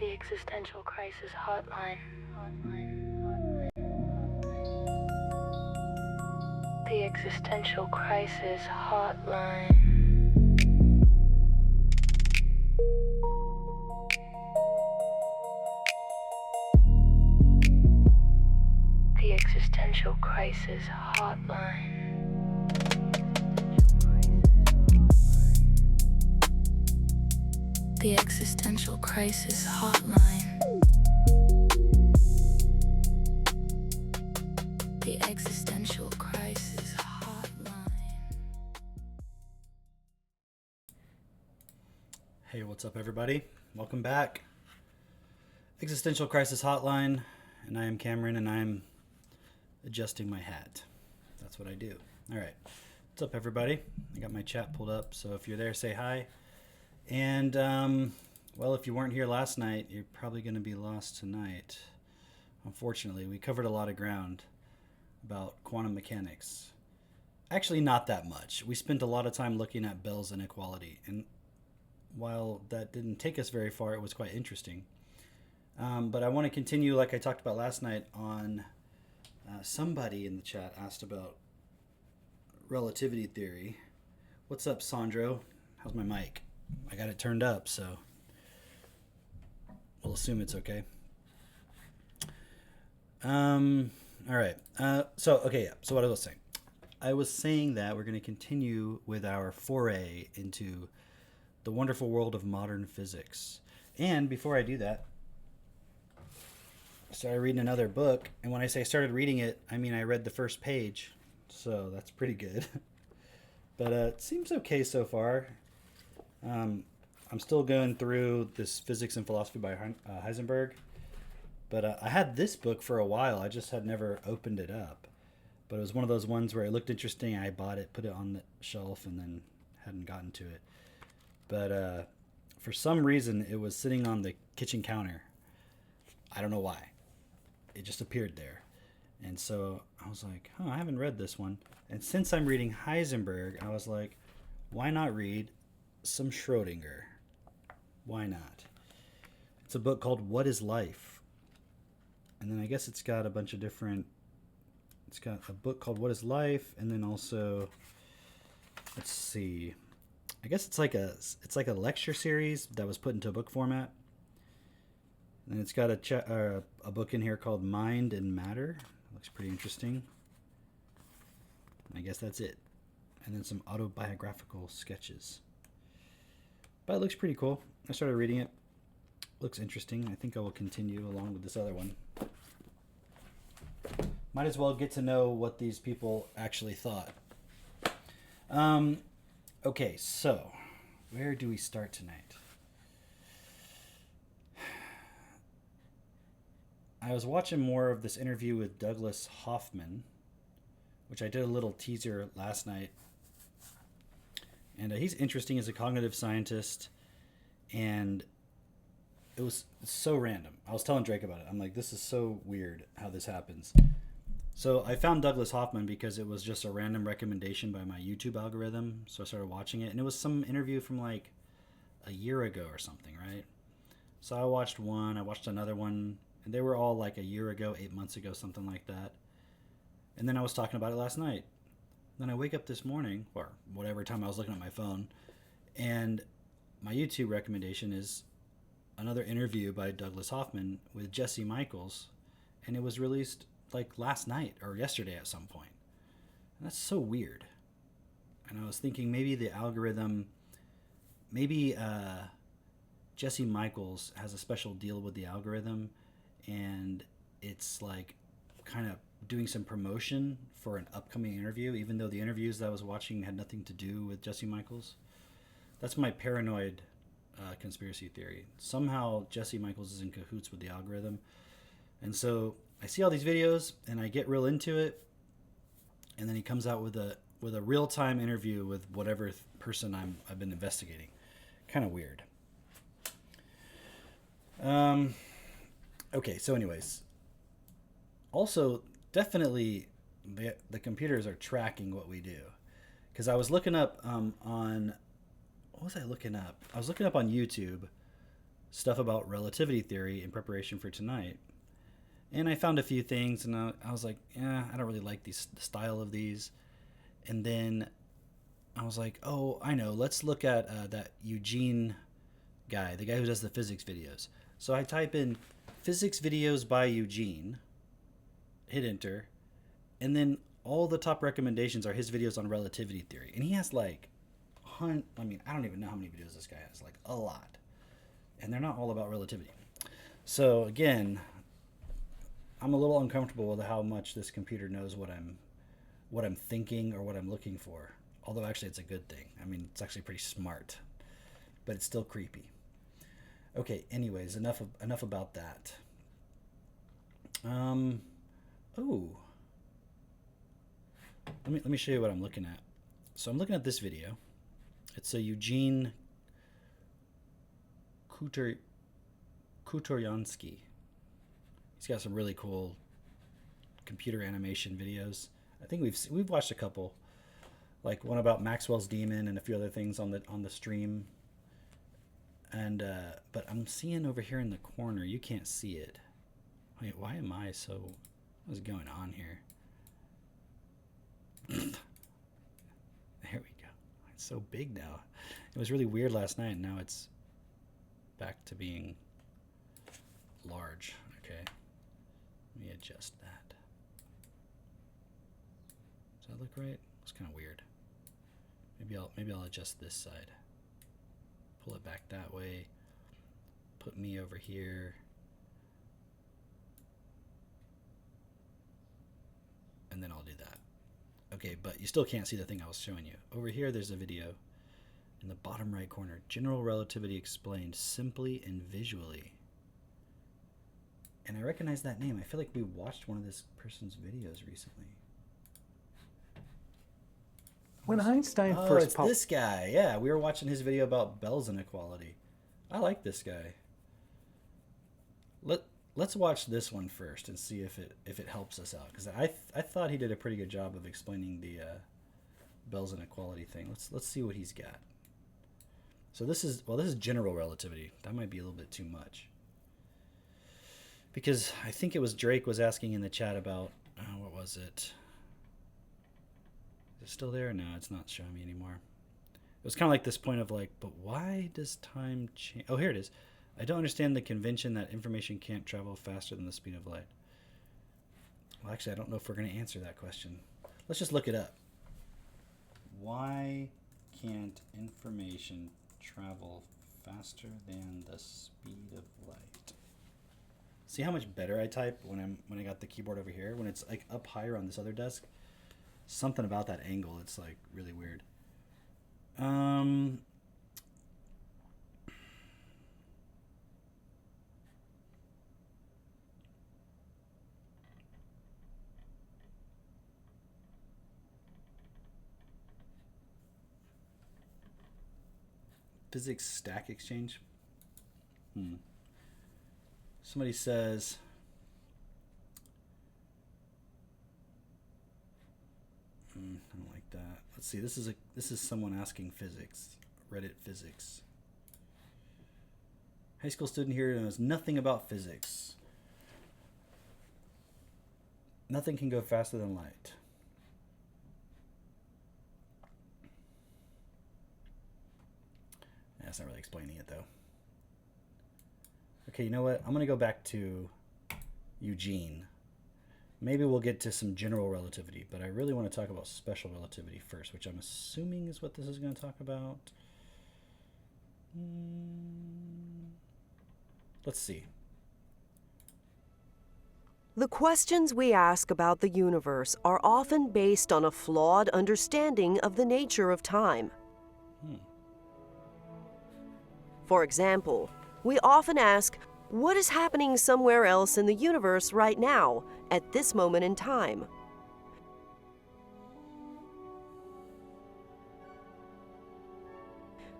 The Existential Crisis Hotline. The Existential Crisis Hotline. The Existential Crisis Hotline. The Existential Crisis Hotline. The Existential Crisis Hotline. Hey, what's up, everybody? Welcome back. Existential Crisis Hotline, and I am Cameron, and I'm adjusting my hat. That's what I do. All right. What's up, everybody? I got my chat pulled up, so if you're there, say hi. And, well, if you weren't here last night, you're probably going to be lost tonight. Unfortunately, we covered a lot of ground about quantum mechanics. Actually, not that much. We spent a lot of time looking at Bell's inequality, and while that didn't take us very far, it was quite interesting. But I want to continue, like I talked about last night, on somebody in the chat asked about relativity theory. What's up, Sandro? How's my mic? I got it turned up, so we'll assume it's okay. All right. So what I was saying that we're going to continue with our foray into the wonderful world of modern physics. And before I do that, I started reading another book. And when I say started reading it, I mean I read the first page. So that's pretty good. But it seems okay so far. I'm still going through this Physics and Philosophy by Heisenberg. But I had this book for a while. I just had never opened it up. But it was one of those ones where it looked interesting. I bought it, put it on the shelf, and then hadn't gotten to it. But for some reason, it was sitting on the kitchen counter. I don't know why. It just appeared there. And so I was like, I haven't read this one. And since I'm reading Heisenberg, I was like, why not read some Schrodinger? Why not? It's a book called What is Life? And then I guess it's got a bunch of different... It's got a book called What is Life? And then also, let's see... I guess it's like a lecture series that was put into a book format. And it's got a book in here called Mind and Matter. Looks pretty interesting. I guess that's it. And then some autobiographical sketches. But it looks pretty cool. I started reading it. Looks interesting. I think I will continue along with this other one. Might as well get to know what these people actually thought. Okay, so where do we start tonight? I was watching more of this interview with Douglas Hoffman, which I did a little teaser last night. And he's interesting as a cognitive scientist, and it was so random. I was telling Drake about it. I'm like, this is so weird how this happens. So I found Douglas Hoffman because it was just a random recommendation by my YouTube algorithm. So I started watching it, and it was some interview from like a year ago or something, right? So I watched one, I watched another one, and they were all like a year ago, 8 months ago, something like that. And then I was talking about it last night. Then I wake up this morning, or whatever time I was looking at my phone, and my YouTube recommendation is another interview by Douglas Hoffman with Jesse Michaels, and it was released like last night or yesterday at some point. And that's so weird. And I was thinking maybe the algorithm, maybe Jesse Michaels has a special deal with the algorithm, and it's like kind of doing some promotion for an upcoming interview, even though the interviews that I was watching had nothing to do with Jesse Michaels. That's my paranoid conspiracy theory. Somehow Jesse Michaels is in cahoots with the algorithm. And so I see all these videos and I get real into it, and then he comes out with a real-time interview with whatever person I've been investigating. Kind of weird. Okay, so anyways. Also, definitely the computers are tracking what we do. Because I was looking up on... What was I looking up? I was looking up on YouTube stuff about relativity theory in preparation for tonight. And I found a few things, and I was like, yeah, I don't really like the style of these. And then I was like, oh, I know. Let's look at that Eugene guy, the guy who does the physics videos. So I type in physics videos by Eugene, hit enter, and then all the top recommendations are his videos on relativity theory. And he has like, I don't even know how many videos this guy has, like a lot. And they're not all about relativity. So again, I'm a little uncomfortable with how much this computer knows what I'm thinking or what I'm looking for. Although actually it's a good thing. I mean, it's actually pretty smart, but it's still creepy. Okay, anyways, enough about that. Let me show you what I'm looking at. So I'm looking at this video. It's a Eugene Kutoryansky. He's got some really cool computer animation videos. I think we've watched a couple, like one about Maxwell's Demon and a few other things on the stream. And but I'm seeing over here in the corner, you can't see it. Wait, why am I so? What's going on here? There we go. It's so big now. It was really weird last night, and now it's back to being large. Okay, let me adjust that. Does that look right? It's kind of weird. Maybe I'll adjust this side. Pull it back that way. Put me over here. And then I'll do that. Okay, but you still can't see the thing I was showing you. Over here, there's a video in the bottom right corner. General Relativity Explained Simply and Visually. And I recognize that name. I feel like we watched one of this person's videos recently. When Einstein Oh, first it's this guy. Yeah, we were watching his video about Bell's inequality. I like this guy. Let's watch this one first and see if it helps us out, because I thought he did a pretty good job of explaining the Bell's inequality thing. Let's see what he's got. So this is general relativity. That might be a little bit too much, because I think it was Drake was asking in the chat about what was it? Is it still there? No, it's not showing me anymore. It was kind of like this point of like, but why does time change? Oh, here it is. I don't understand the convention that information can't travel faster than the speed of light. Well, actually, I don't know if we're going to answer that question. Let's just look it up. Why can't information travel faster than the speed of light? See how much better I type when I got the keyboard over here? When it's like up higher on this other desk? Something about that angle, it's like really weird. Physics stack exchange. Somebody says, I don't like that. Let's see. This is someone asking physics. Reddit physics. High school student here knows nothing about physics. Nothing can go faster than light. That's not really explaining it though. Okay, you know what? I'm gonna go back to Eugene. Maybe we'll get to some general relativity, but I really want to talk about special relativity first, which I'm assuming is what this is going to talk about. Let's see. The questions we ask about the universe are often based on a flawed understanding of the nature of time. For example, we often ask, what is happening somewhere else in the universe right now, at this moment in time?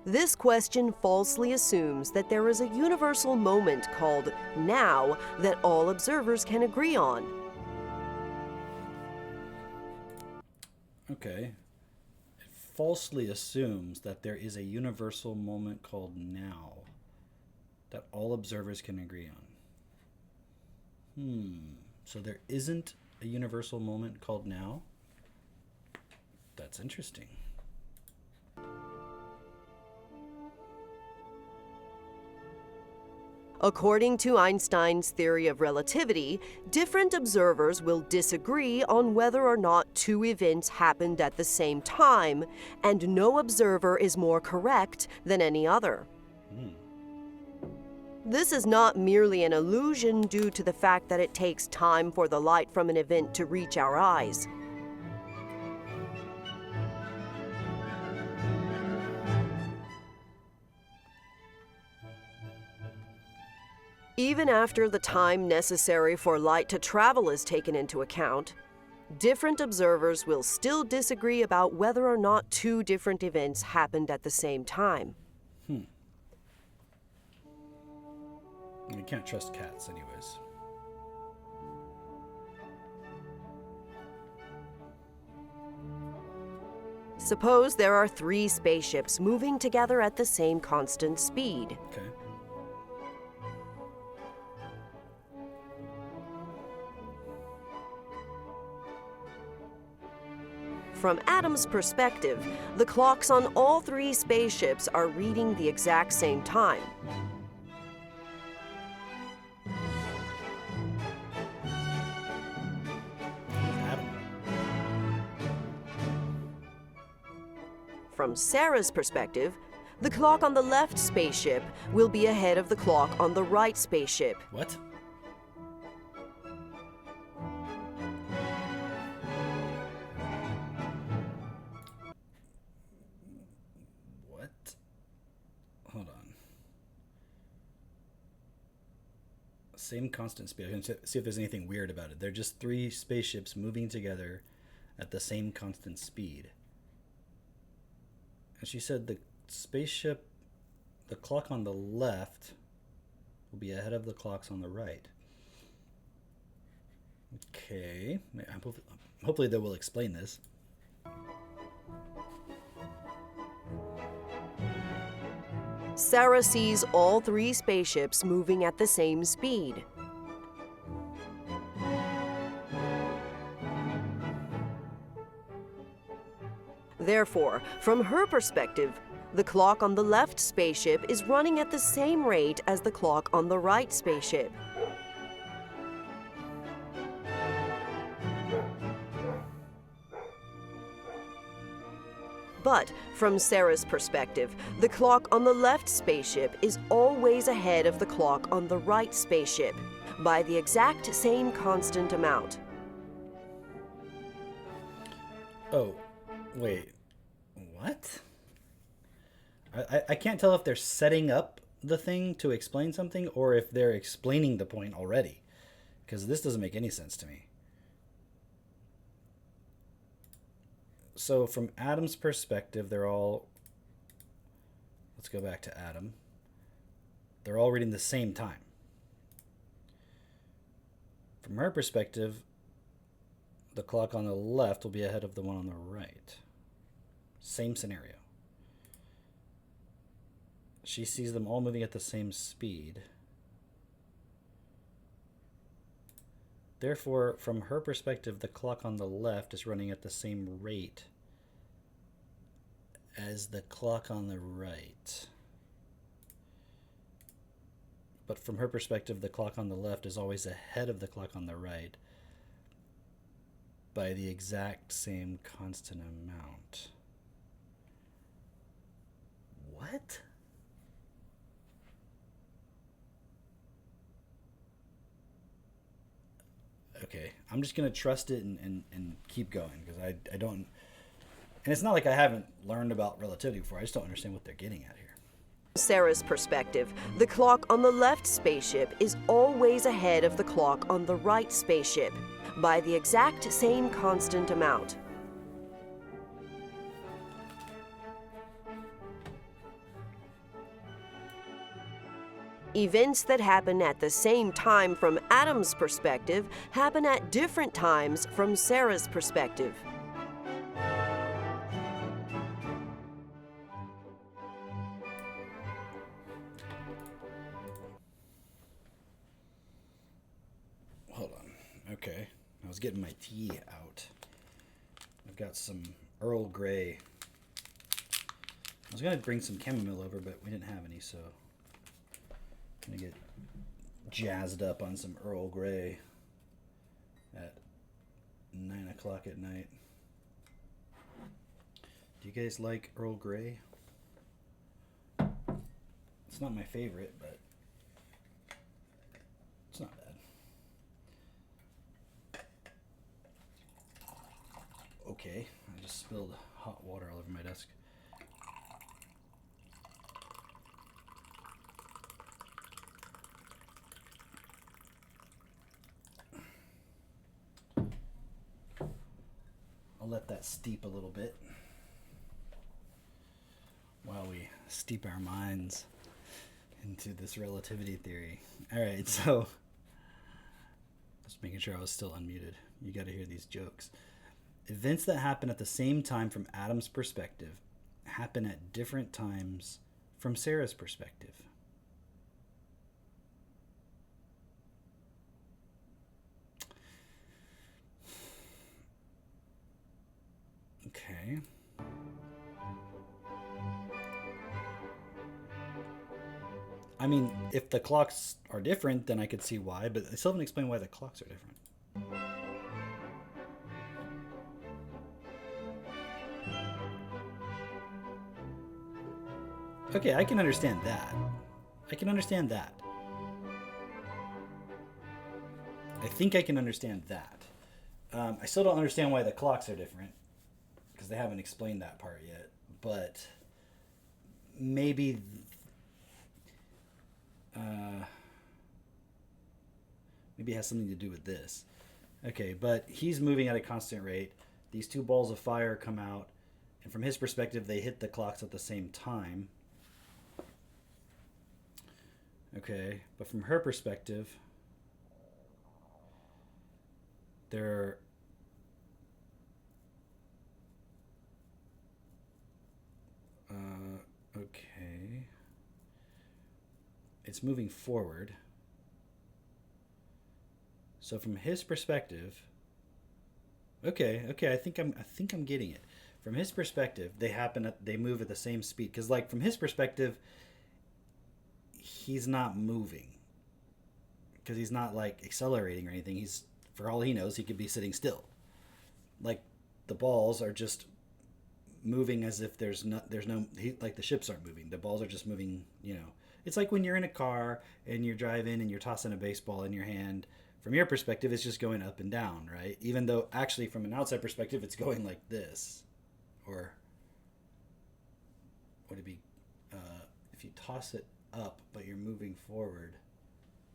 This question falsely assumes that there is a universal moment called now that all observers can agree on. Okay. It falsely assumes that there is a universal moment called now that all observers can agree on. So there isn't a universal moment called now? That's interesting. According to Einstein's theory of relativity, different observers will disagree on whether or not two events happened at the same time, and no observer is more correct than any other. This is not merely an illusion due to the fact that it takes time for the light from an event to reach our eyes. Even after the time necessary for light to travel is taken into account, different observers will still disagree about whether or not two different events happened at the same time. You can't trust cats anyways. Suppose there are 3 spaceships moving together at the same constant speed. Okay. From Adam's perspective, the clocks on all 3 spaceships are reading the exact same time. Adam. From Sarah's perspective, the clock on the left spaceship will be ahead of the clock on the right spaceship. What? Hold on. Same constant speed. I'm going to see if there's anything weird about it. They're just 3 spaceships moving together at the same constant speed. And she said the spaceship, the clock on the left will be ahead of the clocks on the right. Okay. Hopefully they will explain this. Sarah sees all 3 spaceships moving at the same speed. Therefore, from her perspective, the clock on the left spaceship is running at the same rate as the clock on the right spaceship. But from Sarah's perspective, the clock on the left spaceship is always ahead of the clock on the right spaceship by the exact same constant amount. Oh, wait. What? I can't tell if they're setting up the thing to explain something or if they're explaining the point already. Because this doesn't make any sense to me. So from Adam's perspective, they're all... Let's go back to Adam. They're all reading the same time. From her perspective, the clock on the left will be ahead of the one on the right. Same scenario. She sees them all moving at the same speed. Therefore, from her perspective, the clock on the left is running at the same rate as the clock on the right. But from her perspective, the clock on the left is always ahead of the clock on the right by the exact same constant amount. What? Okay, I'm just going to trust it and keep going because I don't... And it's not like I haven't learned about relativity before. I just don't understand what they're getting at here. Sarah's perspective, the clock on the left spaceship is always ahead of the clock on the right spaceship by the exact same constant amount. Events that happen at the same time from Adam's perspective happen at different times from Sarah's perspective. Okay. I was getting my tea out. I've got some Earl Grey. I was going to bring some chamomile over, but we didn't have any, so I'm going to get jazzed up on some Earl Grey at 9 o'clock at night. Do you guys like Earl Grey? It's not my favorite, but it's not bad. Okay, I just spilled hot water all over my desk. I'll let that steep a little bit while we steep our minds into this relativity theory. All right, so just making sure I was still unmuted. You got to hear these jokes. Events that happen at the same time from Adam's perspective happen at different times from Sarah's perspective. Okay. I mean, if the clocks are different, then I could see why, but I still haven't explained why the clocks are different. Okay, I can understand that. I can understand that. I think I can understand that. I still don't understand why the clocks are different, because they haven't explained that part yet. But maybe maybe it has something to do with this. Okay, but he's moving at a constant rate. These two balls of fire come out, and from his perspective, they hit the clocks at the same time. Okay, but from her perspective, they're okay. It's moving forward. So from his perspective, okay, I think I'm getting it. From his perspective, they move at the same speed, because like from his perspective, he's not moving, because he's not like accelerating or anything. He's, for all he knows, he could be sitting still. Like the balls are just moving as if there's no like the ships aren't moving. The balls are just moving, you know. It's like when you're in a car and you're driving and you're tossing a baseball in your hand. From your perspective, it's just going up and down, right? Even though actually from an outside perspective, it's going like this. Or would it be, if you toss it up but you're moving forward,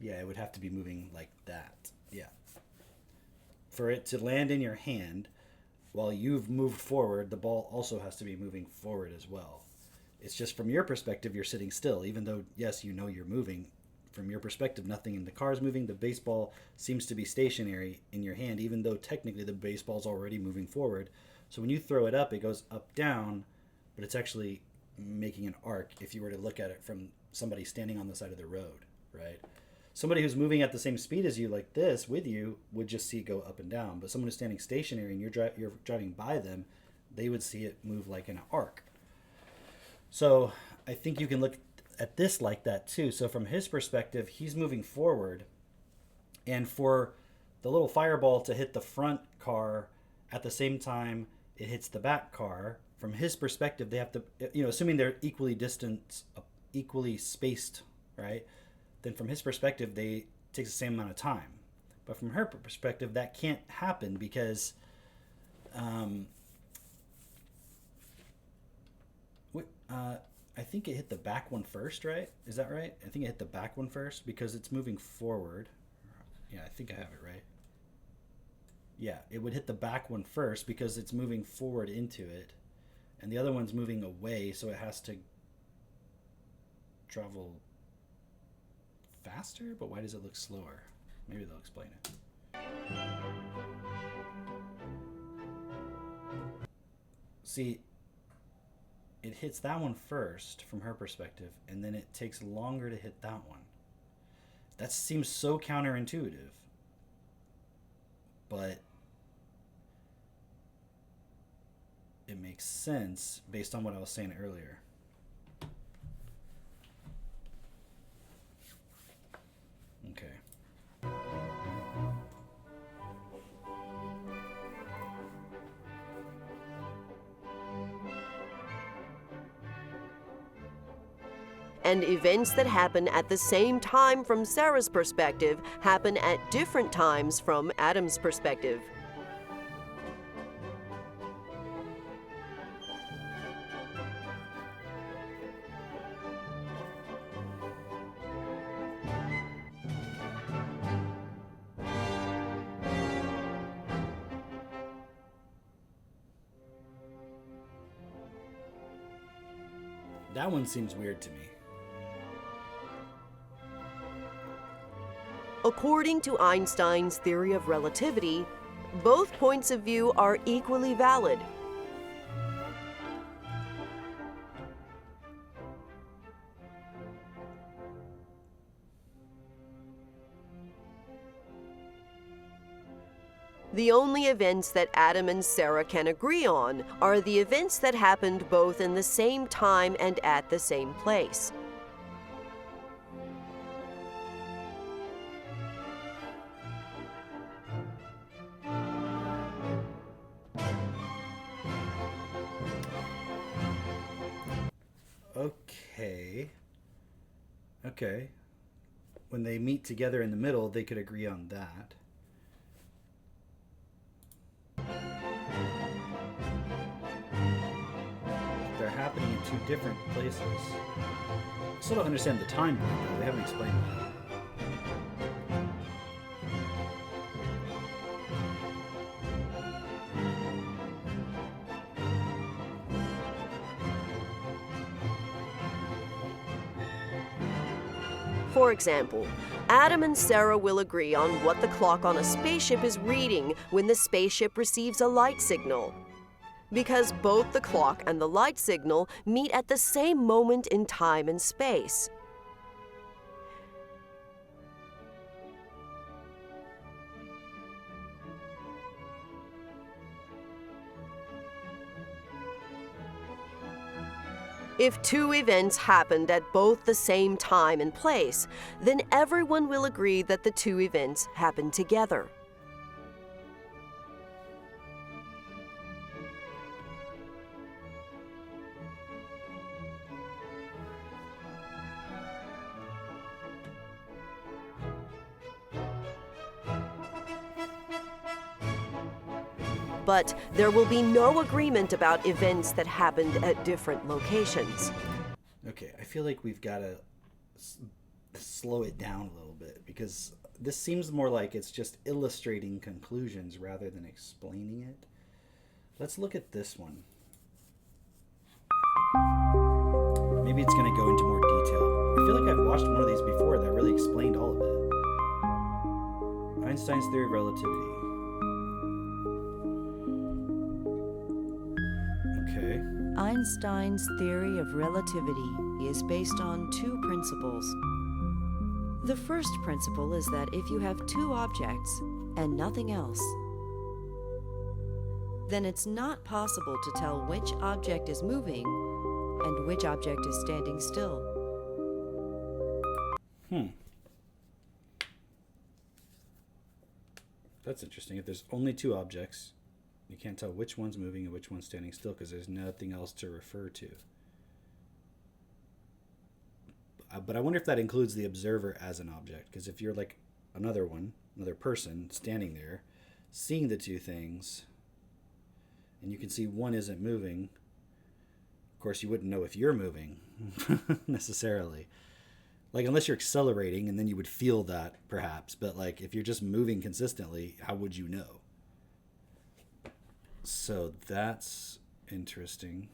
yeah, it would have to be moving like that. Yeah. For it to land in your hand while you've moved forward, the ball also has to be moving forward as well. It's just from your perspective, you're sitting still, even though, yes, you know you're moving. From your perspective, nothing in the car is moving. The baseball seems to be stationary in your hand, even though technically the baseball's already moving forward. So when you throw it up, it goes up, down, but it's actually making an arc if you were to look at it from somebody standing on the side of the road, right? Somebody who's moving at the same speed as you, like this, with you, would just see it go up and down. But someone who's standing stationary and you're driving by them, they would see it move like an arc. So I think you can look at this like that too. So from his perspective, he's moving forward, and for the little fireball to hit the front car at the same time it hits the back car, from his perspective, they have to, you know, assuming they're equally spaced, right? Then from his perspective, it takes the same amount of time. But from her perspective, that can't happen because I think it hit the back one first, right? Is that right? I think it hit the back one first because it's moving forward. Yeah, I think I have it right. Yeah, it would hit the back one first because it's moving forward into it. And the other one's moving away, so it has to travel faster? But why does it look slower? Maybe they'll explain it. See, it hits that one first from her perspective, and then it takes longer to hit that one. That seems so counterintuitive. but it makes sense based on what I was saying earlier. Okay. And events that happen at the same time from Sarah's perspective happen at different times from Adam's perspective. That one seems weird to me. According to Einstein's theory of relativity, both points of view are equally valid. The only events that Adam and Sarah can agree on are the events that happened both in the same time and at the same place. Okay. When they meet together in the middle, they could agree on that. They're happening in two different places. I still don't understand the time though. They haven't explained that. For example, Adam and Sarah will agree on what the clock on a spaceship is reading when the spaceship receives a light signal. Because both the clock and the light signal meet at the same moment in time and space. If two events happened at both the same time and place, then everyone will agree that the two events happened together. But there will be no agreement about events that happened at different locations. Okay, I feel like we've got to slow it down a little bit because this seems more like it's just illustrating conclusions rather than explaining it. Let's look at this one. Maybe it's going to go into more detail. I feel like I've watched one of these before that really explained all of it. Einstein's theory of relativity. Okay. Einstein's theory of relativity is based on two principles. The first principle is that if you have two objects and nothing else, then it's not possible to tell which object is moving and which object is standing still. That's interesting. If there's only two objects, you can't tell which one's moving and which one's standing still because there's nothing else to refer to. But I wonder if that includes the observer as an object. Because if you're like another person standing there, seeing the two things, and you can see one isn't moving, of course you wouldn't know if you're moving necessarily. Like unless you're accelerating and then you would feel that perhaps. But like if you're just moving consistently, how would you know? So that's interesting.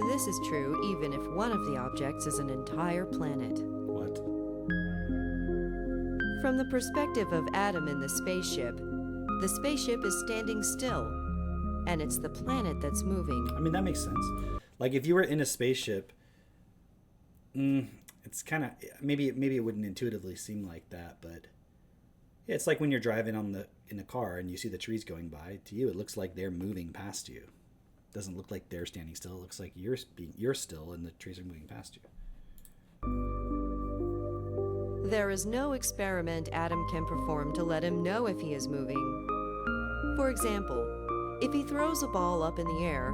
This is true even if one of the objects is an entire planet. What? From the perspective of Adam in the spaceship is standing still, and it's the planet that's moving. I mean, that makes sense. Like if you were in a spaceship, it's kind of maybe it wouldn't intuitively seem like that, but Yeah, it's like when you're driving in a car and you see the trees going by. To you, it looks like they're moving past you. It doesn't look like they're standing still. It looks like you're still and the trees are moving past you. There is no experiment Adam can perform to let him know if he is moving. For example, if he throws a ball up in the air,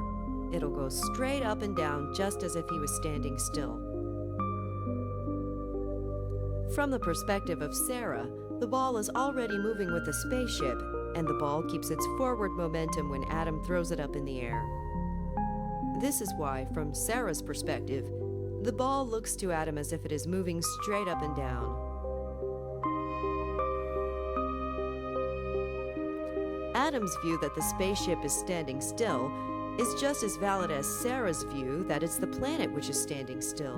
it'll go straight up and down just as if he was standing still. From the perspective of Sarah, the ball is already moving with the spaceship, and the ball keeps its forward momentum when Adam throws it up in the air. This is why, from Sarah's perspective, the ball looks to Adam as if it is moving straight up and down. Adam's view that the spaceship is standing still is just as valid as Sarah's view that it's the planet which is standing still.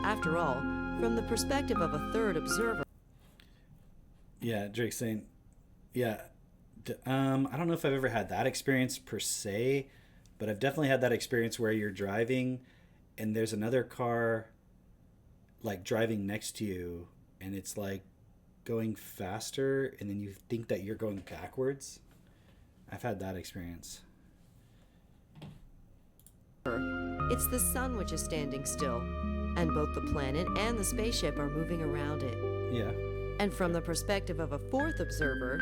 After all, from the perspective of a third observer. Yeah, Drake's saying, yeah, I don't know if I've ever had that experience per se, but I've definitely had that experience where you're driving and there's another car like driving next to you and it's like going faster and then you think that you're going backwards. I've had that experience. It's the sun which is standing still, and both the planet and the spaceship are moving around it. Yeah. And from the perspective of a fourth observer,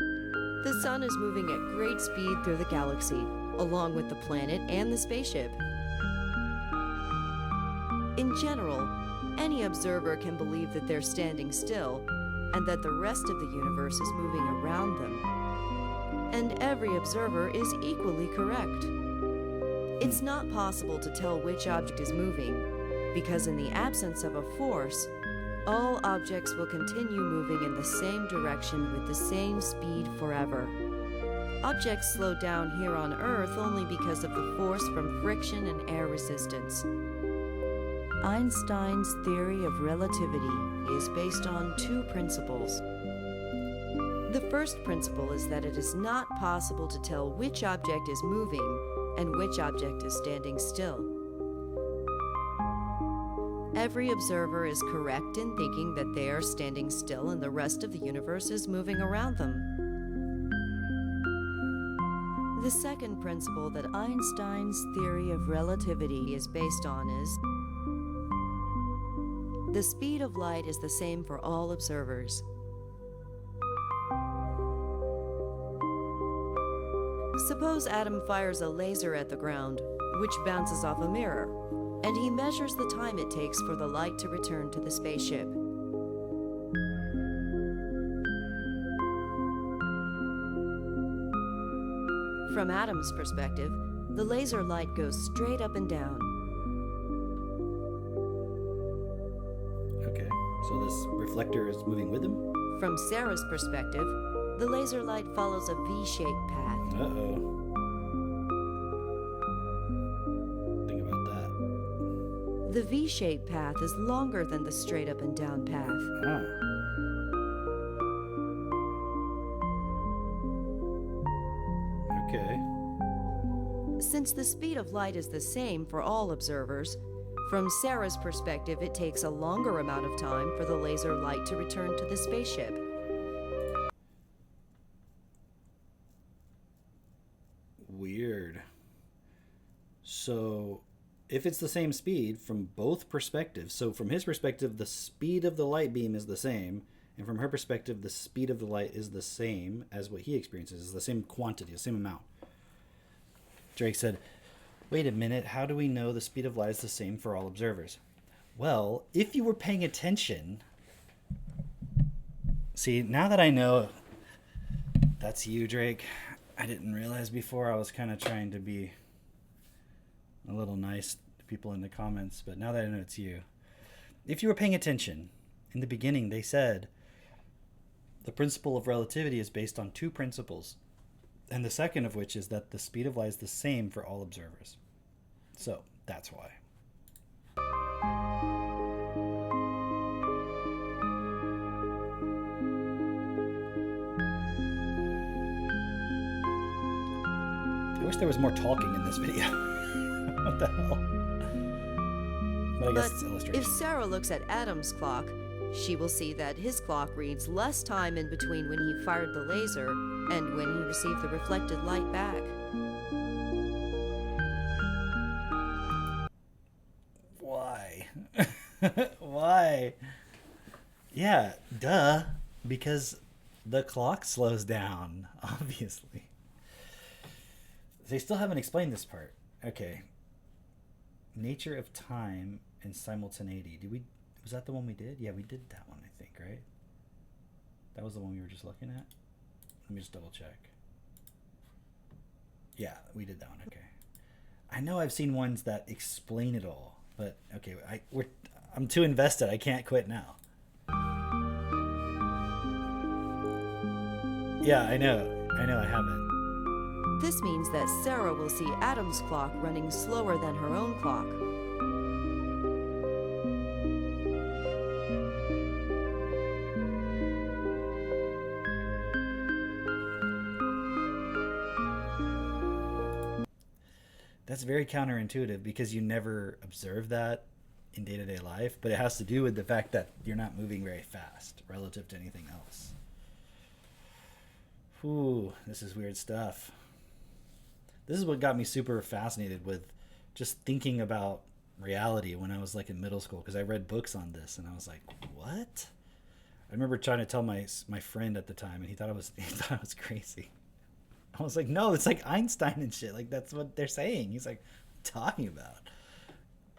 the sun is moving at great speed through the galaxy, along with the planet and the spaceship. In general, any observer can believe that they're standing still and that the rest of the universe is moving around them. And every observer is equally correct. It's not possible to tell which object is moving, because in the absence of a force, all objects will continue moving in the same direction with the same speed forever. Objects slow down here on Earth only because of the force from friction and air resistance. Einstein's theory of relativity is based on two principles. The first principle is that it is not possible to tell which object is moving and which object is standing still. Every observer is correct in thinking that they are standing still and the rest of the universe is moving around them. The second principle that Einstein's theory of relativity is based on is the speed of light is the same for all observers. Suppose Adam fires a laser at the ground, which bounces off a mirror, and he measures the time it takes for the light to return to the spaceship. From Adam's perspective, the laser light goes straight up and down. Okay. So this reflector is moving with him? From Sarah's perspective, the laser light follows a V-shaped path. Uh-oh. Think about that. The V-shaped path is longer than the straight up and down path. Ah. Okay. Since the speed of light is the same for all observers, from Sarah's perspective, it takes a longer amount of time for the laser light to return to the spaceship. Weird. So, if it's the same speed from both perspectives, so from his perspective, the speed of the light beam is the same, and from her perspective, the speed of the light is the same as what he experiences, is the same quantity, the same amount. Drake said, wait a minute, how do we know the speed of light is the same for all observers? Well, if you were paying attention... See, now that I know that's you, Drake, I didn't realize before I was kind of trying to be a little nice to people in the comments, but now that I know it's you. If you were paying attention, in the beginning they said the principle of relativity is based on two principles, and the second of which is that the speed of light is the same for all observers. So, that's why. I wish there was more talking in this video. What the hell? But I guess it's illustration. If Sarah looks at Adam's clock, she will see that his clock reads less time in between when he fired the laser and when he received the reflected light back. Why? Why? Yeah, duh. Because the clock slows down, obviously. They still haven't explained this part. Okay. Nature of time and simultaneity. Was that the one we did? Yeah, we did that one, I think, right? That was the one we were just looking at? Let me just double check. Yeah, we did that one, okay. I know I've seen ones that explain it all, but okay, I'm too invested. I can't quit now. Yeah, I know I haven't. This means that Sarah will see Adam's clock running slower than her own clock. That's very counterintuitive because you never observe that in day-to-day life, but it has to do with the fact that you're not moving very fast relative to anything else. Ooh, this is weird stuff. This is what got me super fascinated with just thinking about reality when I was like in middle school, because I read books on this and I was like, what? I remember trying to tell my friend at the time, and he thought I was crazy. I was like, no, it's like Einstein and shit. Like, that's what they're saying. He's like, what are you talking about?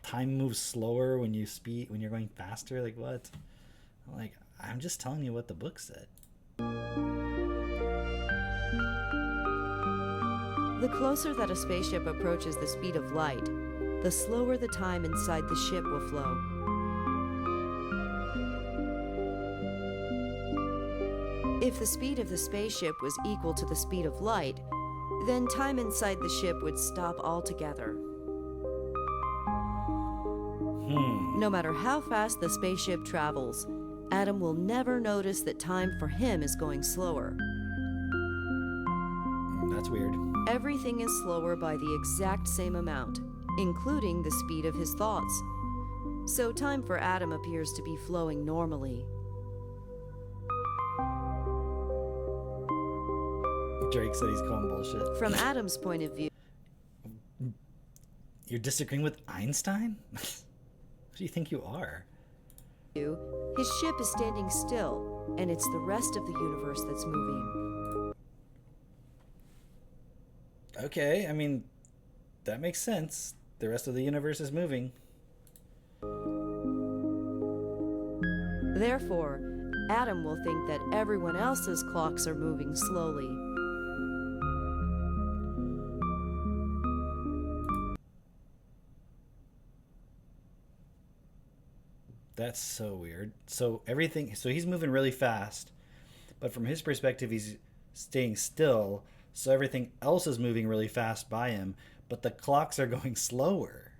Time moves slower when you're going faster. Like, what? I'm like, I'm just telling you what the book said. The closer that a spaceship approaches the speed of light, the slower the time inside the ship will flow. If the speed of the spaceship was equal to the speed of light, then time inside the ship would stop altogether. No matter how fast the spaceship travels, Adam will never notice that time for him is going slower. That's weird. Everything is slower by the exact same amount, including the speed of his thoughts. So time for Adam appears to be flowing normally. Drake said he's calling bullshit. From Adam's point of view, You're disagreeing with Einstein? Who do you think you are? his ship is standing still, and it's the rest of the universe that's moving. Okay, I mean, that makes sense. The rest of the universe is moving. Therefore, Adam will think that everyone else's clocks are moving slowly. That's so weird. So he's moving really fast, but from his perspective, he's staying still. So everything else is moving really fast by him, but the clocks are going slower.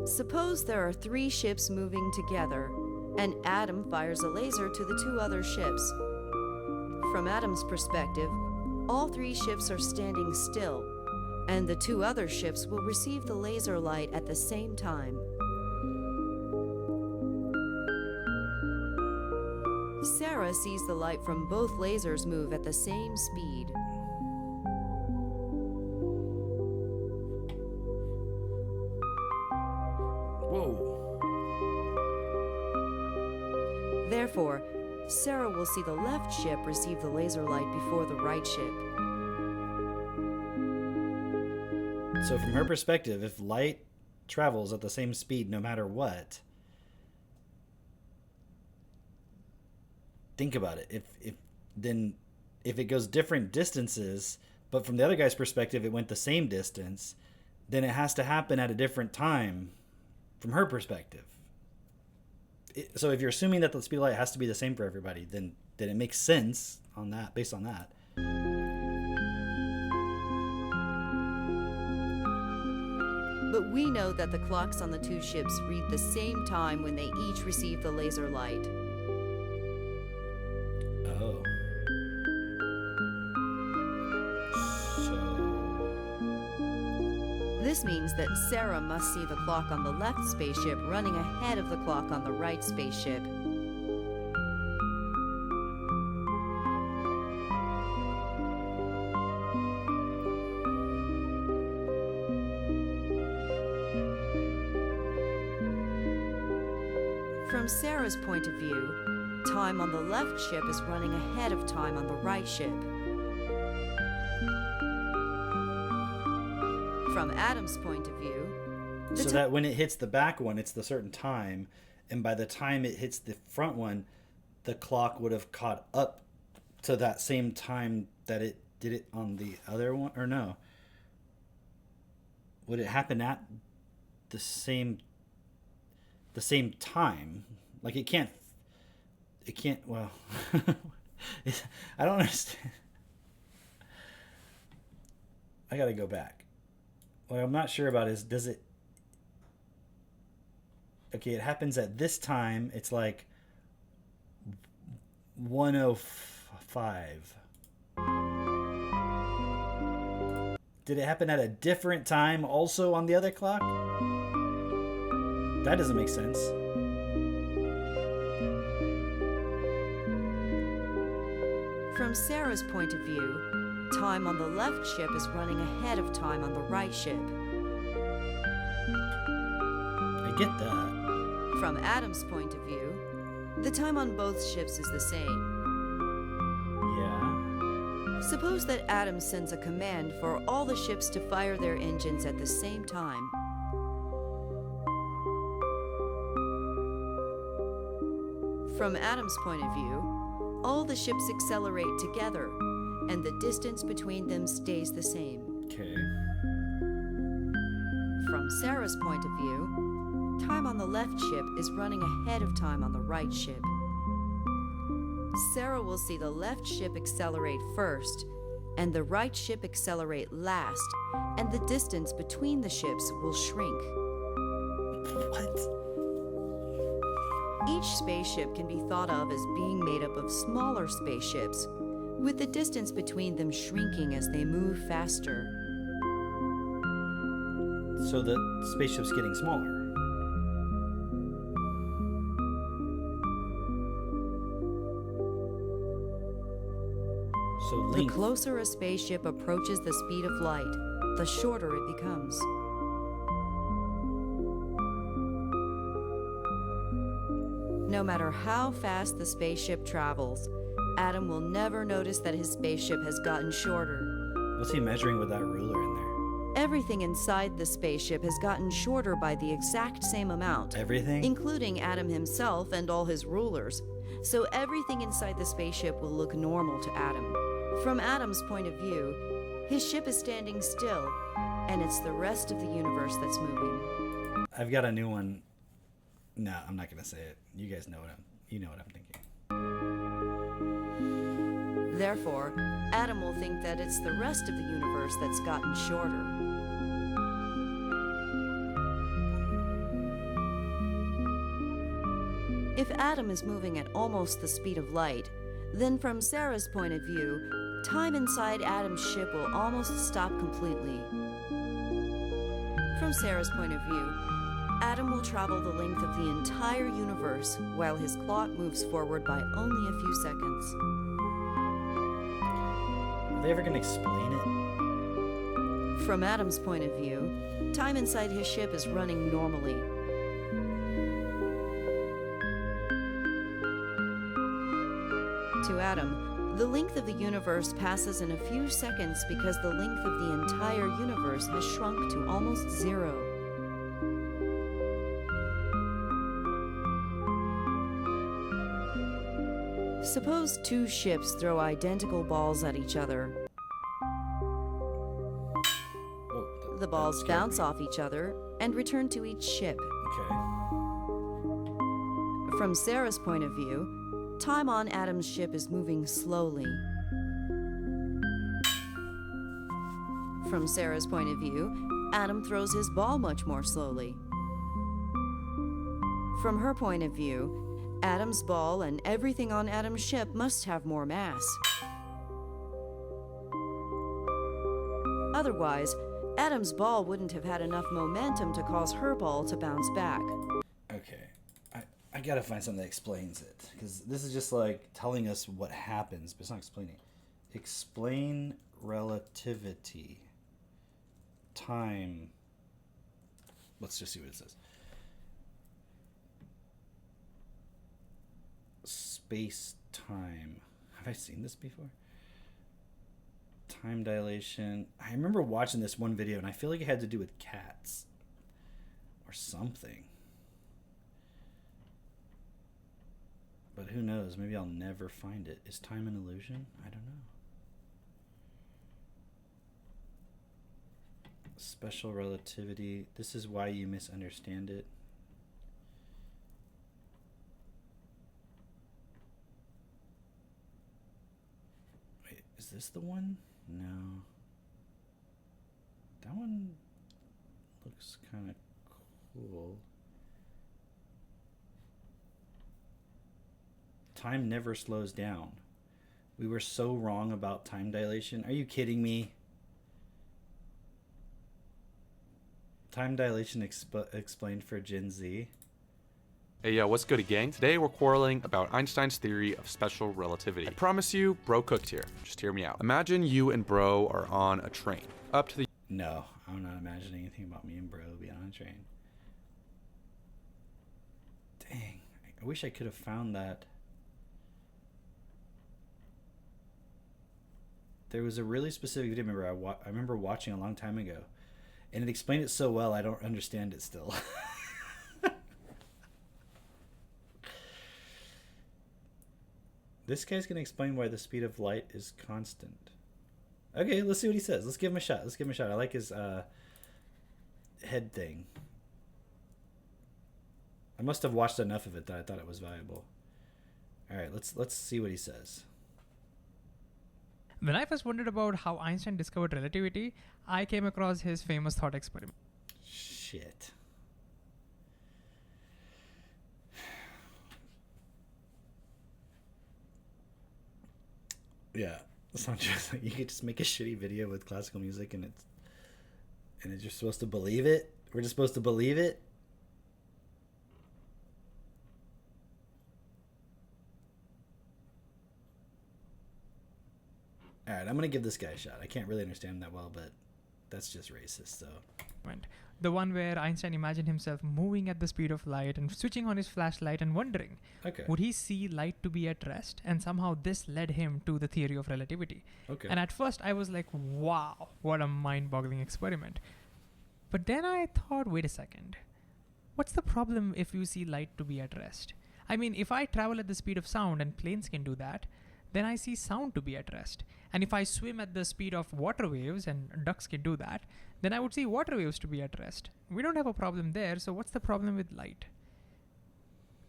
Suppose there are 3 ships moving together, and Adam fires a laser to the 2 other ships. From Adam's perspective, all 3 ships are standing still, and the 2 other ships will receive the laser light at the same time. Sarah sees the light from both lasers move at the same speed. Whoa. Therefore, Sarah will see the left ship receive the laser light before the right ship. So from her perspective, if light travels at the same speed no matter what, think about it. If it goes different distances, but from the other guy's perspective it went the same distance, then it has to happen at a different time from her perspective. So if you're assuming that the speed of light has to be the same for everybody, then it makes sense on that, based on that. But we know that the clocks on the 2 ships read the same time when they each receive the laser light. Oh. So This means that Sarah must see the clock on the left spaceship running ahead of the clock on the right spaceship. From Sarah's point of view, time on the left ship is running ahead of time on the right ship. From Adam's point of view, So that when it hits the back one, it's the certain time, and by the time it hits the front one, the clock would have caught up to that same time that it did it on the other one, or no? Would it happen at the same time? Like it can't. Well, I don't understand. I gotta go back. What I'm not sure about is, does it... Okay, it happens at this time. It's like 1:05. Did it happen at a different time also on the other clock? That doesn't make sense. From Sarah's point of view, time on the left ship is running ahead of time on the right ship. I get that. From Adam's point of view, the time on both ships is the same. Yeah. Suppose that Adam sends a command for all the ships to fire their engines at the same time. From Adam's point of view, all the ships accelerate together, and the distance between them stays the same. Okay. From Sarah's point of view, time on the left ship is running ahead of time on the right ship. Sarah will see the left ship accelerate first, and the right ship accelerate last, and the distance between the ships will shrink. What? Each spaceship can be thought of as being made up of smaller spaceships, with the distance between them shrinking as they move faster. So the spaceship's getting smaller. So The length. closer a spaceship approaches the speed of light, the shorter it becomes. No matter how fast the spaceship travels, Adam will never notice that his spaceship has gotten shorter. What's he measuring with that ruler in there? Everything inside the spaceship has gotten shorter by the exact same amount, Everything? including Adam himself and all his rulers. So everything inside the spaceship will look normal to Adam. From Adam's point of view, his ship is standing still, and it's the rest of the universe that's moving. I've got a new one. No, I'm not gonna say it. You guys know what I'm thinking. Therefore, Adam will think that it's the rest of the universe that's gotten shorter. If Adam is moving at almost the speed of light, then from Sarah's point of view, time inside Adam's ship will almost stop completely. From Sarah's point of view, Adam will travel the length of the entire universe while his clock moves forward by only a few seconds. Are they ever gonna explain it? From Adam's point of view, time inside his ship is running normally. To Adam, the length of the universe passes in a few seconds because the length of the entire universe has shrunk to almost zero. Suppose two ships throw identical balls at each other. Oh, The balls bounce off each other and return to each ship. Okay. From Sarah's point of view, time on Adam's ship is moving slowly. From Sarah's point of view, Adam throws his ball much more slowly. From her point of view, Adam's ball and everything on Adam's ship must have more mass. Otherwise, Adam's ball wouldn't have had enough momentum to cause her ball to bounce back. Okay. I gotta find something that explains it. Because this is just like telling us what happens, but it's not explaining. Explain relativity. Time. Let's just see what it says. Space-time. Have I seen this before? Time dilation. I remember watching this one video and I feel like it had to do with cats. Or something. But who knows? Maybe I'll never find it. Is time an illusion? I don't know. Special relativity. This is why you misunderstand it. Wait, is this the one? No. That one looks kind of cool. Time never slows down. We were so wrong about time dilation. Are you kidding me? Time dilation explained for Gen Z. Hey yo, what's good gang? Today we're quarreling about Einstein's theory of special relativity. I promise you, bro cooked here. Just hear me out. Imagine you and bro are on a train. Up to the... No, I'm not imagining anything about me and bro being on a train. Dang, I wish I could have found that. There was a really specific video I remember watching a long time ago, and it explained it so well I don't understand it still. This guy's gonna explain why the speed of light is constant. Okay, let's see what he says. Let's give him a shot. I like his head thing. I must have watched enough of it that I thought it was valuable. All right, let's see what he says. When I first wondered about how Einstein discovered relativity, I came across his famous thought experiment. Shit. Yeah, it's not just like you could just make a shitty video with classical music and it's just supposed to believe it. We're just supposed to believe it. All right, I'm gonna give this guy a shot. I can't really understand him that well, but that's just racist, so. The one where Einstein imagined himself moving at the speed of light and switching on his flashlight and wondering, Okay. would he see light to be at rest? And somehow this led him to the theory of relativity. Okay. And at first I was like, wow, what a mind-boggling experiment. But then I thought, wait a second. What's the problem if you see light to be at rest? I mean, if I travel at the speed of sound and planes can do that, then I see sound to be at rest. And if I swim at the speed of water waves, and ducks can do that, then I would see water waves to be at rest. We don't have a problem there, so what's the problem with light?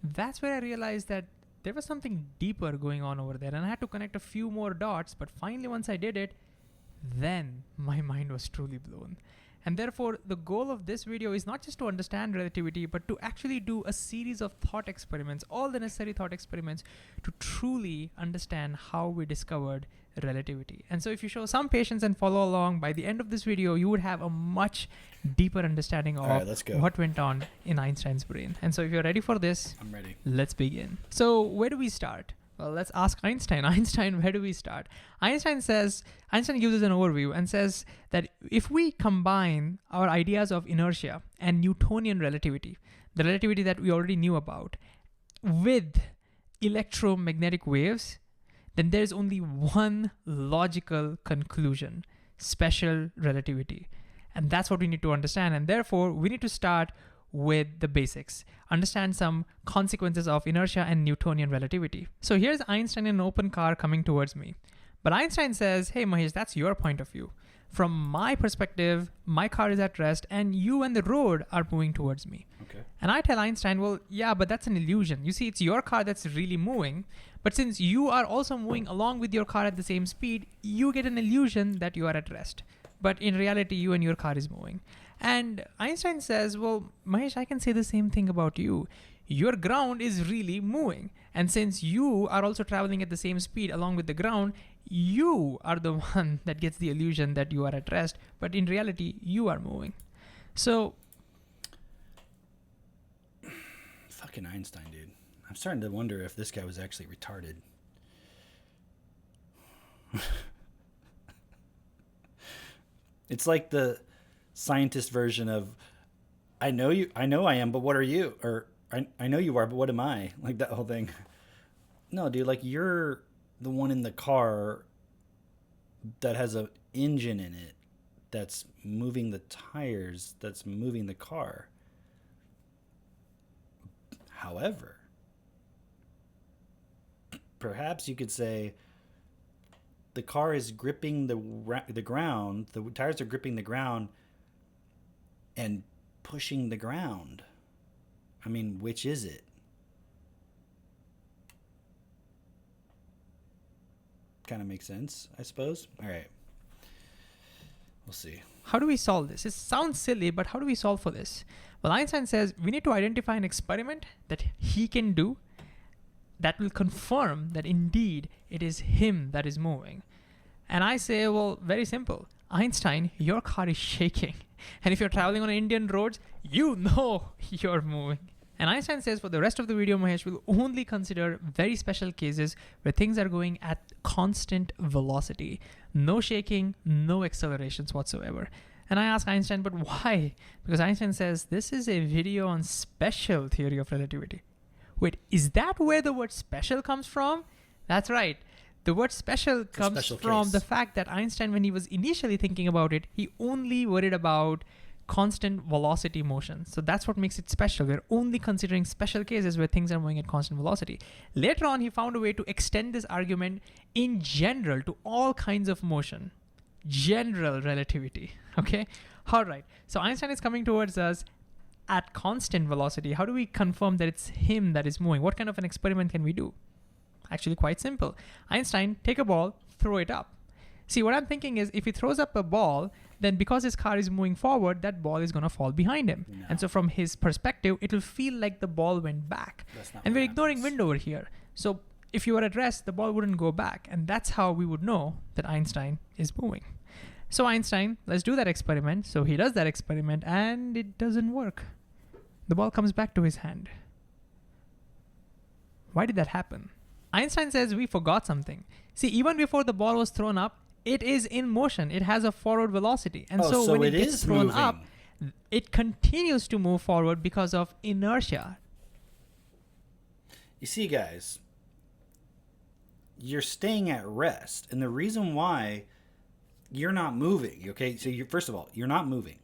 That's where I realized that there was something deeper going on over there, and I had to connect a few more dots, but finally once I did it, then my mind was truly blown. And therefore, the goal of this video is not just to understand relativity, but to actually do a series of thought experiments, all the necessary thought experiments to truly understand how we discovered relativity. And so if you show some patience and follow along, by the end of this video, you would have a much deeper understanding of what went on in Einstein's brain. And so if you're ready for this, I'm ready. Let's begin. So where do we start? Well, let's ask Einstein. Einstein, where do we start? Einstein gives us an overview and says that if we combine our ideas of inertia and Newtonian relativity, the relativity that we already knew about, with electromagnetic waves, then there's only one logical conclusion: special relativity. And that's what we need to understand. And therefore, we need to start with the basics, understand some consequences of inertia and Newtonian relativity. So here's Einstein in an open car coming towards me. But Einstein says, hey Mahesh, that's your point of view. From my perspective, my car is at rest and you and the road are moving towards me. Okay. And I tell Einstein, well, yeah, but that's an illusion. You see, it's your car that's really moving. But since you are also moving along with your car at the same speed, you get an illusion that you are at rest. But in reality, you and your car is moving. And Einstein says, well, Mahesh, I can say the same thing about you. your ground is really moving. And since you are also traveling at the same speed along with the ground, you are the one that gets the illusion that you are at rest, but in reality, you are moving. So, Fucking Einstein, dude. I'm starting to wonder if this guy was actually retarded. It's like the scientist version of, I know I am, but what are you? Or I know you are, but what am I? Like that whole thing. No, dude, like you're the one in the car that has an engine in it that's moving the tires, that's moving the car. However, perhaps you could say the car is gripping the ground, the tires are gripping the ground and pushing the ground. I mean, which is it? Kind of makes sense, I suppose. All right. We'll see. how do we solve this? It sounds silly, but how do we solve for this? Well, Einstein says we need to identify an experiment that he can do that will confirm that indeed it is him that is moving. And I say, well, very simple. Einstein, your car is shaking. And if you're traveling on Indian roads, you know you're moving. And Einstein says for the rest of the video, Mahesh will only consider very special cases where things are going at constant velocity. No shaking, no accelerations whatsoever. And I ask Einstein, but why? Because Einstein says this is a video on special theory of relativity. Wait, is that where the word special comes from? That's right. The word special comes from the fact that Einstein, when he was initially thinking about it, he only worried about constant velocity motion. So that's what makes it special. We're only considering special cases where things are moving at constant velocity. Later on, he found a way to extend this argument in general to all kinds of motion. General relativity. Okay? All right. So Einstein is coming towards us at constant velocity. How do we confirm that it's him that is moving? What kind of an experiment can we do? Actually, quite simple. Einstein, take a ball, throw it up. See, what I'm thinking is if he throws up a ball, then because his car is moving forward, that ball is going to fall behind him. No. And so from his perspective, it will feel like the ball went back. And we're ignoring wind over here. So if you were at rest, the ball wouldn't go back. And that's how we would know that Einstein is moving. So Einstein, let's do that experiment. So he does that experiment and it doesn't work. The ball comes back to his hand. Why did that happen? Einstein says we forgot something. See, even before the ball was thrown up, it is in motion. It has a forward velocity. And so when it gets thrown up, it continues to move forward because of inertia. You see, guys, you're staying at rest. And the reason why you're not moving, okay? So first of all, you're not moving.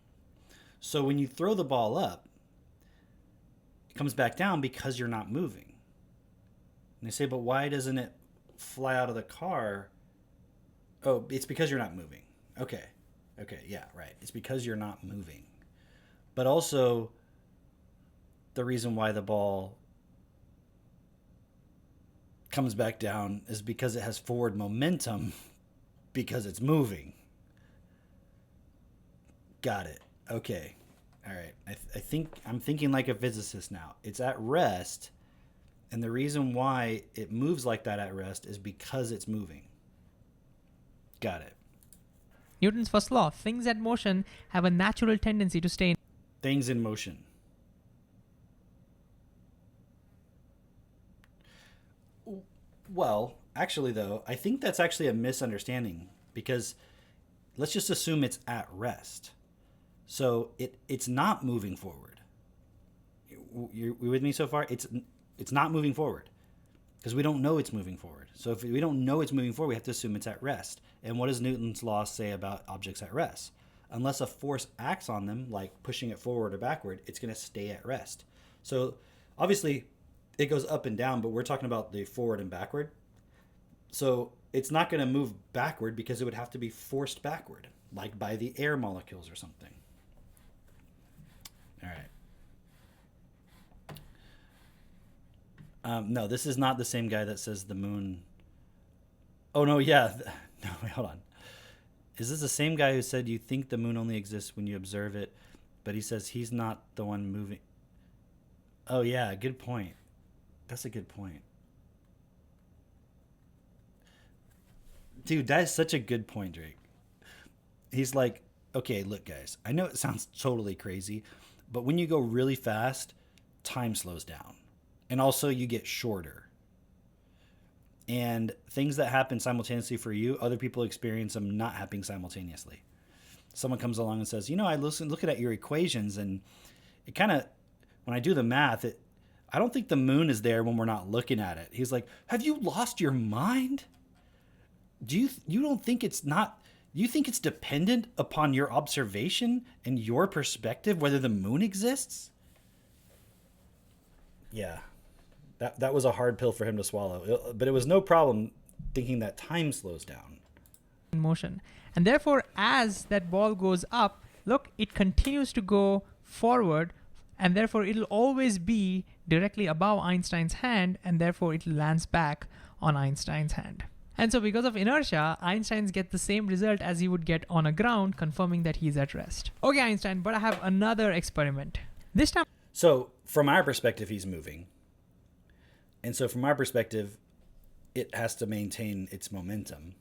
So when you throw the ball up, it comes back down because you're not moving. And they say, but why doesn't it fly out of the car? Oh, it's because you're not moving. Okay, yeah, right. It's because you're not moving. But also, the reason why the ball comes back down is because it has forward momentum because it's moving. Got it. Okay. All right. I think I'm thinking like a physicist now. It's at rest. And the reason why it moves like that at rest is because it's moving. Got it. Newton's first law, things at motion have a natural tendency to stay in. Things in motion. Well, actually though, I think that's actually a misunderstanding because let's just assume it's at rest. So it's not moving forward. You with me so far? It's not moving forward because we don't know it's moving forward. So if we don't know it's moving forward, we have to assume it's at rest. And what does Newton's law say about objects at rest? Unless a force acts on them, like pushing it forward or backward, it's going to stay at rest. So obviously it goes up and down, but we're talking about the forward and backward. So it's not going to move backward because it would have to be forced backward, like by the air molecules or something. All right. No, this is not the same guy that says the moon. Oh, no, yeah. No, wait, hold on. Is this the same guy who said you think the moon only exists when you observe it, but he says he's not the one moving? Oh yeah, good point. That's a good point. Dude, that is such a good point, Drake. He's like, okay, look, guys, I know it sounds totally crazy, but when you go really fast, time slows down. And also, you get shorter. And things that happen simultaneously for you, other people experience them not happening simultaneously. Someone comes along and says, I looking at your equations, and it kind of, when I do the math, I don't think the moon is there when we're not looking at it. He's like, have you lost your mind? You don't think it's not, you think it's dependent upon your observation and your perspective whether the moon exists? Yeah, that was a hard pill for him to swallow, but it was no problem thinking that time slows down. In motion. And therefore, as that ball goes up, look, it continues to go forward, and therefore it'll always be directly above Einstein's hand, and therefore it lands back on Einstein's hand. And so because of inertia, Einstein gets the same result as he would get on a ground, confirming that he's at rest. Okay, Einstein, but I have another experiment. This time... So from our perspective, he's moving. And so from our perspective, it has to maintain its momentum.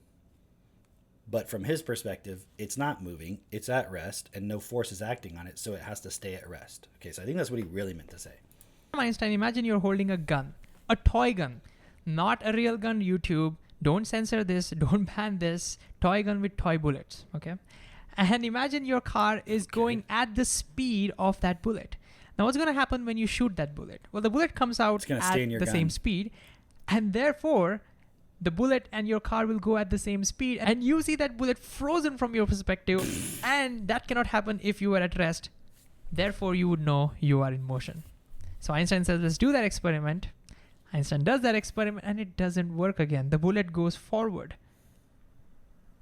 But from his perspective, it's not moving, it's at rest, and no force is acting on it, so it has to stay at rest. Okay, so I think that's what he really meant to say. Einstein, imagine you're holding a gun, a toy gun, not a real gun, YouTube. Don't censor this, don't ban this, toy gun with toy bullets, okay? And imagine your car is going at the speed of that bullet. Now what's going to happen when you shoot that bullet? Well, the bullet comes out at the same speed, and therefore the bullet and your car will go at the same speed, and you see that bullet frozen from your perspective, and that cannot happen if you are at rest. Therefore, you would know you are in motion. So Einstein says, let's do that experiment. Einstein does that experiment, and it doesn't work again. The bullet goes forward.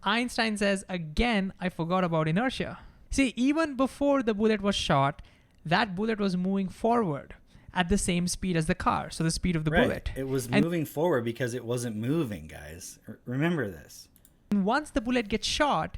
Einstein says, again, I forgot about inertia. See, even before the bullet was shot, that bullet was moving forward at the same speed as the car. So the speed of the bullet. It was moving forward because it wasn't moving, guys. Remember this. And once the bullet gets shot,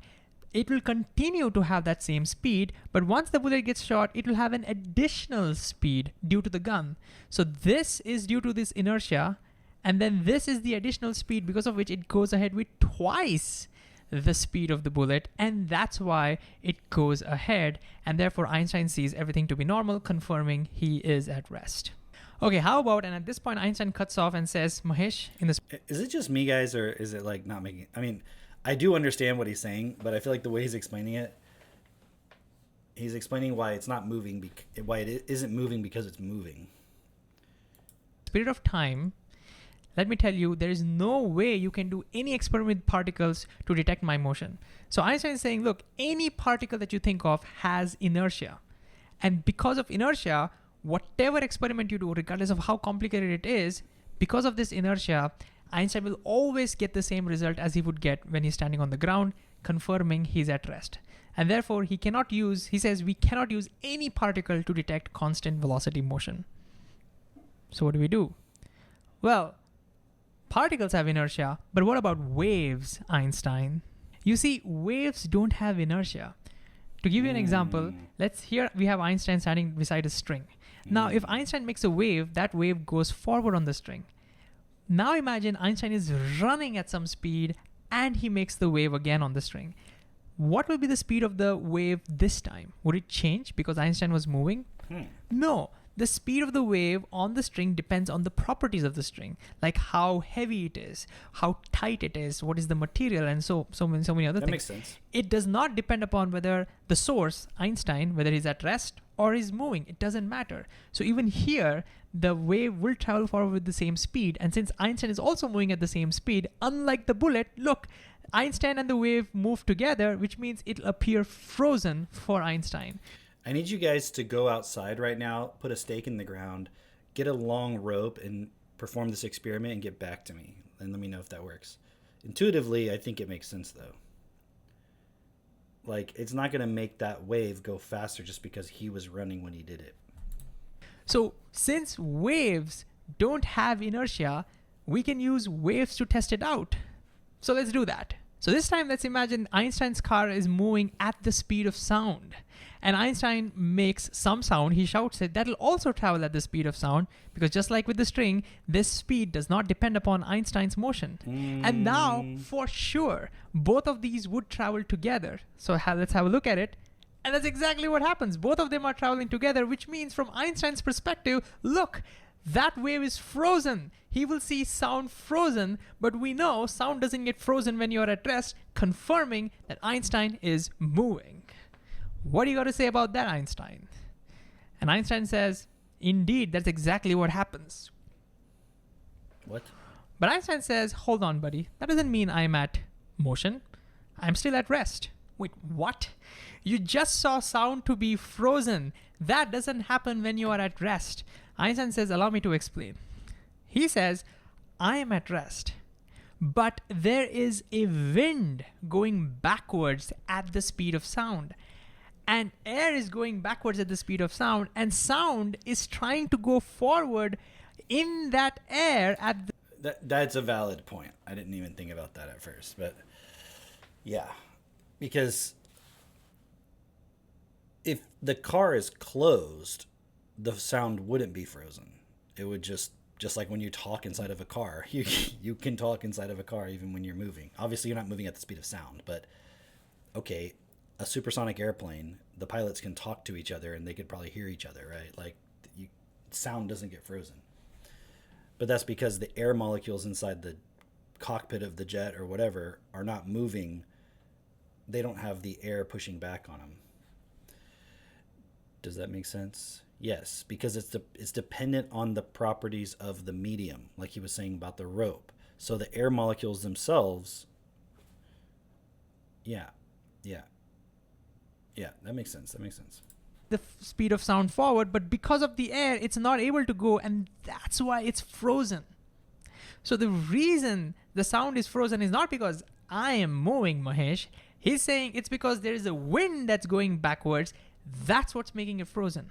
it will continue to have that same speed, but once the bullet gets shot, it will have an additional speed due to the gun. So this is due to this inertia, and then this is the additional speed because of which it goes ahead with twice the speed of the bullet, and that's why it goes ahead, and therefore Einstein sees everything to be normal, confirming he is at rest. Okay, how about, and at this point Einstein cuts off and says, Mahesh, in this... Is it just me, guys, or is it like not making... I mean, I do understand what he's saying, but I feel like the way he's explaining it, he's explaining why it's not moving, why it isn't moving because it's moving. Period of time, let me tell you, there is no way you can do any experiment with particles to detect my motion. So Einstein is saying, look, any particle that you think of has inertia. And because of inertia, whatever experiment you do, regardless of how complicated it is, because of this inertia, Einstein will always get the same result as he would get when he's standing on the ground, confirming he's at rest. And therefore, he says we cannot use any particle to detect constant velocity motion. So what do? Well, particles have inertia, but what about waves, Einstein? You see, waves don't have inertia. To give you an example, here we have Einstein standing beside a string. Now, if Einstein makes a wave, that wave goes forward on the string. Now imagine Einstein is running at some speed and he makes the wave again on the string. What will be the speed of the wave this time? Would it change because Einstein was moving? No. The speed of the wave on the string depends on the properties of the string, like how heavy it is, how tight it is, what is the material, and so many other things. That makes sense. It does not depend upon whether the source, Einstein, whether he's at rest or is moving. It doesn't matter. So even here, the wave will travel forward with the same speed. And since Einstein is also moving at the same speed, unlike the bullet, look, Einstein and the wave move together, which means it'll appear frozen for Einstein. I need you guys to go outside right now, put a stake in the ground, get a long rope, and perform this experiment and get back to me. And let me know if that works. Intuitively, I think it makes sense, though. Like, it's not going to make that wave go faster just because he was running when he did it. So, since waves don't have inertia, we can use waves to test it out. So let's do that. So this time, let's imagine Einstein's car is moving at the speed of sound. And Einstein makes some sound, he shouts it, that'll also travel at the speed of sound, because just like with the string, this speed does not depend upon Einstein's motion. And now, for sure, both of these would travel together. So let's have a look at it. And that's exactly what happens. Both of them are traveling together, which means from Einstein's perspective, look, that wave is frozen. He will see sound frozen, but we know sound doesn't get frozen when you're at rest, confirming that Einstein is moving. What do you got to say about that, Einstein? And Einstein says, indeed, that's exactly what happens. What? But Einstein says, hold on, buddy. That doesn't mean I'm at motion. I'm still at rest. Wait, what? You just saw sound to be frozen. That doesn't happen when you are at rest. Einstein says, allow me to explain. He says, I am at rest, but there is a wind going backwards at the speed of sound. And air is going backwards at the speed of sound, and sound is trying to go forward in that air at the... That's a valid point. I didn't even think about that at first, but yeah, because if the car is closed, the sound wouldn't be frozen. It would just like when you talk inside of a car, you can talk inside of a car even when you're moving. Obviously, you're not moving at the speed of sound, but okay, a supersonic airplane, the pilots can talk to each other and they could probably hear each other, right? Like, sound doesn't get frozen. But that's because the air molecules inside the cockpit of the jet or whatever are not moving. They don't have the air pushing back on them. Does that make sense? Yes, because it's dependent on the properties of the medium, like he was saying about the rope. So the air molecules themselves, yeah, that makes sense. the speed of sound forward, but because of the air, it's not able to go, and that's why it's frozen. So the reason the sound is frozen is not because I am moving, Mahesh. He's saying it's because there is a wind that's going backwards. That's what's making it frozen.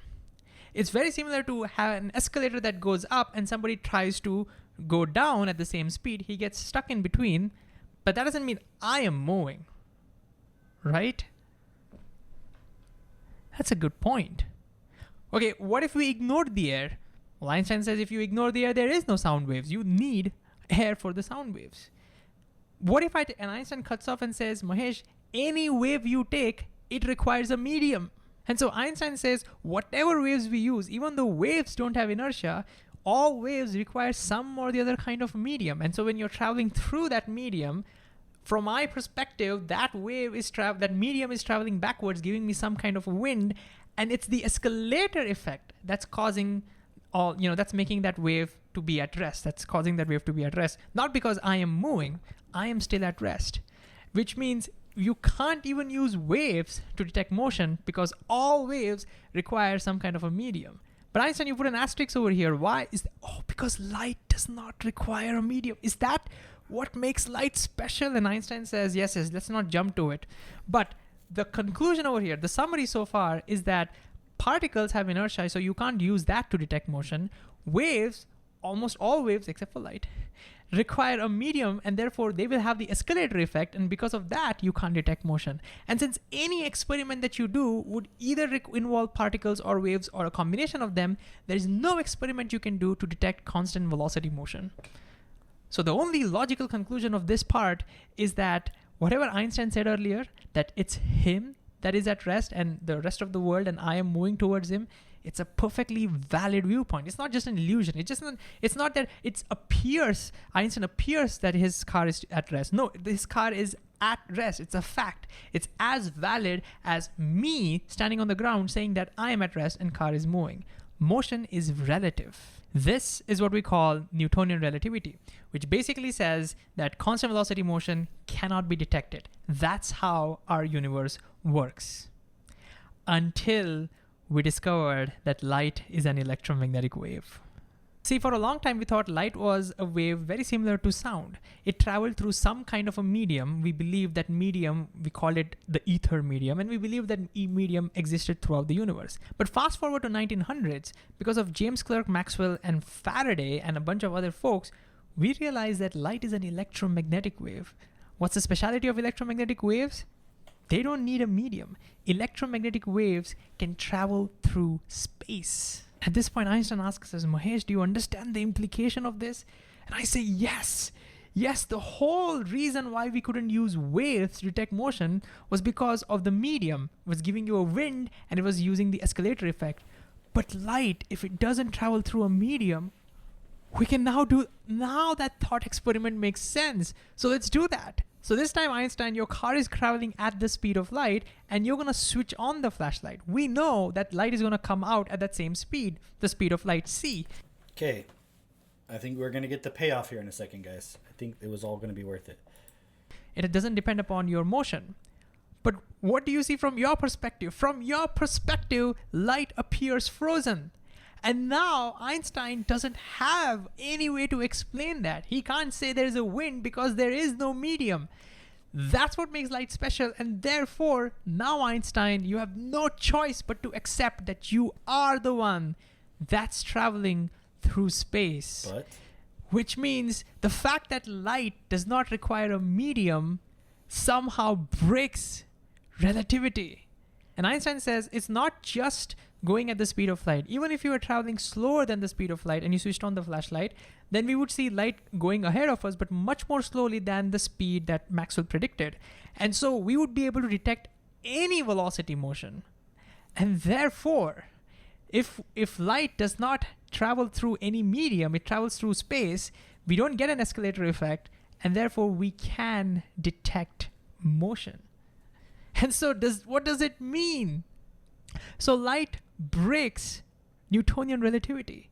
It's very similar to have an escalator that goes up and somebody tries to go down at the same speed. He gets stuck in between, but that doesn't mean I am moving, right? That's a good point. Okay, what if we ignored the air? Well, Einstein says if you ignore the air, there is no sound waves. You need air for the sound waves. What if and Einstein cuts off and says, Mahesh, any wave you take, it requires a medium. And so Einstein says, whatever waves we use, even though waves don't have inertia, all waves require some or the other kind of medium. And so when you're traveling through that medium, from my perspective, that medium is traveling backwards, giving me some kind of wind, and it's the escalator effect that's causing that's making that wave to be at rest. That's causing that wave to be at rest. Not because I am moving, I am still at rest, which means you can't even use waves to detect motion because all waves require some kind of a medium. But Einstein, you put an asterisk over here. Why? Because light does not require a medium. Is that what makes light special? And Einstein says, yes, let's not jump to it. But the conclusion over here, the summary so far is that particles have inertia, so you can't use that to detect motion. Waves, almost all waves except for light, require a medium, and therefore they will have the escalator effect, and because of that you can't detect motion. And since any experiment that you do would either involve particles or waves or a combination of them, there is no experiment you can do to detect constant velocity motion. So the only logical conclusion of this part is that whatever Einstein said earlier, that it's him that is at rest and the rest of the world and I am moving towards him, it's a perfectly valid viewpoint. It's not just an illusion. It's not that Einstein appears that his car is at rest. No, his car is at rest. It's a fact. It's as valid as me standing on the ground saying that I am at rest and car is moving. Motion is relative. This is what we call Newtonian relativity, which basically says that constant velocity motion cannot be detected. That's how our universe works. Until we discovered that light is an electromagnetic wave. See, for a long time, we thought light was a wave very similar to sound. It traveled through some kind of a medium. We believed that medium, we call it the ether medium, and we believe that medium existed throughout the universe. But fast forward to 1900s, because of James Clerk Maxwell and Faraday and a bunch of other folks, we realized that light is an electromagnetic wave. What's the speciality of electromagnetic waves? They don't need a medium. Electromagnetic waves can travel through space. At this point, Einstein asks us, Mahesh, do you understand the implication of this? And I say, yes. Yes, the whole reason why we couldn't use waves to detect motion was because of the medium. It was giving you a wind and it was using the escalator effect. But light, if it doesn't travel through a medium, we can now that thought experiment makes sense. So let's do that. So this time, Einstein, your car is traveling at the speed of light and you're going to switch on the flashlight. We know that light is going to come out at that same speed, the speed of light c. Okay. I think we're going to get the payoff here in a second, guys. I think it was all going to be worth it. It doesn't depend upon your motion. But what do you see from your perspective? From your perspective, light appears frozen. And now Einstein doesn't have any way to explain that. He can't say there's a wind because there is no medium. That's what makes light special. And therefore, now Einstein, you have no choice but to accept that you are the one that's traveling through space. But Which means the fact that light does not require a medium somehow breaks relativity. And Einstein says it's not just going at the speed of light. Even if you were traveling slower than the speed of light and you switched on the flashlight, then we would see light going ahead of us, but much more slowly than the speed that Maxwell predicted. And so we would be able to detect any velocity motion. And therefore, if light does not travel through any medium, it travels through space, we don't get an escalator effect, and therefore we can detect motion. And so what does it mean? So light breaks Newtonian relativity.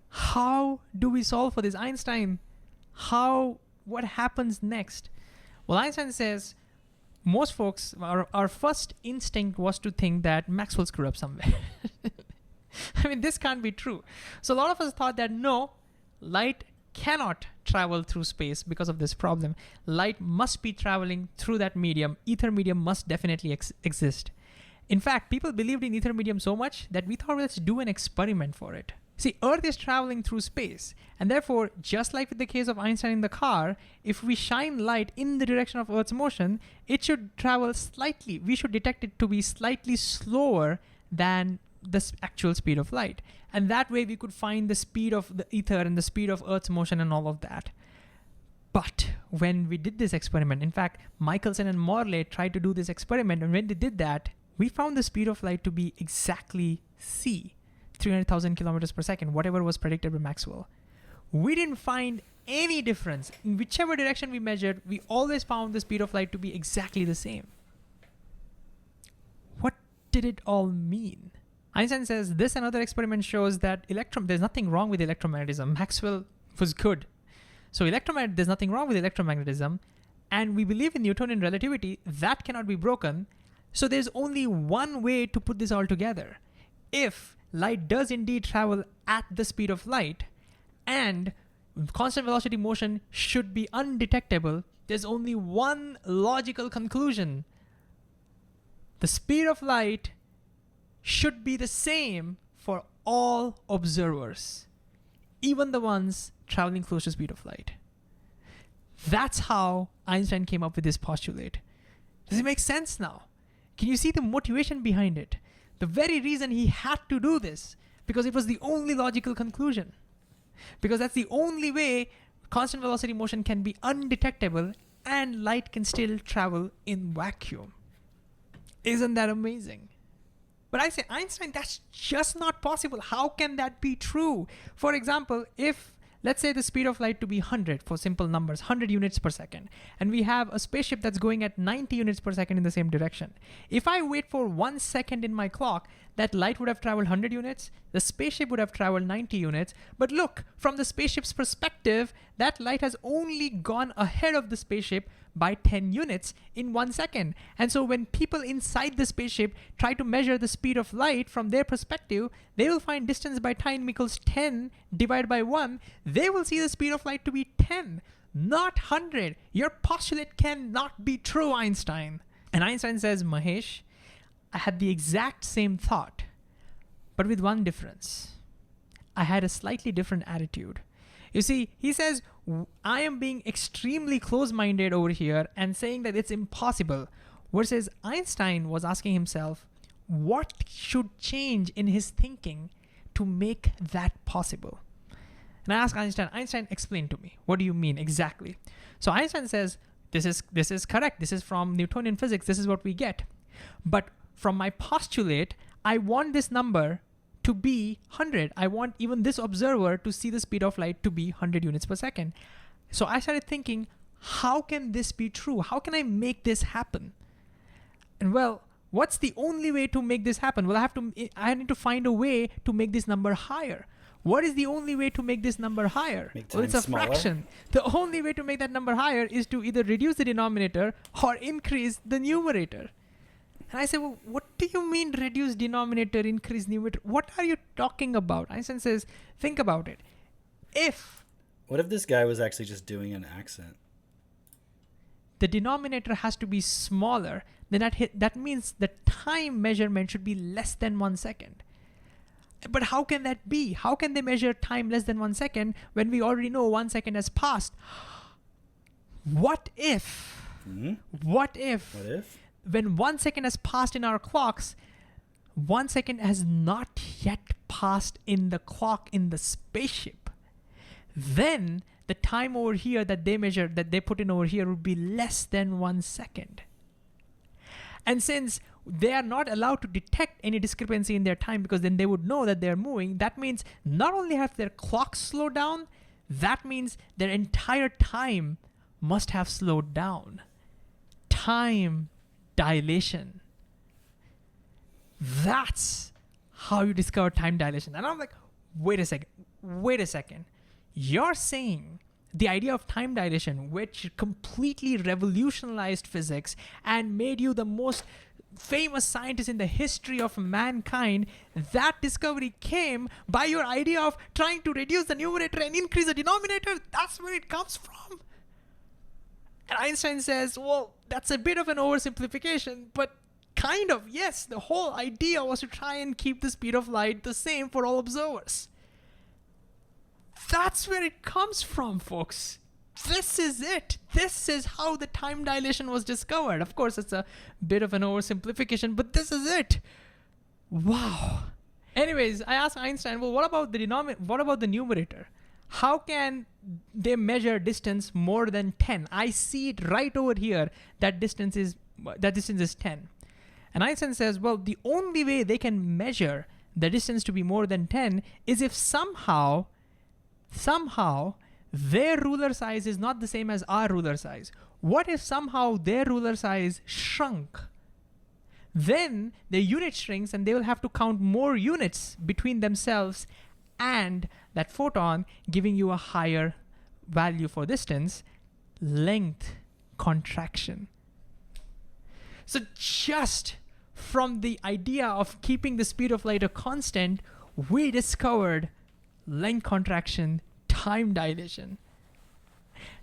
How do we solve for this? Einstein, what happens next? Well, Einstein says most folks, our first instinct was to think that Maxwell screwed up somewhere. I mean, this can't be true. So a lot of us thought that no, light cannot travel through space because of this problem. Light must be traveling through that medium. Ether medium must definitely exist. In fact, people believed in ether medium so much that we thought, let's do an experiment for it. See, Earth is traveling through space, and therefore, just like with the case of Einstein in the car, if we shine light in the direction of Earth's motion, it should travel slightly. We should detect it to be slightly slower than the actual speed of light. And that way we could find the speed of the ether and the speed of Earth's motion and all of that. But when we did this experiment, in fact, Michelson and Morley tried to do this experiment, and when they did that, we found the speed of light to be exactly c, 300,000 kilometers per second, whatever was predicted by Maxwell. We didn't find any difference. In whichever direction we measured, we always found the speed of light to be exactly the same. What did it all mean? Einstein says this and other experiment shows that there's nothing wrong with electromagnetism. Maxwell was good. So there's nothing wrong with electromagnetism, and we believe in Newtonian relativity. That cannot be broken. So there's only one way to put this all together. If light does indeed travel at the speed of light, and constant velocity motion should be undetectable, there's only one logical conclusion. The speed of light should be the same for all observers, even the ones traveling close to the speed of light. That's how Einstein came up with this postulate. Does it make sense now? Can you see the motivation behind it? The very reason he had to do this, because it was the only logical conclusion. Because that's the only way constant velocity motion can be undetectable and light can still travel in vacuum. Isn't that amazing? But I say, Einstein, that's just not possible. How can that be true? For example, if let's say the speed of light to be 100 for simple numbers, 100 units per second, and we have a spaceship that's going at 90 units per second in the same direction. If I wait for 1 second in my clock, that light would have traveled 100 units, the spaceship would have traveled 90 units, but look, from the spaceship's perspective, that light has only gone ahead of the spaceship by 10 units in 1 second. And so when people inside the spaceship try to measure the speed of light from their perspective, they will find distance by time equals 10 divided by 1. They will see the speed of light to be 10, not 100. Your postulate cannot be true, Einstein. And Einstein says, Mahesh, I had the exact same thought, but with one difference. I had a slightly different attitude. You see, he says, I am being extremely close-minded over here and saying that it's impossible. Versus Einstein was asking himself, what should change in his thinking to make that possible? And I asked Einstein, explain to me. What do you mean exactly? So Einstein says, this is correct. This is from Newtonian physics. This is what we get. But from my postulate, I want this number to be 100. I want even this observer to see the speed of light to be 100 units per second. So I started thinking, how can this be true? How can I make this happen? And well, what's the only way to make this happen? Well, I need to find a way to make this number higher. What is the only way to make this number higher? Well, it's a fraction. The only way to make that number higher is to either reduce the denominator or increase the numerator. And I said, well, what do you mean reduce denominator, increase numerator? What are you talking about? Einstein says, think about it. What if this guy was actually just doing an accent? The denominator has to be smaller, then that means the time measurement should be less than 1 second. But how can that be? How can they measure time less than 1 second when we already know 1 second has passed? What if when 1 second has passed in our clocks, 1 second has not yet passed in the clock in the spaceship? Then the time over here that they measure, that they put in over here, would be less than 1 second. And since they are not allowed to detect any discrepancy in their time because then they would know that they're moving, that means not only have their clocks slowed down, that means their entire time must have slowed down. Time dilation. That's how you discover time dilation. And I'm like, wait a second. You're saying the idea of time dilation, which completely revolutionized physics and made you the most famous scientist in the history of mankind, that discovery came by your idea of trying to reduce the numerator and increase the denominator? That's where it comes from. And Einstein says, well, that's a bit of an oversimplification, but kind of, yes. The whole idea was to try and keep the speed of light the same for all observers. That's where it comes from, folks. This is it. This is how the time dilation was discovered. Of course, it's a bit of an oversimplification, but this is it. Wow. Anyways, I asked Einstein, well, what about the numerator? How can they measure distance more than 10? I see it right over here. That distance is 10. And Einstein says, well, the only way they can measure the distance to be more than 10 is if somehow their ruler size is not the same as our ruler size. What if somehow their ruler size shrunk? Then the unit shrinks and they will have to count more units between themselves and that photon, giving you a higher value for distance, length contraction. So just from the idea of keeping the speed of light a constant, we discovered length contraction, time dilation.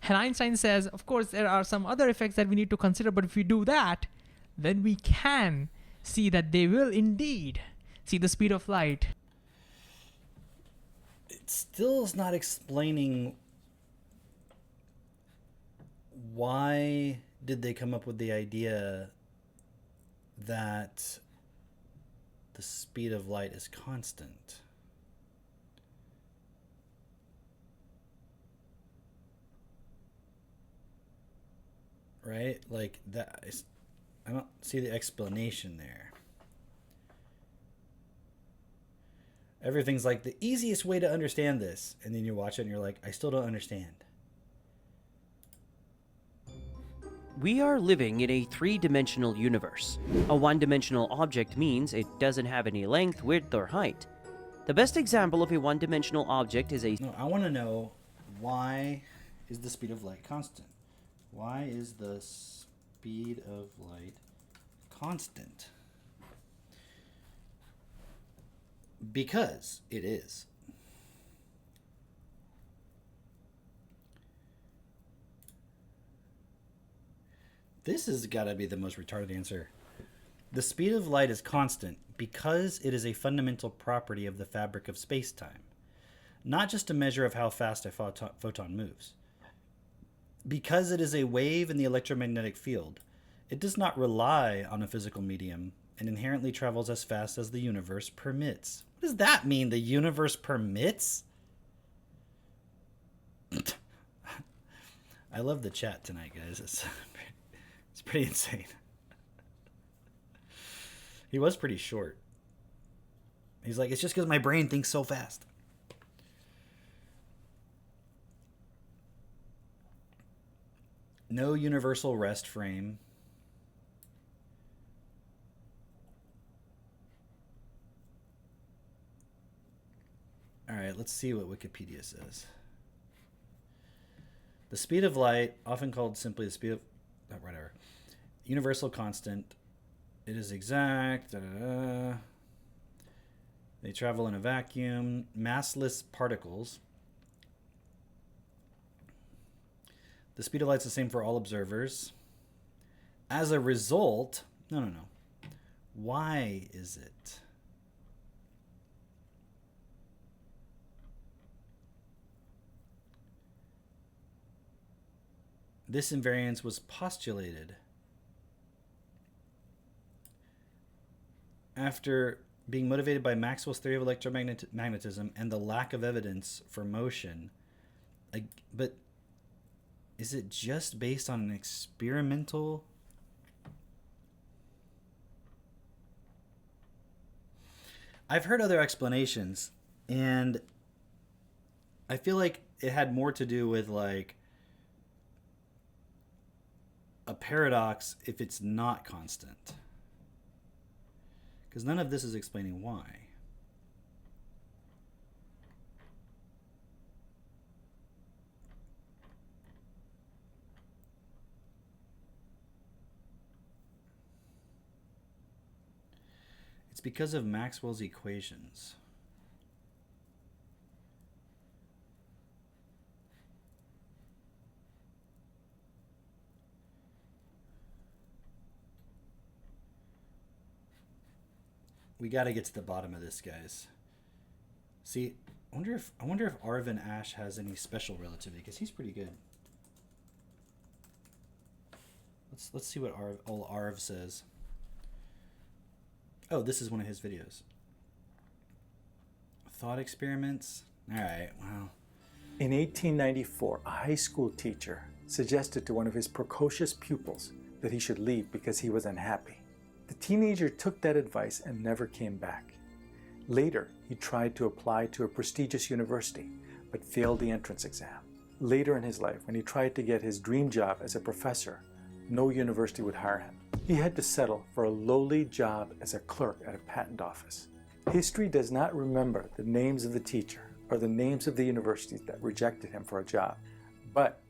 And Einstein says, of course, there are some other effects that we need to consider, but if we do that, then we can see that they will indeed see the speed of light. It still is not explaining why did they come up with the idea that the speed of light is constant. Right? Like that is, I don't see the explanation there. Everything's like the easiest way to understand this, and then you watch it and you're like, I still don't understand. We are living in a three-dimensional universe. A one-dimensional object means it doesn't have any length, width, or height. The best example of a one-dimensional object is a... No, I want to know, why is the speed of light constant? Why is the speed of light constant? Because it is. This has got to be the most retarded answer. The speed of light is constant because it is a fundamental property of the fabric of space-time. not just a measure of how fast a photon moves. Because it is a wave in the electromagnetic field, it does not rely on a physical medium and inherently travels as fast as the universe permits. What does that mean, the universe permits? I love the chat tonight, guys. It's pretty insane. He was pretty short. He's like, it's just because my brain thinks so fast. No universal rest frame. All right, let's see what Wikipedia says. The speed of light, often called simply the speed of... Oh, whatever. Universal constant. It is exact. They travel in a vacuum. Massless particles. The speed of light is the same for all observers. As a result... No. Why is it? This invariance was postulated after being motivated by Maxwell's theory of electromagnetism and the lack of evidence for motion. But is it just based on an experimental... I've heard other explanations, and I feel like it had more to do with like a paradox if it's not constant. Because none of this is explaining why. It's because of Maxwell's equations. We got to get to the bottom of this, guys. See, I wonder if Arvin Ash has any special relativity, because he's pretty good. Let's see what old Arv says. Oh, this is one of his videos. Thought experiments. All right, wow. In 1894, a high school teacher suggested to one of his precocious pupils that he should leave because he was unhappy. The teenager took that advice and never came back. Later, he tried to apply to a prestigious university, but failed the entrance exam. Later in his life, when he tried to get his dream job as a professor, no university would hire him. He had to settle for a lowly job as a clerk at a patent office. History does not remember the names of the teacher or the names of the universities that rejected him for a job, but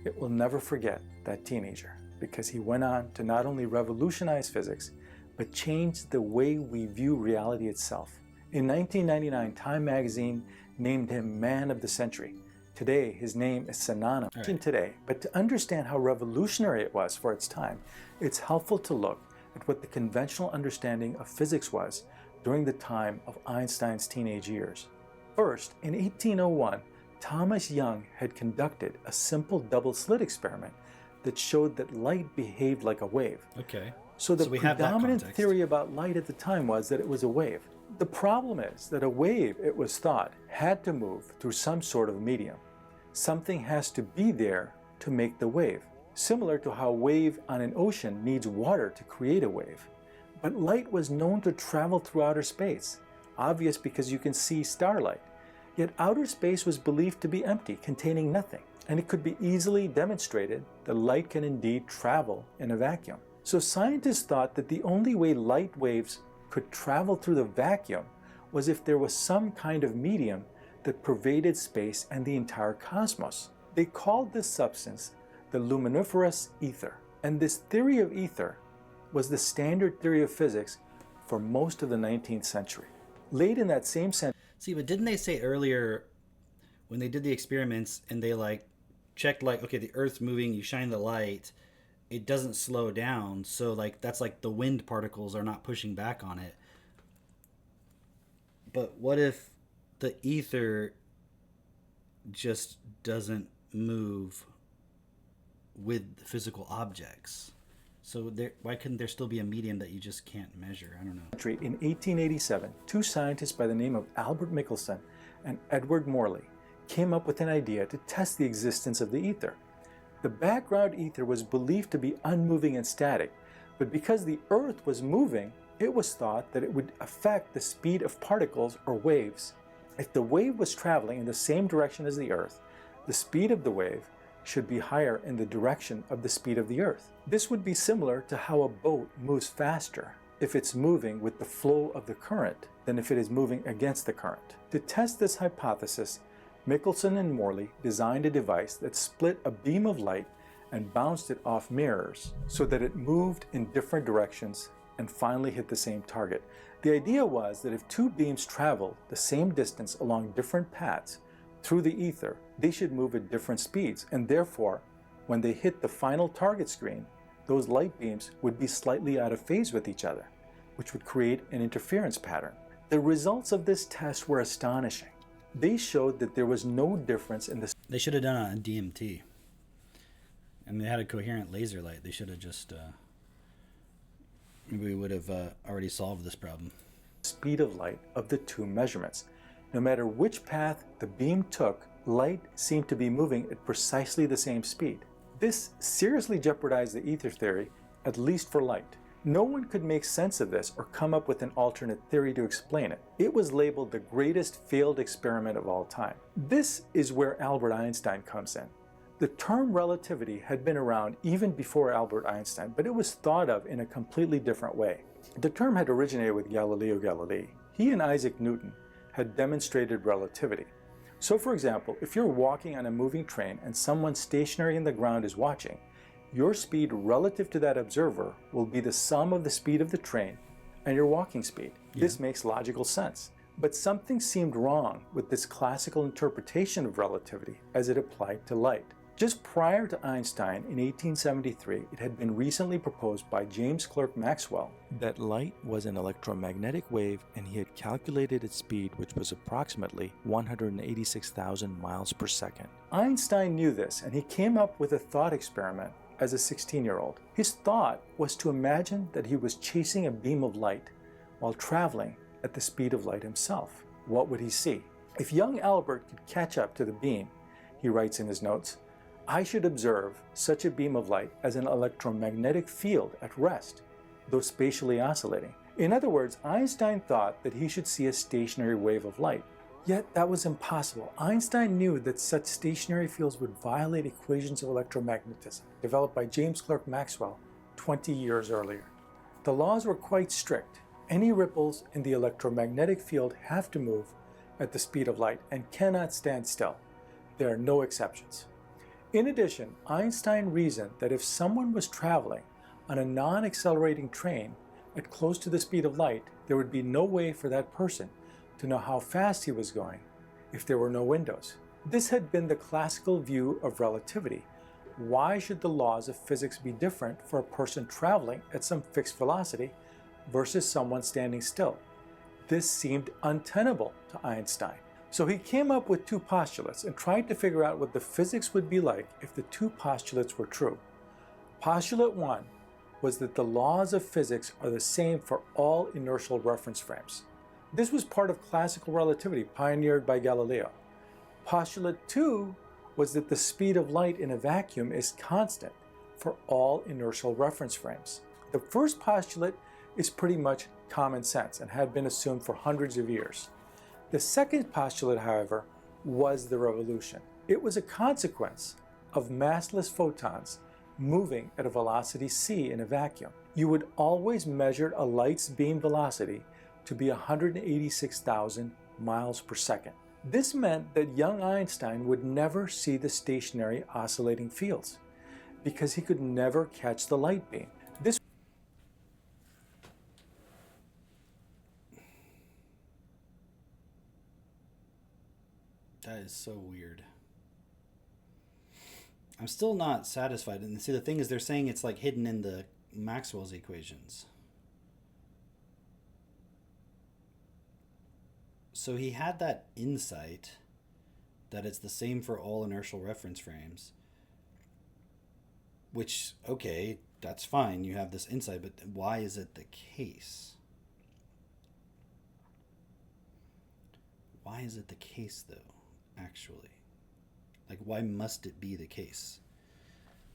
it will never forget that teenager, because he went on to not only revolutionize physics, but changed the way we view reality itself. In 1999, Time magazine named him Man of the Century. Today, his name is synonymous today. But to understand how revolutionary it was for its time, it's helpful to look at what the conventional understanding of physics was during the time of Einstein's teenage years. First, in 1801, Thomas Young had conducted a simple double-slit experiment that showed that light behaved like a wave. Okay. So the we have that predominant context. theory about light at the time was that it was a wave. The problem is that a wave, it was thought, had to move through some sort of medium. Something has to be there to make the wave, similar to how a wave on an ocean needs water to create a wave. But light was known to travel through outer space, obvious because you can see starlight. Yet outer space was believed to be empty, containing nothing, and it could be easily demonstrated that light can indeed travel in a vacuum. So scientists thought that the only way light waves could travel through the vacuum was if there was some kind of medium that pervaded space and the entire cosmos. They called this substance the luminiferous ether. And this theory of ether was the standard theory of physics for most of the 19th century. Late in that same century... See, but didn't they say earlier when they did the experiments and they like checked like, okay, the Earth's moving, you shine the light, it doesn't slow down, so like that's like the wind particles are not pushing back on it. But what if the ether just doesn't move with the physical objects. So why couldn't there still be a medium that you just can't measure? I don't know. In 1887, two scientists by the name of Albert Michelson and Edward Morley came up with an idea to test the existence of the ether. The background ether was believed to be unmoving and static, but because the Earth was moving, it was thought that it would affect the speed of particles or waves. If the wave was traveling in the same direction as the Earth, the speed of the wave should be higher in the direction of the speed of the Earth. This would be similar to how a boat moves faster if it's moving with the flow of the current than if it is moving against the current. To test this hypothesis, Michelson and Morley designed a device that split a beam of light and bounced it off mirrors so that it moved in different directions and finally hit the same target. The idea was that if two beams travel the same distance along different paths through the ether, they should move at different speeds, and therefore, when they hit the final target screen, those light beams would be slightly out of phase with each other, which would create an interference pattern. The results of this test were astonishing. They showed that there was no difference in the... They should have done it on DMT. And they had a coherent laser light. They should have just... maybe we would have already solved this problem. Speed of light of the two measurements. No matter which path the beam took, light seemed to be moving at precisely the same speed. This seriously jeopardized the ether theory, at least for light. No one could make sense of this or come up with an alternate theory to explain it. It was labeled the greatest failed experiment of all time. This is where Albert Einstein comes in. The term relativity had been around even before Albert Einstein, but it was thought of in a completely different way. The term had originated with Galileo Galilei. He and Isaac Newton had demonstrated relativity. So for example, if you're walking on a moving train and someone stationary in the ground is watching, your speed relative to that observer will be the sum of the speed of the train and your walking speed. Yeah. This makes logical sense. But something seemed wrong with this classical interpretation of relativity as it applied to light. Just prior to Einstein in 1873, it had been recently proposed by James Clerk Maxwell that light was an electromagnetic wave, and he had calculated its speed, which was approximately 186,000 miles per second. Einstein knew this, and he came up with a thought experiment as a 16-year-old. His thought was to imagine that he was chasing a beam of light while traveling at the speed of light himself. What would he see? If young Albert could catch up to the beam, he writes in his notes, I should observe such a beam of light as an electromagnetic field at rest, though spatially oscillating. In other words, Einstein thought that he should see a stationary wave of light. Yet that was impossible. Einstein knew that such stationary fields would violate equations of electromagnetism developed by James Clerk Maxwell 20 years earlier. The laws were quite strict. Any ripples in the electromagnetic field have to move at the speed of light and cannot stand still. There are no exceptions. In addition, Einstein reasoned that if someone was traveling on a non-accelerating train at close to the speed of light, there would be no way for that person to know how fast he was going if there were no windows. This had been the classical view of relativity. Why should the laws of physics be different for a person traveling at some fixed velocity versus someone standing still? This seemed untenable to Einstein. So he came up with two postulates and tried to figure out what the physics would be like if the two postulates were true. Postulate 1 was that the laws of physics are the same for all inertial reference frames. This was part of classical relativity pioneered by Galileo. Postulate 2 was that the speed of light in a vacuum is constant for all inertial reference frames. The first postulate is pretty much common sense and had been assumed for hundreds of years. The second postulate, however, was the revolution. It was a consequence of massless photons moving at a velocity c in a vacuum. You would always measure a light's beam velocity to be 186,000 miles per second. This meant that young Einstein would never see the stationary oscillating fields because he could never catch the light beam. That is so weird. I'm still not satisfied. And see, the thing is, they're saying it's like hidden in the Maxwell's equations. So he had that insight that it's the same for all inertial reference frames, which, okay, that's fine, you have this insight, but why is it the case? Why is it the case, though, actually? Like, why must it be the case?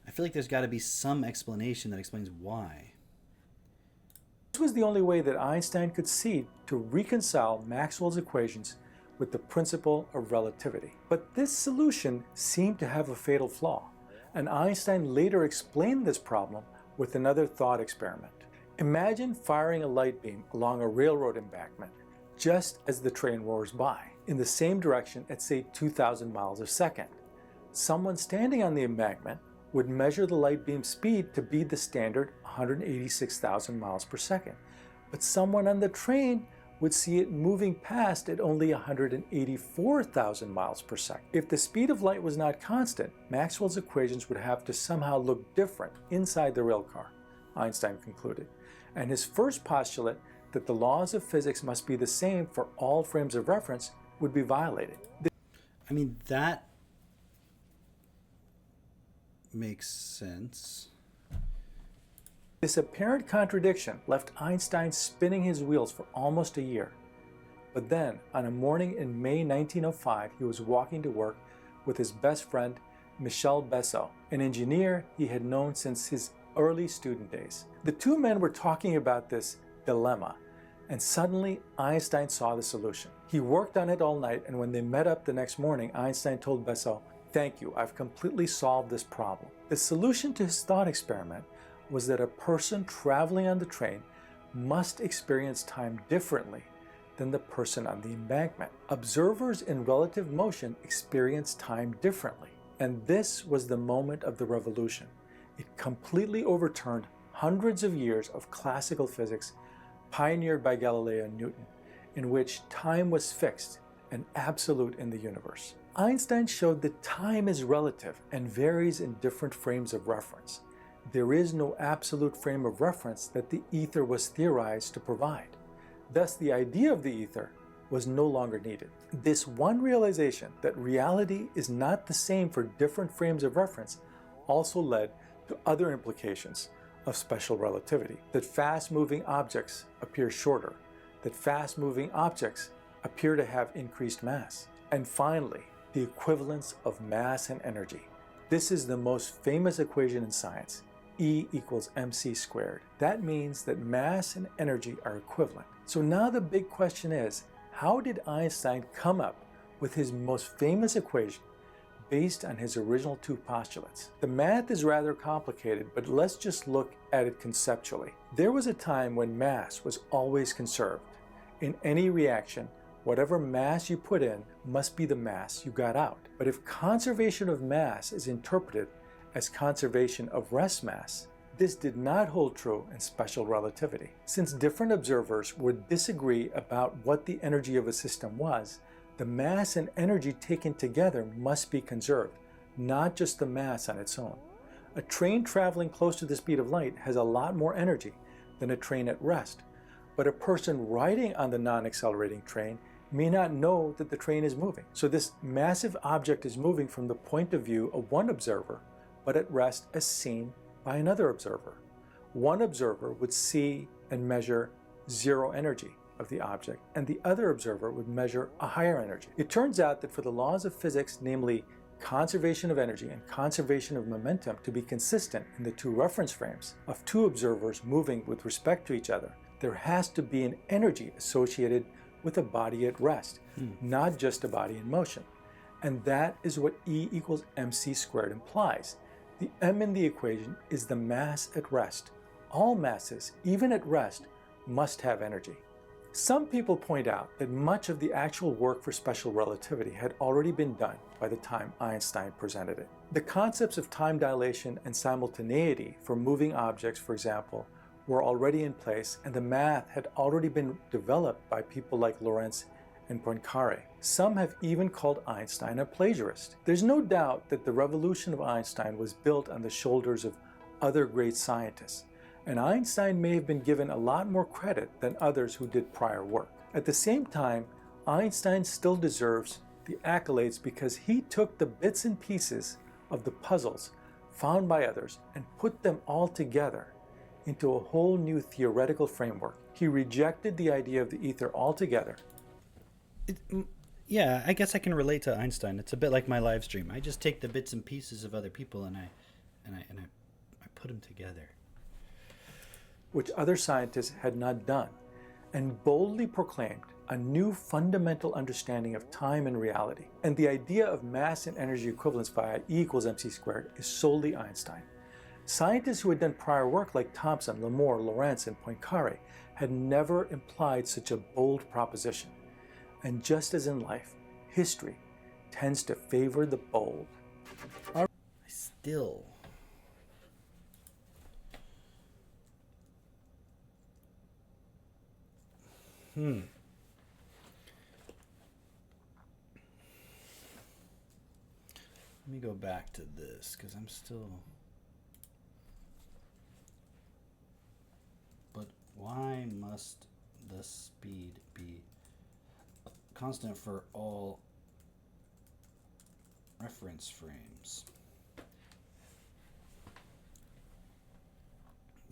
I feel like there's got to be some explanation that explains why. This was the only way that Einstein could see to reconcile Maxwell's equations with the principle of relativity. But this solution seemed to have a fatal flaw, and Einstein later explained this problem with another thought experiment. Imagine firing a light beam along a railroad embankment just as the train roars by, in the same direction at say 2,000 miles a second. Someone standing on the embankment would measure the light beam speed to be the standard 186,000 miles per second, but someone on the train would see it moving past at only 184,000 miles per second. If the speed of light was not constant, Maxwell's equations would have to somehow look different inside the railcar, Einstein concluded. And his first postulate that the laws of physics must be the same for all frames of reference would be violated. I mean, that makes sense. This apparent contradiction left Einstein spinning his wheels for almost a year. But then, on a morning in May 1905, he was walking to work with his best friend, Michel Bessot, an engineer he had known since his early student days. The two men were talking about this dilemma, and suddenly Einstein saw the solution. He worked on it all night, and when they met up the next morning, Einstein told Bessot, "Thank you, I've completely solved this problem." The solution to his thought experiment was that a person traveling on the train must experience time differently than the person on the embankment. Observers in relative motion experience time differently, and this was the moment of the revolution. It completely overturned hundreds of years of classical physics pioneered by Galileo and Newton, in which time was fixed and absolute in the universe. Einstein showed that time is relative and varies in different frames of reference. There is no absolute frame of reference that the ether was theorized to provide. Thus, the idea of the ether was no longer needed. This one realization that reality is not the same for different frames of reference also led to other implications of special relativity. That fast-moving objects appear shorter, that fast-moving objects appear to have increased mass. And finally, the equivalence of mass and energy. This is the most famous equation in science, E equals mc squared. That means that mass and energy are equivalent. So now the big question is, how did Einstein come up with his most famous equation based on his original two postulates? The math is rather complicated, but let's just look at it conceptually. There was a time when mass was always conserved. In any reaction, whatever mass you put in must be the mass you got out. But if conservation of mass is interpreted as conservation of rest mass, this did not hold true in special relativity. Since different observers would disagree about what the energy of a system was, the mass and energy taken together must be conserved, not just the mass on its own. A train traveling close to the speed of light has a lot more energy than a train at rest, but a person riding on the non-accelerating train may not know that the train is moving. So this massive object is moving from the point of view of one observer, but at rest as seen by another observer. One observer would see and measure zero energy of the object, and the other observer would measure a higher energy. It turns out that for the laws of physics, namely conservation of energy and conservation of momentum, to be consistent in the two reference frames of two observers moving with respect to each other, there has to be an energy associated with a body at rest, not just a body in motion. And that is what E equals mc squared implies. The m in the equation is the mass at rest. All masses, even at rest, must have energy. Some people point out that much of the actual work for special relativity had already been done by the time Einstein presented it. The concepts of time dilation and simultaneity for moving objects, for example, were already in place, and the math had already been developed by people like Lorentz and Poincaré. Some have even called Einstein a plagiarist. There's no doubt that the revolution of Einstein was built on the shoulders of other great scientists, and Einstein may have been given a lot more credit than others who did prior work. At the same time, Einstein still deserves the accolades because he took the bits and pieces of the puzzles found by others and put them all together into a whole new theoretical framework. He rejected the idea of the ether altogether. Yeah, I guess I can relate to Einstein. It's a bit like my live stream. I just take the bits and pieces of other people and I put them together. Which other scientists had not done, and boldly proclaimed a new fundamental understanding of time and reality. And the idea of mass and energy equivalence via E equals mc squared is solely Einstein. Scientists who had done prior work like Thomson, Lamore, Lorentz, and Poincaré had never implied such a bold proposition. And just as in life, history tends to favor the bold. Still. Let me go back to this because I'm still. But why must the speed be constant for all reference frames?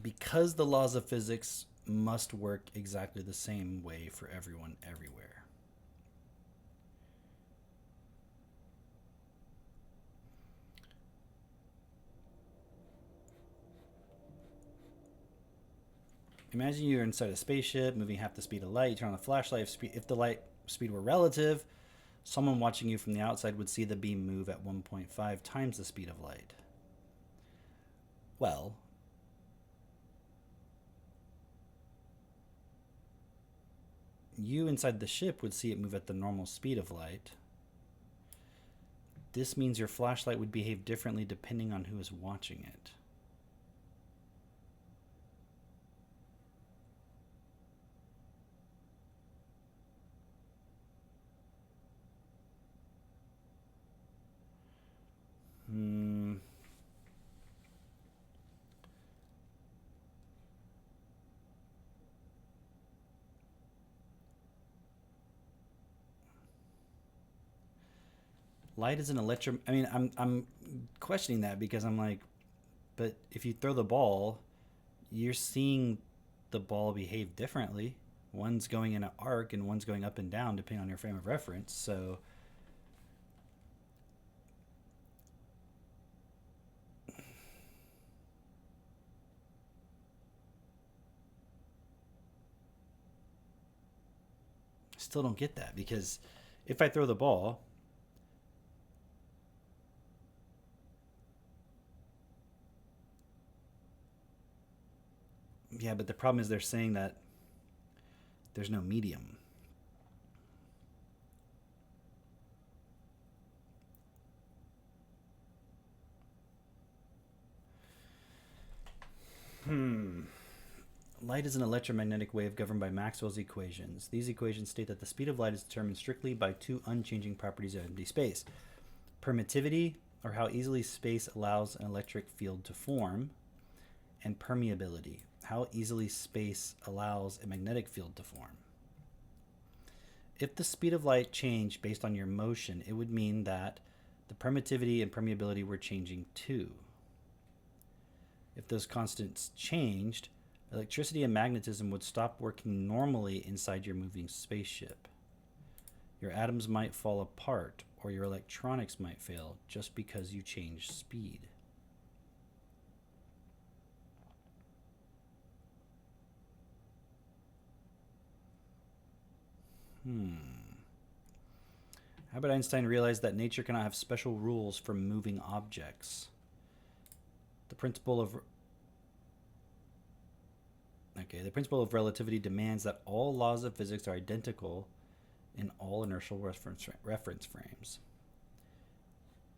Because the laws of physics must work exactly the same way for everyone everywhere. Imagine you're inside a spaceship moving half the speed of light. You turn on the flashlight. If the light speed were relative, someone watching you from the outside would see the beam move at 1.5 times the speed of light. Well, you inside the ship would see it move at the normal speed of light. This means your flashlight would behave differently depending on who is watching it. Light is an I mean, I'm questioning that because I'm like, but if you throw the ball, you're seeing the ball behave differently. One's going in an arc and one's going up and down depending on your frame of reference. So I still don't get that because if I throw the ball, yeah, but the problem is they're saying that there's no medium. Light is an electromagnetic wave governed by Maxwell's equations. These equations state that the speed of light is determined strictly by two unchanging properties of empty space. Permittivity, or how easily space allows an electric field to form, and permeability, how easily space allows a magnetic field to form. If the speed of light changed based on your motion, it would mean that the permittivity and permeability were changing too. If those constants changed, electricity and magnetism would stop working normally inside your moving spaceship. Your atoms might fall apart, or your electronics might fail just because you changed speed. Albert Einstein realized that nature cannot have special rules for moving objects. The principle of relativity demands that all laws of physics are identical in all inertial reference frames.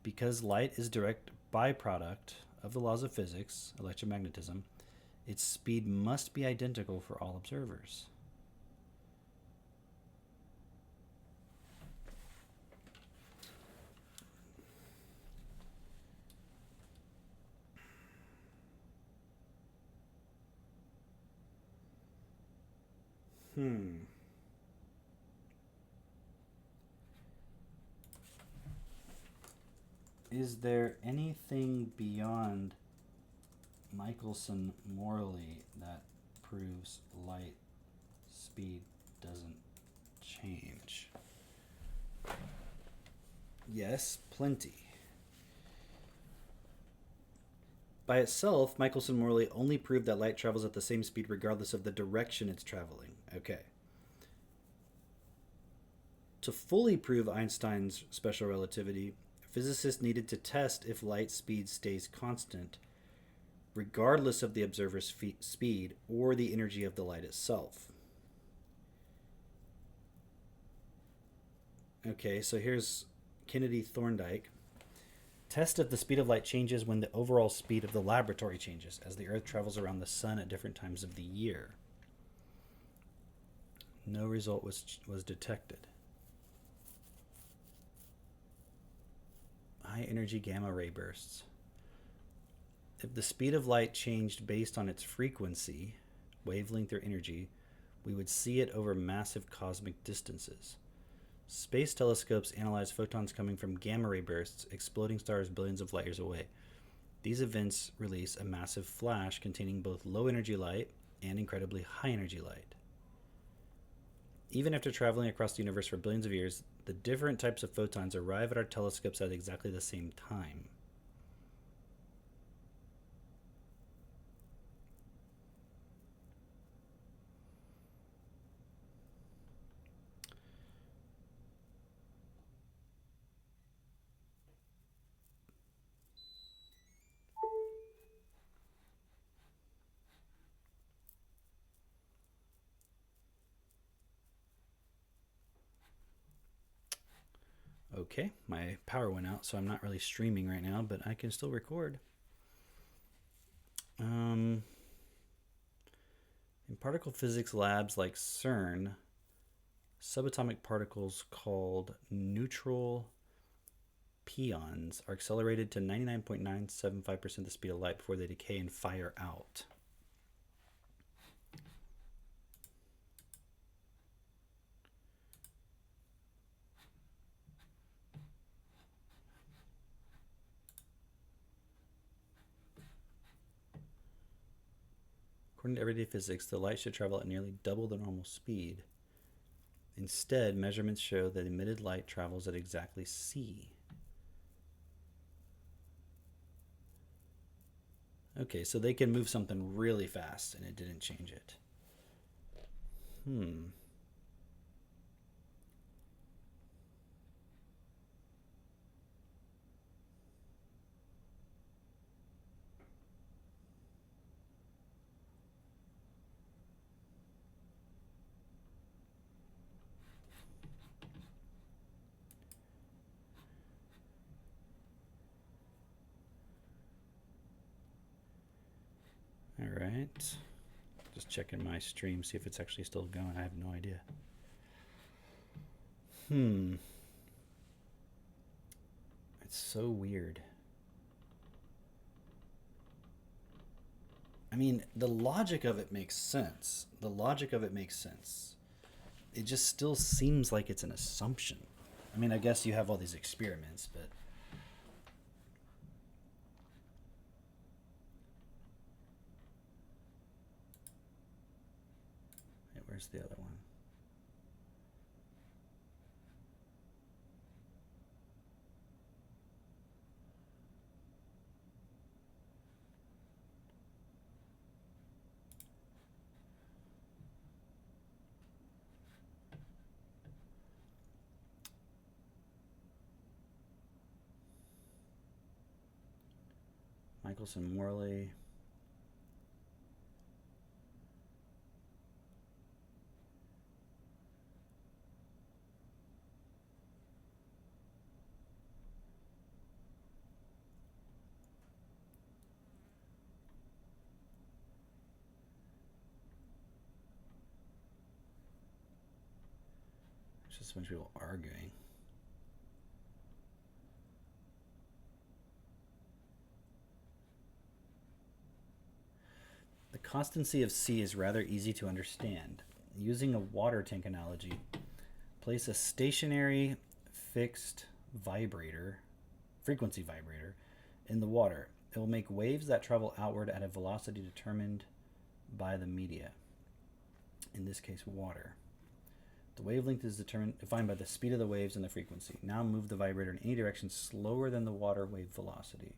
Because light is a direct byproduct of the laws of physics, electromagnetism, its speed must be identical for all observers. Is there anything beyond Michelson-Morley that proves light speed doesn't change? Yes, plenty. By itself, Michelson-Morley only proved that light travels at the same speed regardless of the direction it's traveling. Okay. To fully prove Einstein's special relativity, physicists needed to test if light speed stays constant regardless of the observer's speed or the energy of the light itself. Okay, so here's Kennedy Thorndike. Test if the speed of light changes when the overall speed of the laboratory changes as the Earth travels around the Sun at different times of the year. No result was detected. High energy gamma ray bursts. If the speed of light changed based on its frequency, wavelength, or energy, we would see it over massive cosmic distances. Space telescopes analyze photons coming from gamma ray bursts, exploding stars billions of light years away. These events release a massive flash containing both low energy light and incredibly high energy light. Even after traveling across the universe for billions of years, the different types of photons arrive at our telescopes at exactly the same time. Okay, my power went out, so I'm not really streaming right now, but I can still record. In particle physics labs like CERN, subatomic particles called neutral pions are accelerated to 99.975% the speed of light before they decay and fire out. According to everyday physics, the light should travel at nearly double the normal speed. Instead, measurements show that emitted light travels at exactly c. Okay, so they can move something really fast and it didn't change it. All right. Just checking my stream, see if it's actually still going. I have no idea. It's so weird. I mean, the logic of it makes sense. It just still seems like it's an assumption. I mean, I guess you have all these experiments, but... Hey, where's the other one? Michelson-Morley. There's just a bunch of people arguing. The constancy of C is rather easy to understand. Using a water tank analogy, place a stationary fixed frequency vibrator in the water. It will make waves that travel outward at a velocity determined by the media, in this case water. The wavelength is defined by the speed of the waves and the frequency. Now move the vibrator in any direction slower than the water wave velocity.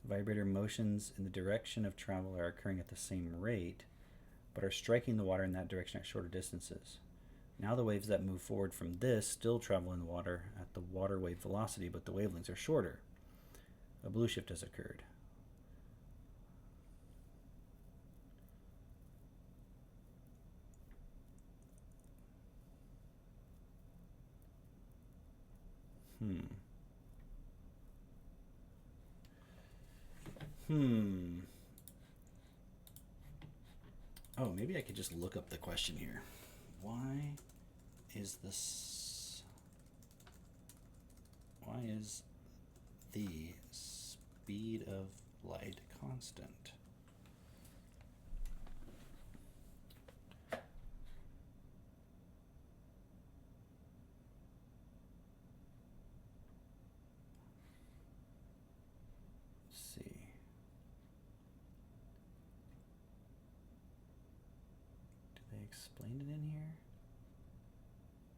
The vibrator motions in the direction of travel are occurring at the same rate, but are striking the water in that direction at shorter distances. Now the waves that move forward from this still travel in the water at the water wave velocity, but the wavelengths are shorter. A blue shift has occurred. Oh, maybe I could just look up the question here. Why is the speed of light constant? Explained it in here?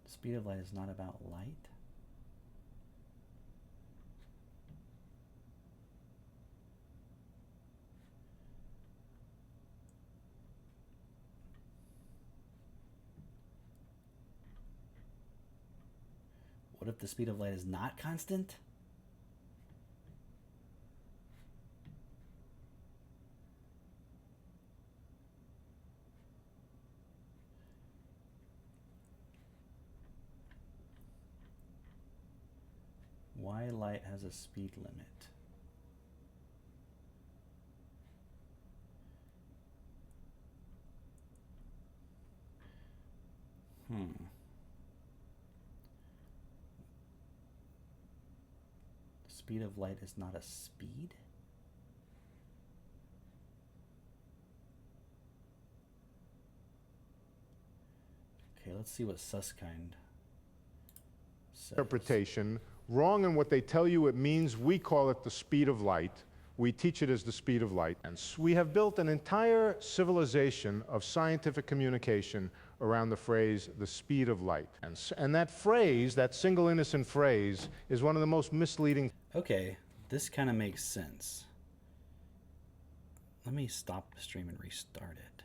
The speed of light is not about light? What if the speed of light is not constant? Why light has a speed limit? The speed of light is not a speed? Okay, let's see what Susskind says. Interpretation, wrong in what they tell you it means. We call it the speed of light. We teach it as the speed of light. And we have built an entire civilization of scientific communication around the phrase, the speed of light. And that phrase, that single innocent phrase, is one of the most misleading. Okay, this kind of makes sense. Let me stop the stream and restart it.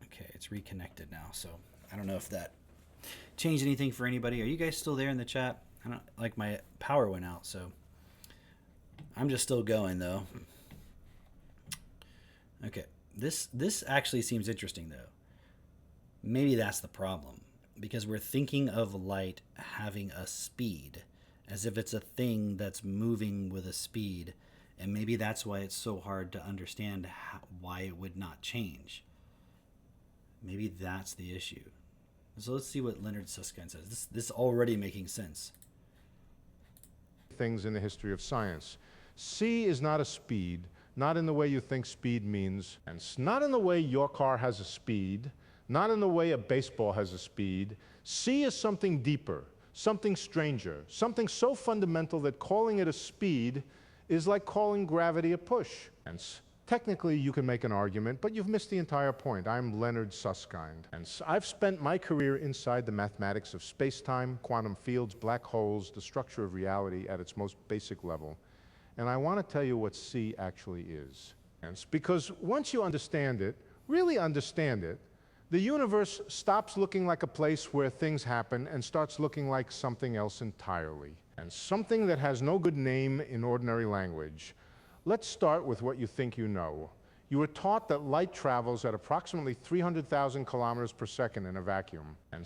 Okay, it's reconnected now, so I don't know if that changed anything for anybody. Are you guys still there in the chat? I don't, like, my power went out, so I'm just still going though. Okay, this actually seems interesting though. Maybe that's the problem, because we're thinking of light having a speed as if it's a thing that's moving with a speed, and maybe that's why it's so hard to understand why it would not change. Maybe that's the issue. So let's see what Leonard Susskind says. This is already making sense. Things in the history of science. C is not a speed, not in the way you think speed means, and not in the way your car has a speed, not in the way a baseball has a speed. C is something deeper, something stranger, something so fundamental that calling it a speed is like calling gravity a push. And technically, you can make an argument, but you've missed the entire point. I'm Leonard Susskind, and I've spent my career inside the mathematics of space-time, quantum fields, black holes, the structure of reality at its most basic level. And I want to tell you what C actually is. And it's because once you understand it, really understand it, the universe stops looking like a place where things happen and starts looking like something else entirely, and something that has no good name in ordinary language. Let's start with what you think you know. You were taught that light travels at approximately 300,000 kilometers per second in a vacuum. And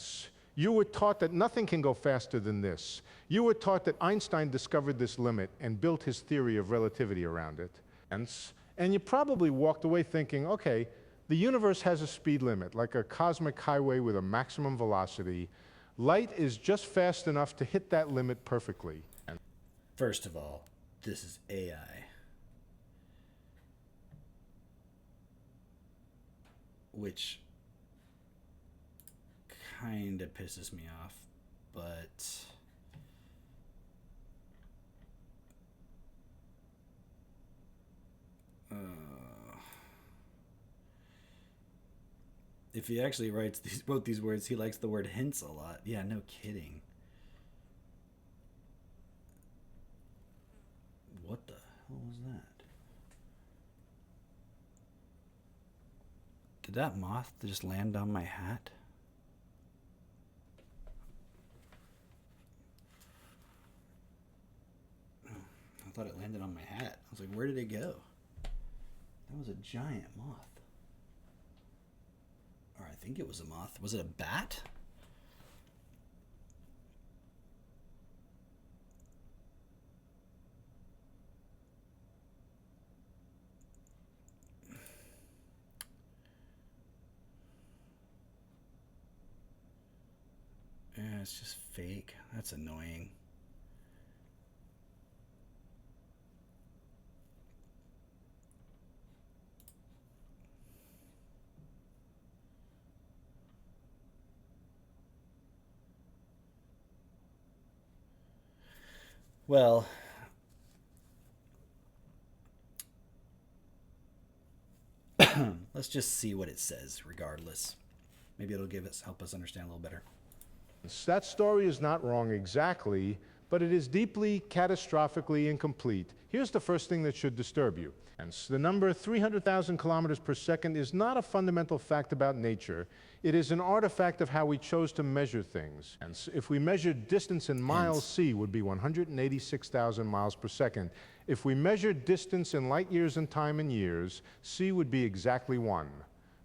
you were taught that nothing can go faster than this. You were taught that Einstein discovered this limit and built his theory of relativity around it. And you probably walked away thinking, okay, the universe has a speed limit, like a cosmic highway with a maximum velocity. Light is just fast enough to hit that limit perfectly. First of all, this is AI. Which kind of pisses me off, but if he actually wrote these words, he likes the word hints a lot. Yeah, no kidding. What the hell was that? Did that moth just land on my hat? I thought it landed on my hat. I was like, where did it go? That was a giant moth. Or I think it was a moth. Was it a bat? Yeah, it's just fake. That's annoying. Well, let's just see what it says regardless. Maybe it'll help us understand a little better. That story is not wrong exactly, but it is deeply, catastrophically incomplete. Here's the first thing that should disturb you. And the number 300,000 kilometers per second is not a fundamental fact about nature. It is an artifact of how we chose to measure things. And if we measured distance in miles, c would be 186,000 miles per second. If we measured distance in light years and time in years, c would be exactly 1.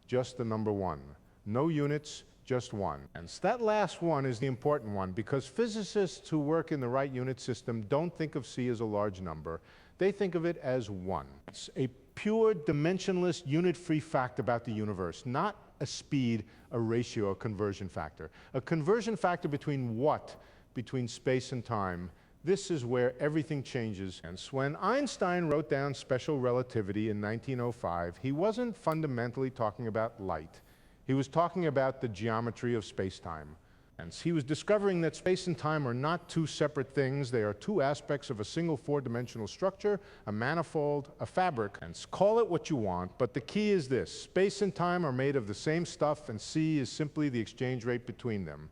Just the number 1. No units, just 1. And that last one is the important one, because physicists who work in the right unit system don't think of c as a large number. They think of it as 1. It's a pure, dimensionless, unit-free fact about the universe, not a speed, a ratio, a conversion factor. A conversion factor between what? Between space and time. This is where everything changes. And when Einstein wrote down special relativity in 1905, he wasn't fundamentally talking about light. He was talking about the geometry of space-time. And he was discovering that space and time are not two separate things. They are two aspects of a single four-dimensional structure, a manifold, a fabric. And call it what you want, but the key is this. Space and time are made of the same stuff, and c is simply the exchange rate between them.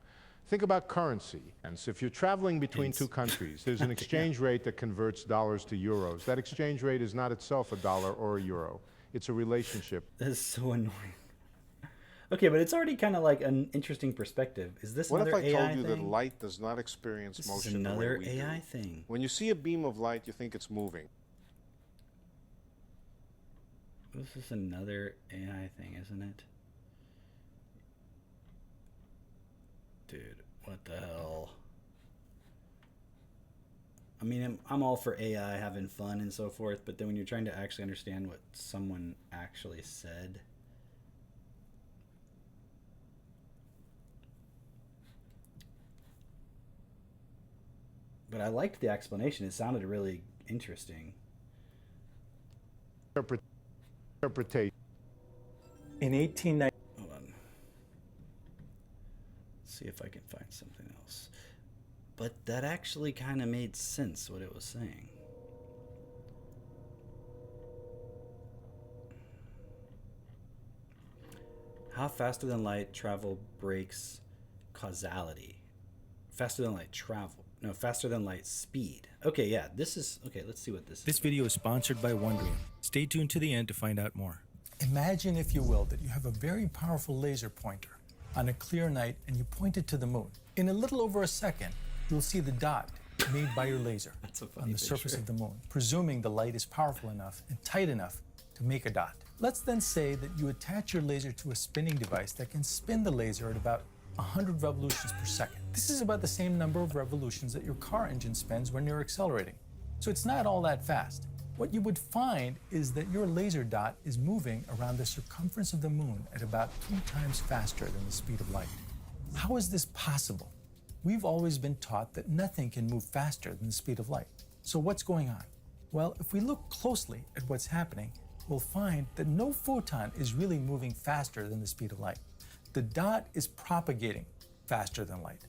Think about currency. And so if you're traveling between two countries, there's an exchange rate that converts dollars to euros. That exchange rate is not itself a dollar or a euro. It's a relationship. That is so annoying. Okay, but it's already kind of like an interesting perspective. Is this another AI thing? What if I told you that light does not experience motion the way we do? This is another AI thing. When you see a beam of light, you think it's moving. This is another AI thing, isn't it? Dude, what the hell? I mean, I'm all for AI having fun and so forth, but then when you're trying to actually understand what someone actually said... But I liked the explanation. It sounded really interesting. Interpretation. In 1890, Hold on. Let's see if I can find something else. But that actually kind of made sense, what it was saying. How faster than light travel breaks causality. Faster than light travel. No, faster than light speed. Okay, yeah, this is... Okay, let's see what this is. This video is sponsored by Wondrium. Stay tuned to the end to find out more. imagine, if you will, that you have a very powerful laser pointer on a clear night and you point it to the moon. In a little over a second, you'll see the dot made by your laser on the surface of the moon, presuming the light is powerful enough and tight enough to make a dot. Let's then say that you attach your laser to a spinning device that can spin the laser at about 100 revolutions per second. This is about the same number of revolutions that your car engine spins when you're accelerating. So it's not all that fast. What you would find is that your laser dot is moving around the circumference of the moon at about 3 times faster than the speed of light. How is this possible? We've always been taught that nothing can move faster than the speed of light. So what's going on? Well, if we look closely at what's happening, we'll find that no photon is really moving faster than the speed of light. The dot is propagating faster than light.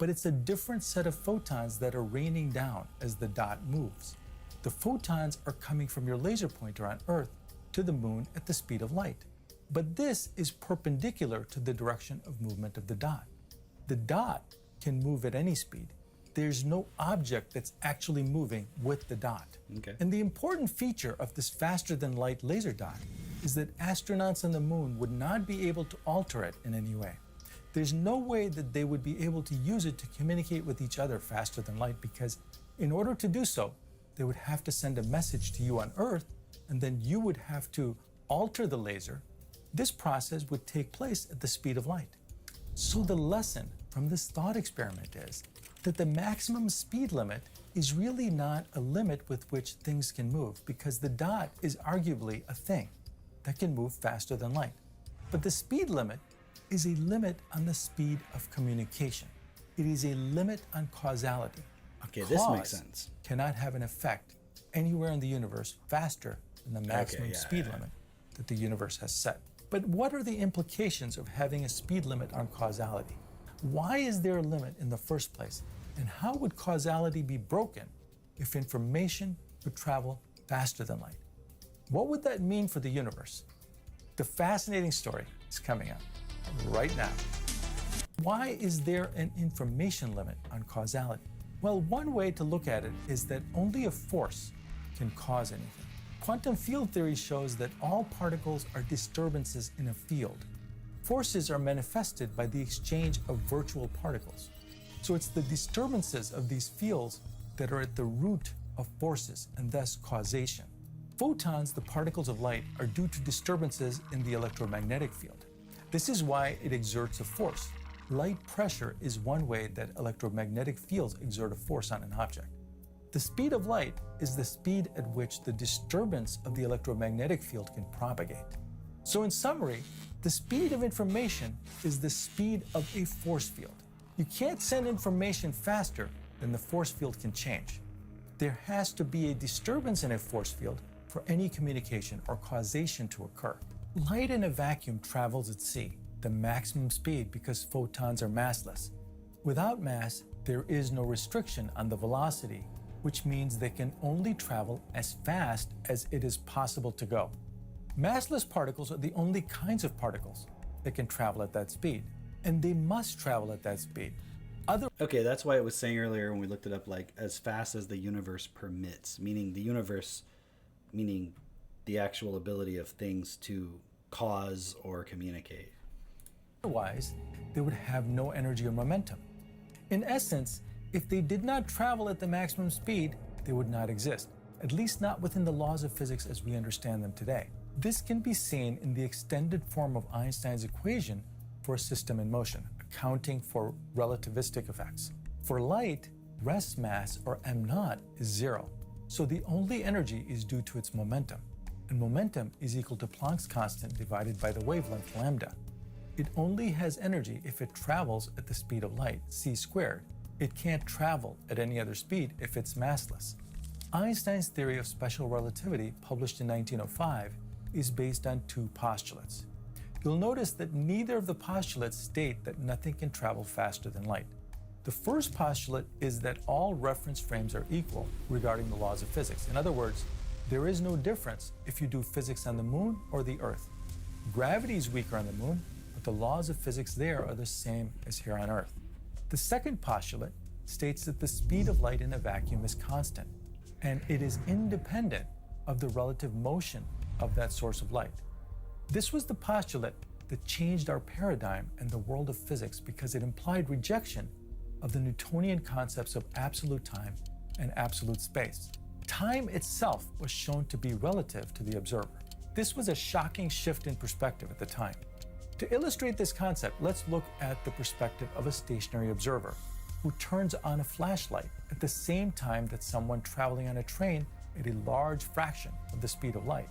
but it's a different set of photons that are raining down as the dot moves. The photons are coming from your laser pointer on Earth to the moon at the speed of light. But this is perpendicular to the direction of movement of the dot. The dot can move at any speed. There's no object that's actually moving with the dot. Okay. And the important feature of this faster than light laser dot is that astronauts on the moon would not be able to alter it in any way. There's no way that they would be able to use it to communicate with each other faster than light, because in order to do so, they would have to send a message to you on Earth, and then you would have to alter the laser. This process would take place at the speed of light. So the lesson from this thought experiment is that the maximum speed limit is really not a limit with which things can move, because the dot is arguably a thing that can move faster than light. But the speed limit is a limit on the speed of communication. It is a limit on causality. Okay, this makes sense. Cannot have an effect anywhere in the universe faster than the maximum speed limit that the universe has set. But what are the implications of having a speed limit on causality? Why is there a limit in the first place? And how would causality be broken if information could travel faster than light? What would that mean for the universe? The fascinating story is coming up right now. Why is there an information limit on causality? Well, one way to look at it is that only a force can cause anything. Quantum field theory shows that all particles are disturbances in a field. Forces are manifested by the exchange of virtual particles. So it's the disturbances of these fields that are at the root of forces, and thus causation. Photons, the particles of light, are due to disturbances in the electromagnetic field. This is why it exerts a force. Light pressure is one way that electromagnetic fields exert a force on an object. The speed of light is the speed at which the disturbance of the electromagnetic field can propagate. So in summary, the speed of information is the speed of a force field. You can't send information faster than the force field can change. There has to be a disturbance in a force field for any communication or causation to occur. Light in a vacuum travels at c, the maximum speed, because photons are massless. Without mass, there is no restriction on the velocity, which means they can only travel as fast as it is possible to go. Massless particles are the only kinds of particles that can travel at that speed, and they must travel at that speed. Okay, that's why it was saying earlier when we looked it up, like as fast as the universe permits, meaning the universe, meaning the actual ability of things to cause or communicate. Otherwise, they would have no energy or momentum. In essence, if they did not travel at the maximum speed, they would not exist, at least not within the laws of physics as we understand them today. This can be seen in the extended form of Einstein's equation for a system in motion, accounting for relativistic effects. For light, rest mass, or m0, is 0, so the only energy is due to its momentum, and momentum is equal to Planck's constant divided by the wavelength lambda. It only has energy if it travels at the speed of light, c squared. It can't travel at any other speed if it's massless. Einstein's theory of special relativity, published in 1905, is based on two postulates. You'll notice that neither of the postulates state that nothing can travel faster than light. The first postulate is that all reference frames are equal regarding the laws of physics. In other words, there is no difference if you do physics on the moon or the Earth. Gravity is weaker on the moon, but the laws of physics there are the same as here on Earth. The second postulate states that the speed of light in a vacuum is constant, and it is independent of the relative motion of that source of light. This was the postulate that changed our paradigm and the world of physics, because it implied rejection of the Newtonian concepts of absolute time and absolute space. Time itself was shown to be relative to the observer. This was a shocking shift in perspective at the time. To illustrate this concept, let's look at the perspective of a stationary observer who turns on a flashlight at the same time that someone traveling on a train at a large fraction of the speed of light.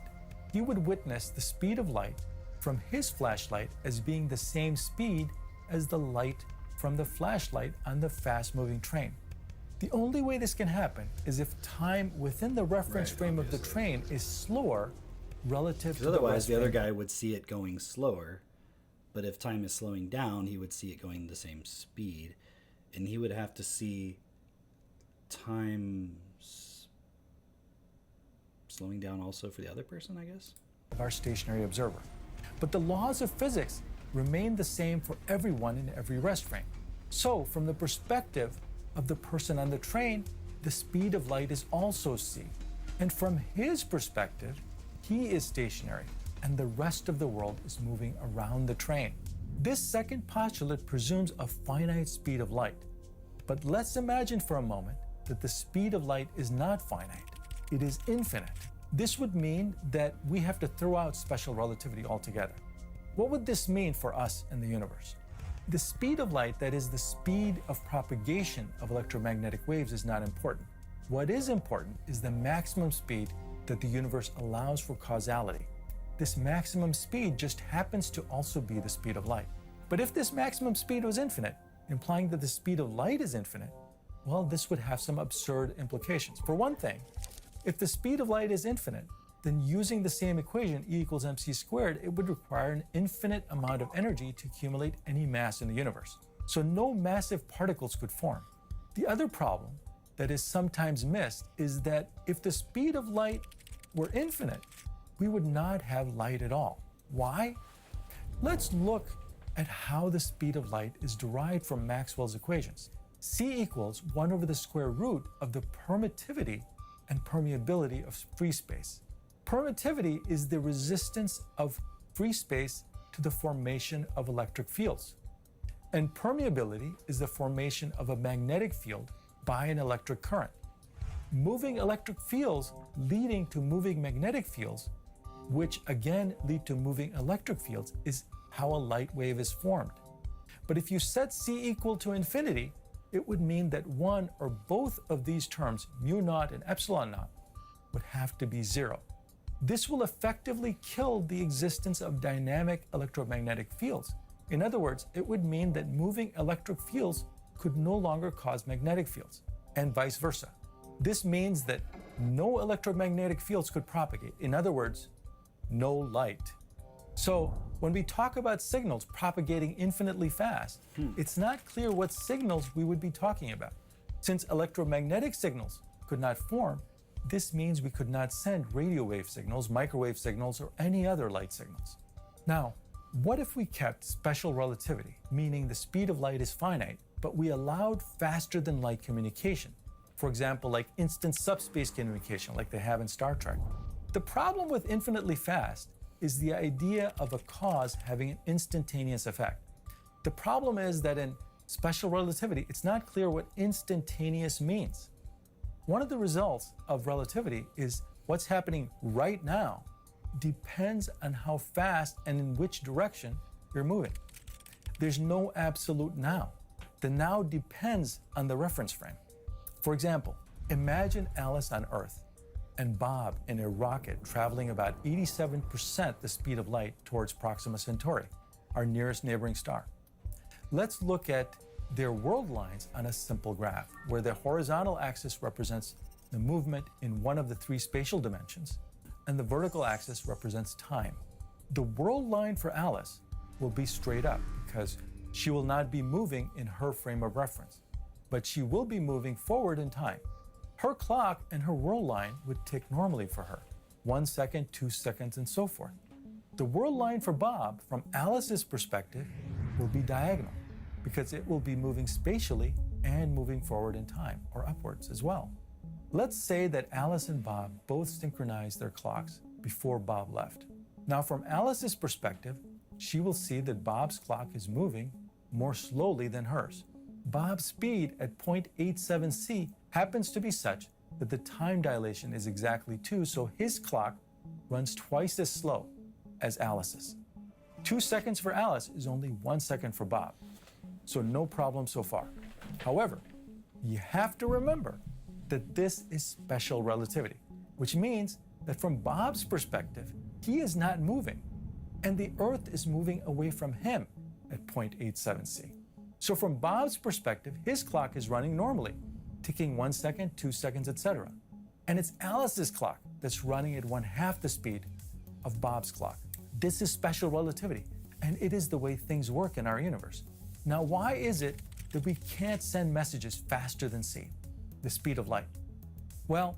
He would witness the speed of light from his flashlight as being the same speed as the light from the flashlight on the fast-moving train. The only way this can happen is if time within the reference frame of the train is slower relative to otherwise the other guy would see it going slower, but if time is slowing down, he would see it going the same speed. and he would have to see time slowing down also for the other person, I guess? Our stationary observer. But the laws of physics remain the same for everyone in every rest frame. So, from the perspective of the person on the train, the speed of light is also c. And from his perspective, he is stationary, and the rest of the world is moving around the train. This second postulate presumes a finite speed of light. But let's imagine for a moment that the speed of light is not finite. It is infinite. This would mean that we have to throw out special relativity altogether. What would this mean for us in the universe? The speed of light, that is the speed of propagation of electromagnetic waves, is not important. What is important is the maximum speed that the universe allows for causality. This maximum speed just happens to also be the speed of light. But if this maximum speed was infinite, implying that the speed of light is infinite, well, this would have some absurd implications. For one thing, if the speed of light is infinite, then using the same equation, E equals mc squared, it would require an infinite amount of energy to accumulate any mass in the universe. So no massive particles could form. The other problem that is sometimes missed is that if the speed of light were infinite, we would not have light at all. Why? Let's look at how the speed of light is derived from Maxwell's equations. C equals 1 over the square root of the permittivity and permeability of free space. Permittivity is the resistance of free space to the formation of electric fields. And permeability is the formation of a magnetic field by an electric current. Moving electric fields leading to moving magnetic fields, which again lead to moving electric fields, is how a light wave is formed. But if you set C equal to infinity, it would mean that one or both of these terms, mu naught and epsilon naught, would have to be 0. This will effectively kill the existence of dynamic electromagnetic fields. In other words, it would mean that moving electric fields could no longer cause magnetic fields, and vice versa. This means that no electromagnetic fields could propagate. In other words, no light. So when we talk about signals propagating infinitely fast, it's not clear what signals we would be talking about. Since electromagnetic signals could not form, this means we could not send radio wave signals, microwave signals, or any other light signals. Now, what if we kept special relativity, meaning the speed of light is finite, but we allowed faster than light communication? For example, like instant subspace communication, like they have in Star Trek. The problem with infinitely fast is the idea of a cause having an instantaneous effect. The problem is that in special relativity, it's not clear what instantaneous means. One of the results of relativity is what's happening right now depends on how fast and in which direction you're moving. There's no absolute now. The now depends on the reference frame. For example, imagine Alice on Earth and Bob in a rocket traveling about 87% the speed of light towards Proxima Centauri, our nearest neighboring star. Let's look at their world lines on a simple graph, where the horizontal axis represents the movement in one of the 3 spatial dimensions, and the vertical axis represents time. The world line for Alice will be straight up because she will not be moving in her frame of reference, but she will be moving forward in time. Her clock and her world line would tick normally for her, 1 second, 2 seconds, and so forth. The world line for Bob, from Alice's perspective, will be diagonal, because it will be moving spatially and moving forward in time, or upwards as well. Let's say that Alice and Bob both synchronized their clocks before Bob left. Now, from Alice's perspective, she will see that Bob's clock is moving more slowly than hers. Bob's speed at 0.87 c happens to be such that the time dilation is exactly 2, so his clock runs twice as slow as Alice's. 2 seconds for Alice is only 1 second for Bob. So no problem so far. However, you have to remember that this is special relativity, which means that from Bob's perspective, he is not moving, and the Earth is moving away from him at 0.87 c. So from Bob's perspective, his clock is running normally, ticking 1 second, 2 seconds, etc. And it's Alice's clock that's running at 1/2 the speed of Bob's clock. This is special relativity, and it is the way things work in our universe. Now, why is it that we can't send messages faster than c, the speed of light? Well,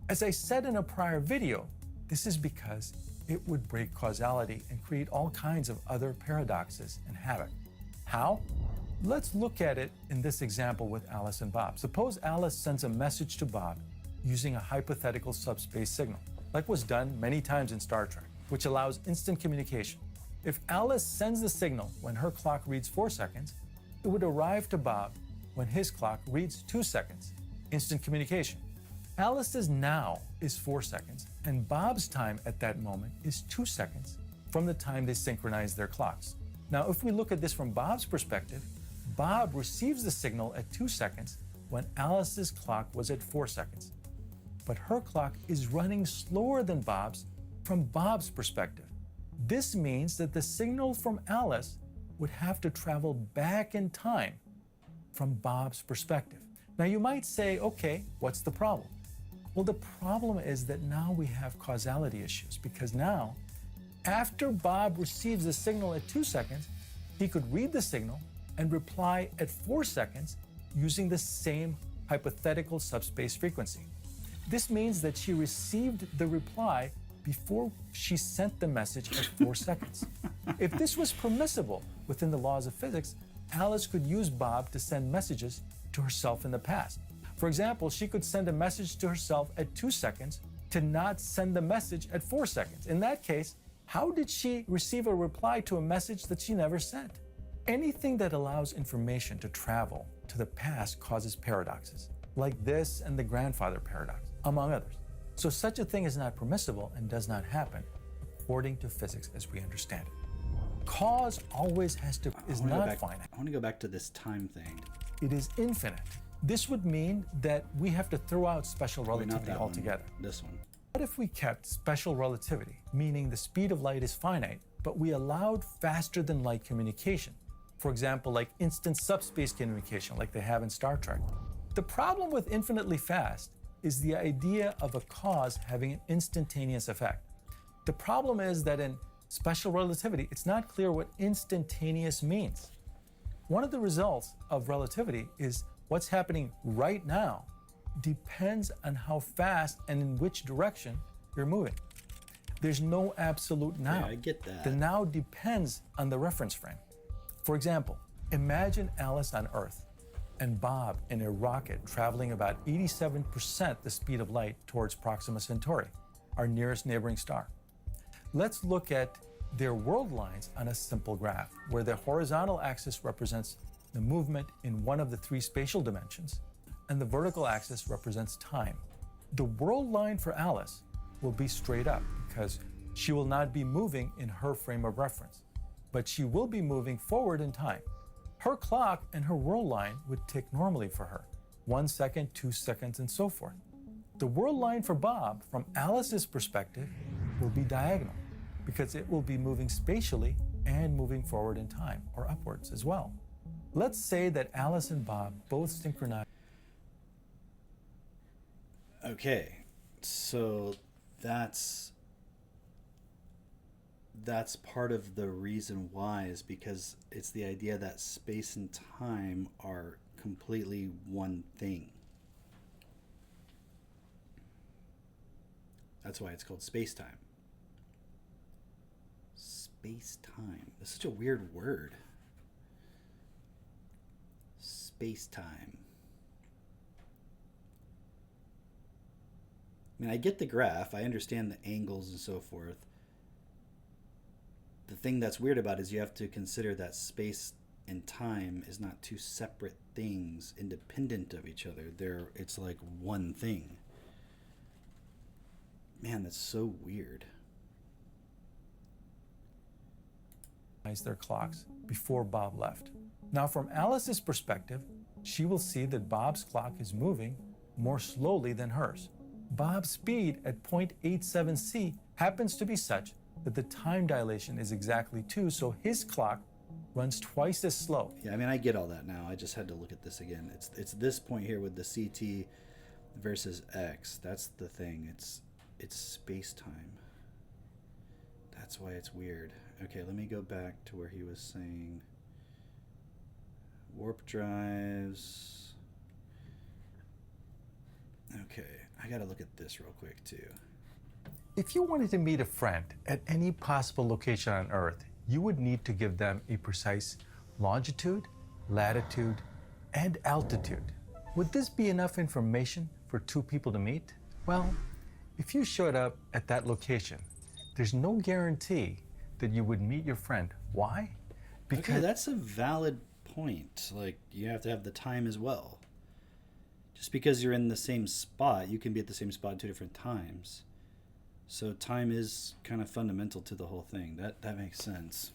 as I said in a prior video, this is because it would break causality and create all kinds of other paradoxes and havoc. How? Let's look at it in this example with Alice and Bob. Suppose Alice sends a message to Bob using a hypothetical subspace signal, like was done many times in Star Trek, which allows instant communication. If Alice sends the signal when her clock reads 4 seconds, it would arrive to Bob when his clock reads 2 seconds. Instant communication. Alice's now is 4 seconds, and Bob's time at that moment is 2 seconds from the time they synchronize their clocks. Now, if we look at this from Bob's perspective, Bob receives the signal at 2 seconds when Alice's clock was at 4 seconds. But her clock is running slower than Bob's from Bob's perspective. This means that the signal from Alice would have to travel back in time from Bob's perspective. Now, you might say, okay, what's the problem? Well, the problem is that now we have causality issues, because now, after Bob receives the signal at 2 seconds, he could read the signal and reply at 4 seconds using the same hypothetical subspace frequency. This means that she received the reply before she sent the message at 4 seconds. If this was permissible within the laws of physics, Alice could use Bob to send messages to herself in the past. For example, she could send a message to herself at 2 seconds to not send the message at 4 seconds. In that case, how did she receive a reply to a message that she never sent? Anything that allows information to travel to the past causes paradoxes, like this and the grandfather paradox, among others. So such a thing is not permissible and does not happen according to physics as we understand it. Cause always is not finite. I want to go back to this time thing. It is infinite. This would mean that we have to throw out special relativity altogether. This one. What if we kept special relativity, meaning the speed of light is finite, but we allowed faster than light communication? For example, like instant subspace communication, like they have in Star Trek. The problem with infinitely fast is the idea of a cause having an instantaneous effect. The problem is that in special relativity, it's not clear what instantaneous means. One of the results of relativity is what's happening right now depends on how fast and in which direction you're moving. There's no absolute now. Yeah, I get that. The now depends on the reference frame. For example, imagine Alice on Earth and Bob in a rocket traveling about 87% the speed of light towards Proxima Centauri, our nearest neighboring star. Let's look at their world lines on a simple graph, where the horizontal axis represents the movement in one of the 3 spatial dimensions, and the vertical axis represents time. The world line for Alice will be straight up because she will not be moving in her frame of reference, but she will be moving forward in time. Her clock and her world line would tick normally for her, 1 second, 2 seconds, and so forth. The world line for Bob, from Alice's perspective, will be diagonal because it will be moving spatially and moving forward in time, or upwards as well. Let's say that Alice and Bob both synchronize. Okay, so that's part of the reason why, is because it's the idea that space and time are completely one thing. That's why it's called space-time. Space-time. That's such a weird word. Space-time. I mean, I get the graph. I understand the angles and so forth. The thing that's weird about it is you have to consider that space and time is not 2 separate things independent of each other. It's like one thing. Man, that's so weird. Their clocks before Bob left. Now, from Alice's perspective, she will see that Bob's clock is moving more slowly than hers. Bob's speed at 0.87 c happens to be such that the time dilation is exactly 2, so his clock runs twice as slow. Yeah, I mean, I get all that now. I just had to look at this again. It's this point here with the CT versus X. That's the thing. It's space-time. That's why it's weird. Okay, let me go back to where he was saying... Warp drives. Okay, I gotta look at this real quick too. If you wanted to meet a friend at any possible location on Earth, you would need to give them a precise longitude, latitude, and altitude. Would this be enough information for two people to meet? Well, if you showed up at that location, there's no guarantee that you would meet your friend. Why? Okay, that's a valid point. Like, you have to have the time as well. Just because you're in the same spot, you can be at the same spot at two different times. So time is kind of fundamental to the whole thing. That makes sense.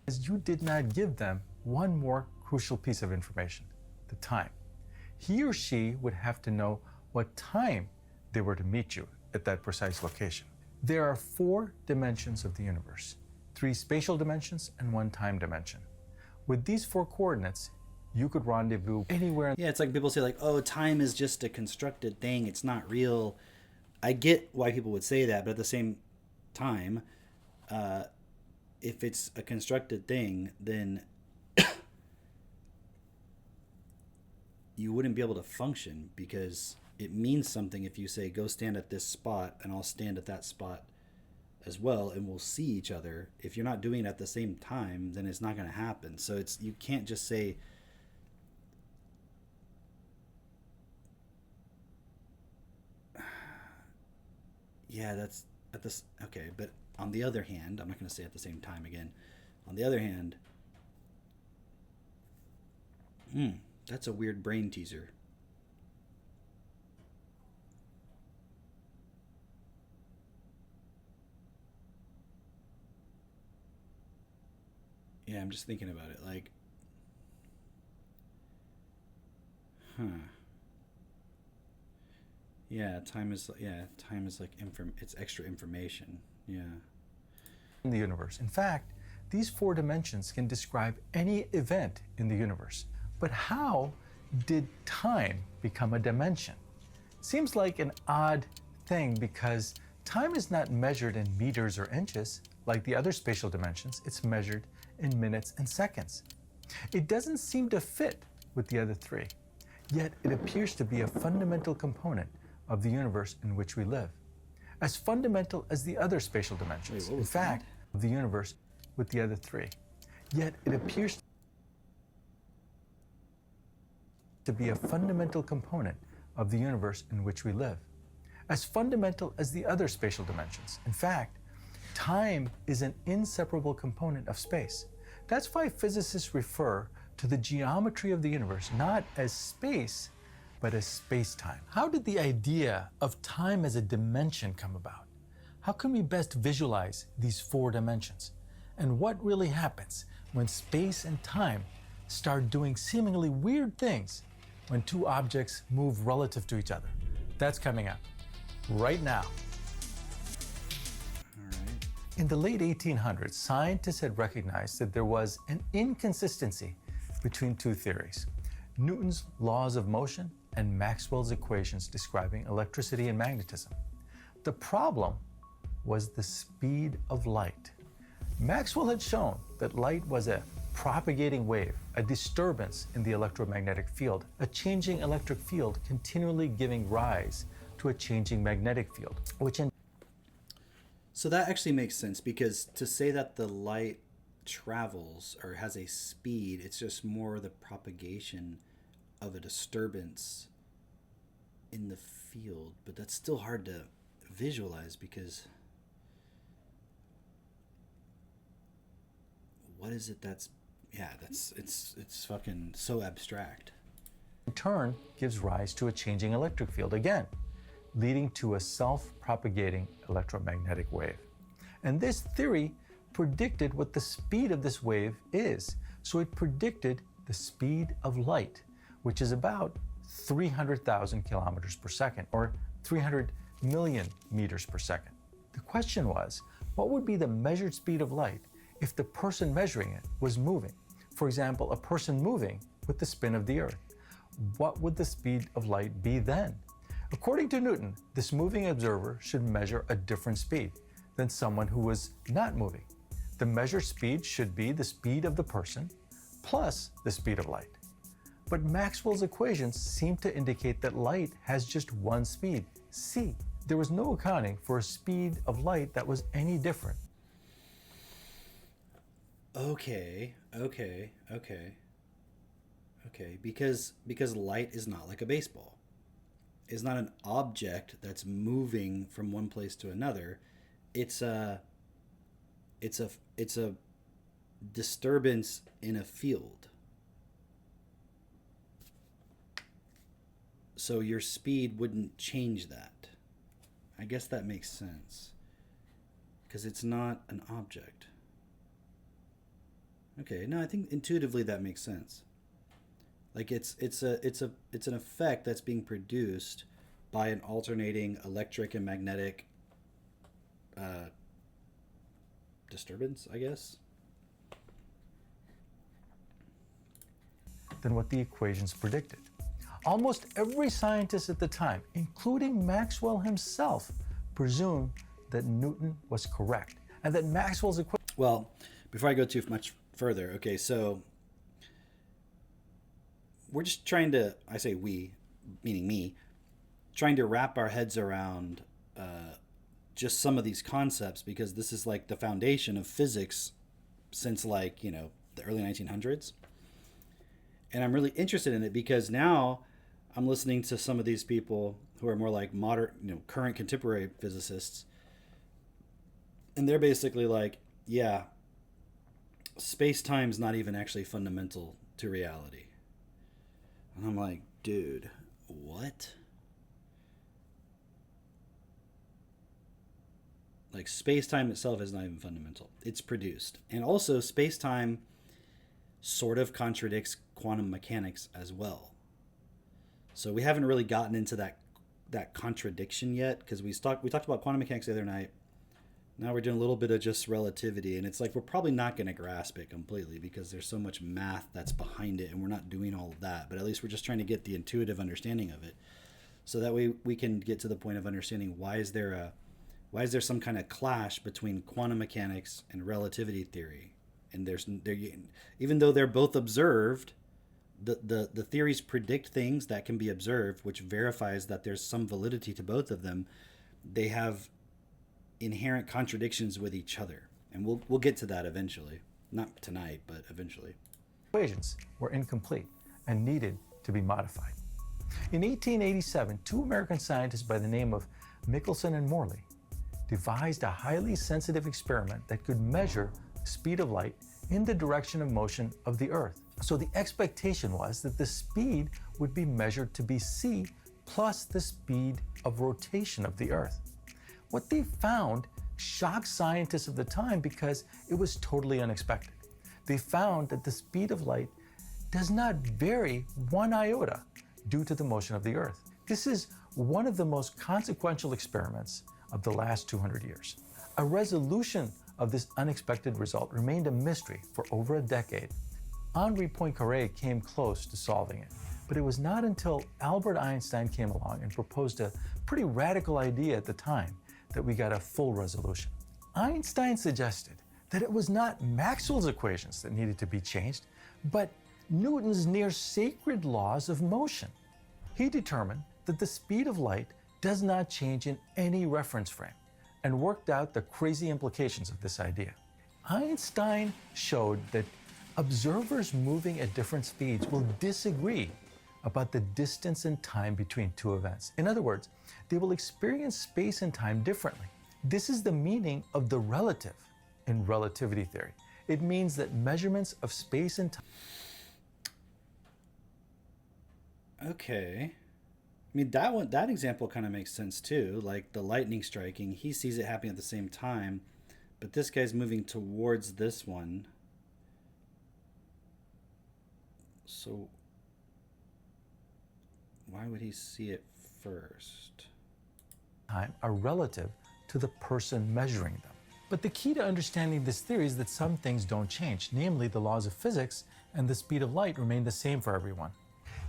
As you did not give them one more crucial piece of information, the time. He or she would have to know what time they were to meet you at that precise location. There are 4 dimensions of the universe, 3 spatial dimensions and 1 time dimension. With these 4 coordinates, you could rendezvous anywhere. Yeah, it's like people say, like, oh, time is just a constructed thing. It's not real. I get why people would say that, but at the same time, if it's a constructed thing, then you wouldn't be able to function, because it means something if you say, go stand at this spot and I'll stand at that spot as well and we'll see each other. If you're not doing it at the same time, then it's not going to happen. So you can't just say, yeah, that's at this. Okay, but on the other hand, I'm not going to say at the same time again. On the other hand, that's a weird brain teaser. Yeah, I'm just thinking about it. Like, Yeah, time is like it's extra information. Yeah. In the universe. In fact, these 4 dimensions can describe any event in the universe. But how did time become a dimension? Seems like an odd thing, because time is not measured in meters or inches like the other spatial dimensions. It's measured in minutes and seconds. It doesn't seem to fit with the other 3. Yet it appears to be a fundamental component of the universe in which we live, as fundamental as the other spatial dimensions. In fact, of the universe with the other 3. Yet it appears to be a fundamental component of the universe in which we live, as fundamental as the other spatial dimensions. In fact, time is an inseparable component of space. That's why physicists refer to the geometry of the universe not as space, but as space-time. How did the idea of time as a dimension come about? How can we best visualize these 4 dimensions? And what really happens when space and time start doing seemingly weird things when 2 objects move relative to each other? That's coming up right now. In the late 1800s, scientists had recognized that there was an inconsistency between 2 theories: Newton's laws of motion and Maxwell's equations describing electricity and magnetism. The problem was the speed of light. Maxwell had shown that light was a propagating wave, a disturbance in the electromagnetic field, a changing electric field continually giving rise to a changing magnetic field, which in So that actually makes sense, because to say that the light travels or has a speed, it's just more the propagation of a disturbance in the field. But that's still hard to visualize, because what is it it's fucking so abstract. in turn gives rise to a changing electric field again, leading to a self-propagating electromagnetic wave. And this theory predicted what the speed of this wave is. So it predicted the speed of light, which is about 300,000 kilometers per second, or 300 million meters per second. The question was, what would be the measured speed of light if the person measuring it was moving? For example, a person moving with the spin of the Earth. What would the speed of light be then? According to Newton, this moving observer should measure a different speed than someone who was not moving. The measured speed should be the speed of the person plus the speed of light. But Maxwell's equations seem to indicate that light has just one speed, c. There was no accounting for a speed of light that was any different. Okay, because light is not like a baseball. It's not an object that's moving from one place to another. It's a disturbance in a field. So your speed wouldn't change that. I guess that makes sense. Because it's not an object. Okay, no, I think intuitively that makes sense. Like it's an effect that's being produced by an alternating electric and magnetic disturbance, I guess. Than what the equations predicted. Almost every scientist at the time, including Maxwell himself, presumed that Newton was correct and that Maxwell's equation. Well, before I go too much further, okay, so we're just trying to, I say we, meaning me, trying to wrap our heads around just some of these concepts, because this is like the foundation of physics since like, you know, the early 1900s. And I'm really interested in it because now I'm listening to some of these people who are more like modern, you know, current contemporary physicists. And they're basically like, yeah, space-time's not even actually fundamental to reality. And I'm like, dude, what? Like, space-time itself is not even fundamental. It's produced. And also, space-time sort of contradicts quantum mechanics as well. So we haven't really gotten into that contradiction yet, because we talked about quantum mechanics the other night. Now we're doing a little bit of just relativity, and it's like we're probably not going to grasp it completely because there's so much math that's behind it, and we're not doing all of that. But at least we're just trying to get the intuitive understanding of it, so that way we can get to the point of understanding why is there some kind of clash between quantum mechanics and relativity theory. And even though they're both observed, the theories predict things that can be observed, which verifies that there's some validity to both of them. They have inherent contradictions with each other, and we'll get to that eventually. Not tonight, but eventually. Equations were incomplete and needed to be modified. In 1887, two American scientists by the name of Michelson and Morley devised a highly sensitive experiment that could measure the speed of light in the direction of motion of the Earth. So the expectation was that the speed would be measured to be c plus the speed of rotation of the Earth. What they found shocked scientists of the time because it was totally unexpected. They found that the speed of light does not vary one iota due to the motion of the Earth. This is one of the most consequential experiments of the last 200 years. A resolution of this unexpected result remained a mystery for over a decade. Henri Poincaré came close to solving it, but it was not until Albert Einstein came along and proposed a pretty radical idea at the time that we got a full resolution. Einstein suggested that it was not Maxwell's equations that needed to be changed, but Newton's near sacred laws of motion. He determined that the speed of light does not change in any reference frame, and worked out the crazy implications of this idea. Einstein showed that observers moving at different speeds will disagree about the distance and time between two events. In other words, they will experience space and time differently. This is the meaning of the relative in relativity theory. It means that measurements of space and time. Okay. I mean, that example kind of makes sense too. Like the lightning striking, he sees it happening at the same time, but this guy's moving towards this one. So why would he see it first? Time are relative to the person measuring them. But the key to understanding this theory is that some things don't change, namely the laws of physics and the speed of light remain the same for everyone.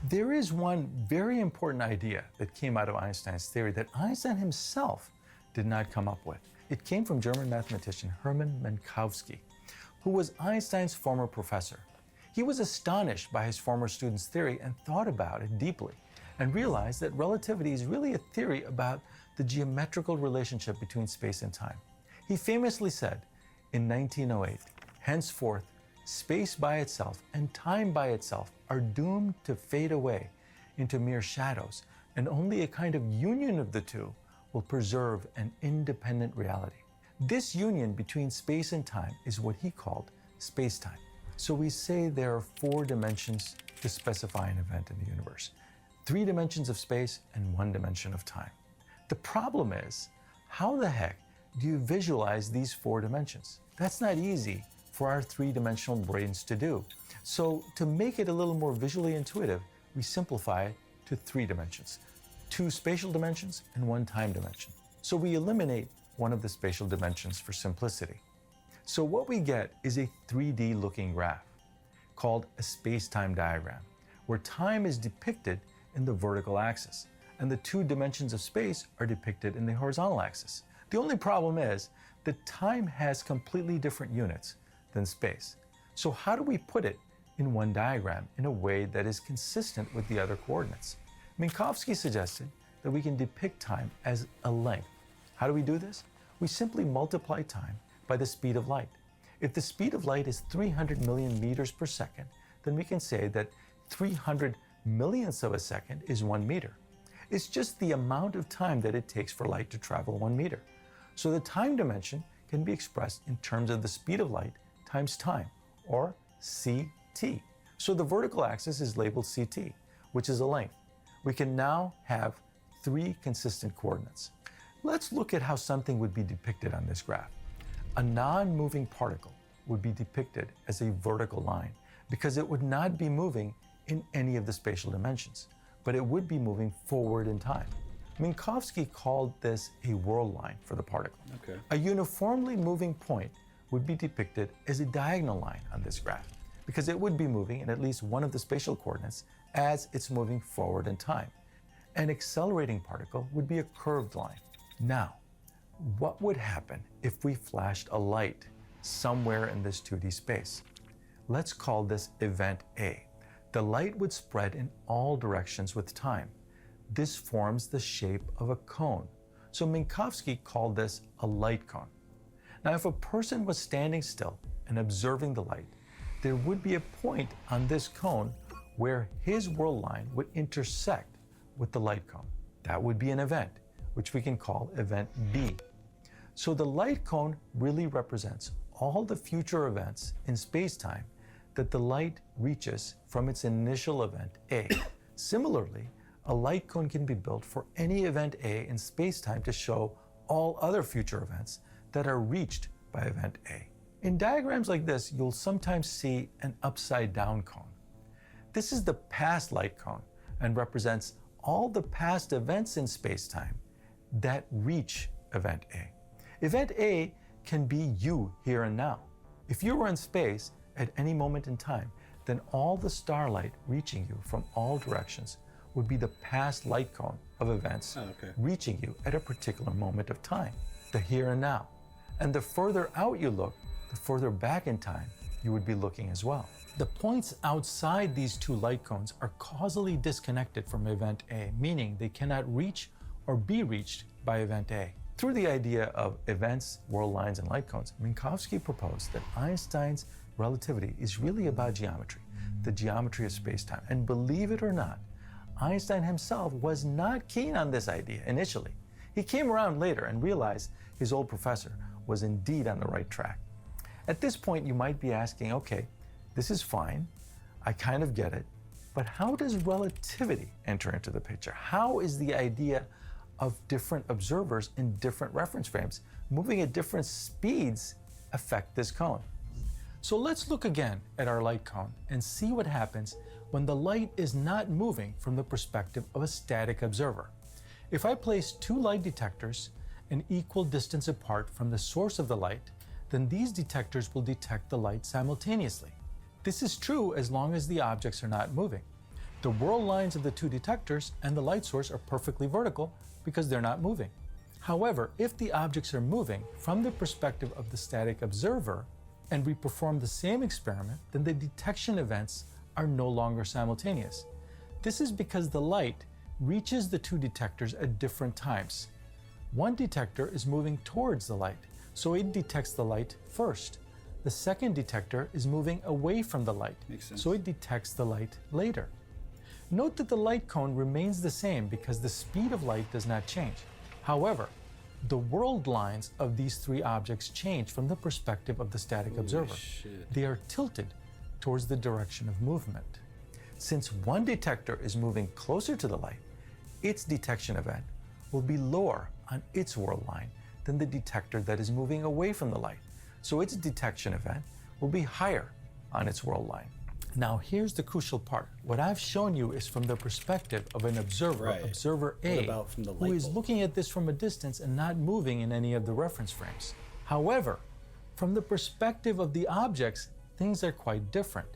There is one very important idea that came out of Einstein's theory that Einstein himself did not come up with. It came from German mathematician Hermann Minkowski, who was Einstein's former professor. He was astonished by his former student's theory and thought about it deeply and realized that relativity is really a theory about the geometrical relationship between space and time. He famously said in 1908, "Henceforth, space by itself and time by itself are doomed to fade away into mere shadows, and only a kind of union of the two will preserve an independent reality." This union between space and time is what he called space-time. So we say there are 4 dimensions to specify an event in the universe: 3 dimensions of space and 1 dimension of time. The problem is, how the heck do you visualize these 4 dimensions? That's not easy for our 3-dimensional brains to do. So to make it a little more visually intuitive, we simplify it to 3 dimensions: 2 spatial dimensions and 1 time dimension. So we eliminate one of the spatial dimensions for simplicity. So what we get is a 3D looking graph called a space-time diagram, where time is depicted in the vertical axis and the 2 dimensions of space are depicted in the horizontal axis. The only problem is that time has completely different units than space. So how do we put it in one diagram in a way that is consistent with the other coordinates? Minkowski suggested that we can depict time as a length. How do we do this? We simply multiply time by the speed of light. If the speed of light is 300 million meters per second, then we can say that 300 millionths of a second is 1 meter. It's just the amount of time that it takes for light to travel 1 meter. So the time dimension can be expressed in terms of the speed of light times time, or ct. So the vertical axis is labeled ct, which is a length. We can now have 3 consistent coordinates. Let's look at how something would be depicted on this graph. A non-moving particle would be depicted as a vertical line because it would not be moving in any of the spatial dimensions, but it would be moving forward in time. Minkowski called this a whirl line for the particle. Okay. A uniformly moving point would be depicted as a diagonal line on this graph because it would be moving in at least one of the spatial coordinates as it's moving forward in time. An accelerating particle would be a curved line. Now, what would happen if we flashed a light somewhere in this 2D space? Let's call this event A. The light would spread in all directions with time. This forms the shape of a cone. So Minkowski called this a light cone. Now, if a person was standing still and observing the light, there would be a point on this cone where his whirl line would intersect with the light cone. That would be an event, which we can call event B. So the light cone really represents all the future events in space-time that the light reaches from its initial event A. Similarly, a light cone can be built for any event A in space-time to show all other future events that are reached by event A. In diagrams like this, you'll sometimes see an upside-down cone. This is the past light cone and represents all the past events in space-time that reach event A. Event A can be you here and now. If you were in space at any moment in time, then all the starlight reaching you from all directions would be the past light cone of events reaching you at a particular moment of time, the here and now. And the further out you look, the further back in time you would be looking as well. The points outside these 2 light cones are causally disconnected from event A, meaning they cannot reach or be reached by event A. Through the idea of events, whirl lines, and light cones, Minkowski proposed that Einstein's relativity is really about geometry, the geometry of space-time. And believe it or not, Einstein himself was not keen on this idea initially. He came around later and realized his old professor was indeed on the right track. At this point, you might be asking, okay, this is fine, I kind of get it, but how does relativity enter into the picture? How is the idea of different observers in different reference frames moving at different speeds affect this cone? So let's look again at our light cone and see what happens when the light is not moving from the perspective of a static observer. If I place 2 light detectors an equal distance apart from the source of the light, then these detectors will detect the light simultaneously. This is true as long as the objects are not moving. The whirl lines of the 2 detectors and the light source are perfectly vertical because they're not moving. However, if the objects are moving from the perspective of the static observer, and we perform the same experiment, then the detection events are no longer simultaneous. This is because the light reaches the two detectors at different times. One detector is moving towards the light, so it detects the light first. The second detector is moving away from the light, so it detects the light later. Note that the light cone remains the same because the speed of light does not change. However, the world lines of these three objects change from the perspective of the static observer. They are tilted towards the direction of movement. Since one detector is moving closer to the light, its detection event will be lower on its world line than the detector that is moving away from the light. So its detection event will be higher on its world line. Now here's the crucial part. What I've shown you is from the perspective of an observer, observer A, who is looking at this from a distance and not moving in any of the reference frames. However, from the perspective of the objects, things are quite different.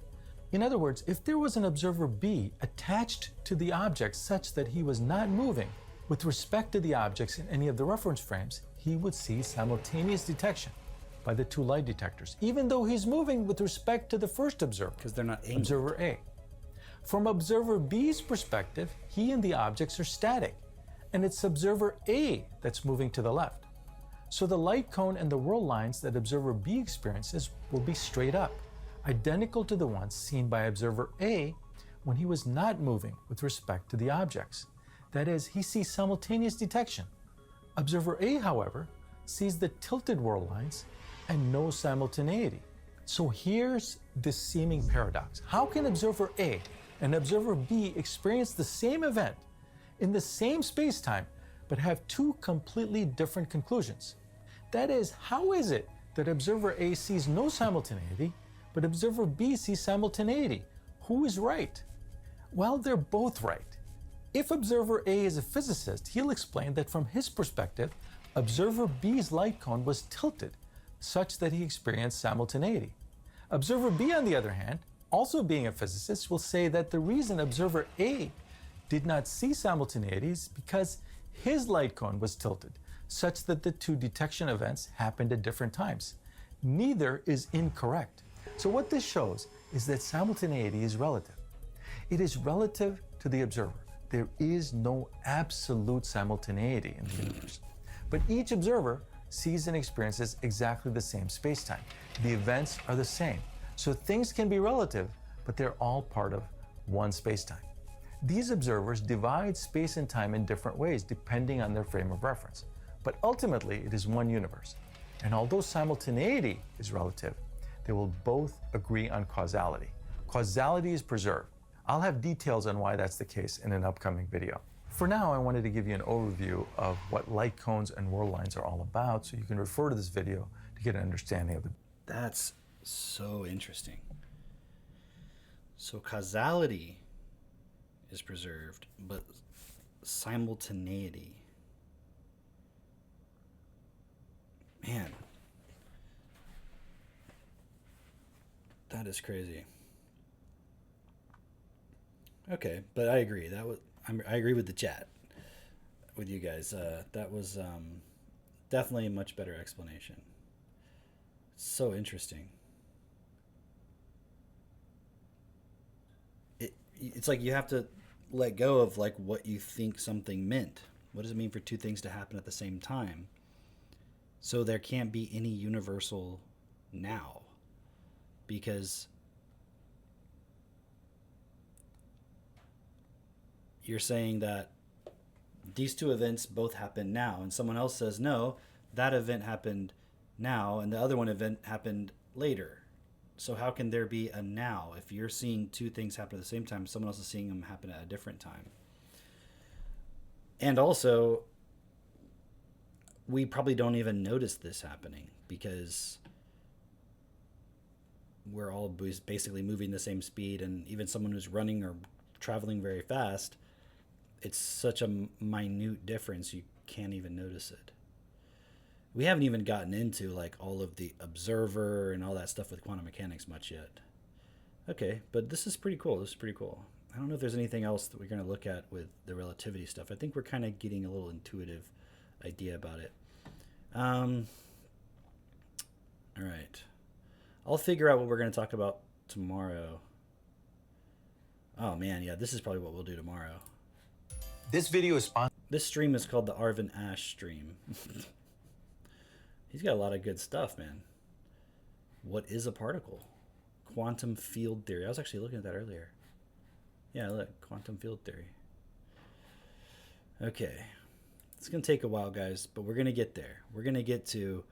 In other words, if there was an observer B attached to the object such that he was not moving with respect to the objects in any of the reference frames, he would see simultaneous detection by the two light detectors, even though he's moving with respect to the first observer, because they're not angled. Observer A. From observer B's perspective, he and the objects are static, and it's observer A that's moving to the left. So the light cone and the world lines that observer B experiences will be straight up, identical to the ones seen by observer A when he was not moving with respect to the objects. That is, he sees simultaneous detection. Observer A, however, sees the tilted world lines and no simultaneity. So here's the seeming paradox. How can observer A and observer B experience the same event in the same space-time but have two completely different conclusions? That is, how is it that observer A sees no simultaneity but observer B sees simultaneity? Who is right? Well, they're both right. If observer A is a physicist, he'll explain that from his perspective, observer B's light cone was tilted such that he experienced simultaneity. Observer B, on the other hand, also being a physicist, will say that the reason observer A did not see simultaneity is because his light cone was tilted such that the two detection events happened at different times. Neither is incorrect. So what this shows is that simultaneity is relative. It is relative to the observer. There is no absolute simultaneity in the universe. But each observer sees and experiences exactly the same space-time. The events are the same. So things can be relative, but they're all part of one space-time. These observers divide space and time in different ways depending on their frame of reference. But ultimately, it is one universe. And although simultaneity is relative, they will both agree on causality. Causality is preserved. I'll have details on why that's the case in an upcoming video. For now, I wanted to give you an overview of what light cones and world lines are all about, so you can refer to this video to get an understanding of it. That's so interesting. So causality is preserved, but simultaneity. Man, that is crazy. Okay, but I agree. I agree with the chat, with you guys. That was definitely a much better explanation. So interesting. It's like you have to let go of like what you think something meant. What does it mean for two things to happen at the same time? So there can't be any universal now, because you're saying that these two events both happen now, and someone else says, no, that event happened now, and the other one event happened later. So how can there be a now if you're seeing two things happen at the same time, someone else is seeing them happen at a different time? And also, we probably don't even notice this happening because we're all basically moving the same speed, and even someone who's running or traveling very fast, it's such a minute difference you can't even notice it. We haven't even gotten into like all of the observer and all that stuff with quantum mechanics much yet. Okay, but this is pretty cool. I don't know if there's anything else that we're going to look at with the relativity stuff. I think we're kind of getting a little intuitive idea about it. All right. I'll figure out what we're going to talk about tomorrow. Oh man, yeah, this is probably what we'll do tomorrow. This video is sponsored. This stream is called the Arvin Ash stream. He's got a lot of good stuff, man. What is a particle? Quantum field theory. I was actually looking at that earlier. Yeah, look, quantum field theory. Okay. It's going to take a while, guys, but we're going to get there. We're going to get to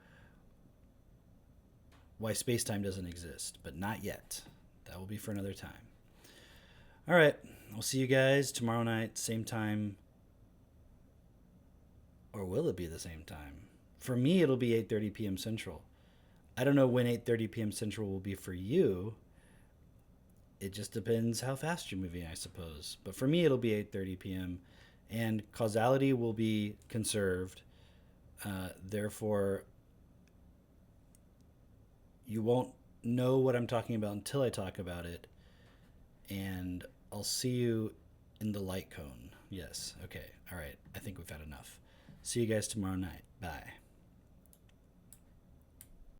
why space-time doesn't exist, but not yet. That will be for another time. All right. I'll see you guys tomorrow night, same time. Or will it be the same time? For me, it'll be 8:30 p.m. Central. I don't know when 8:30 p.m. Central will be for you. It just depends how fast you're moving, I suppose. But for me, it'll be 8:30 p.m. And causality will be conserved. Therefore, you won't know what I'm talking about until I talk about it. And I'll see you in the light cone. Yes. Okay. All right. I think we've had enough. See you guys tomorrow night. Bye.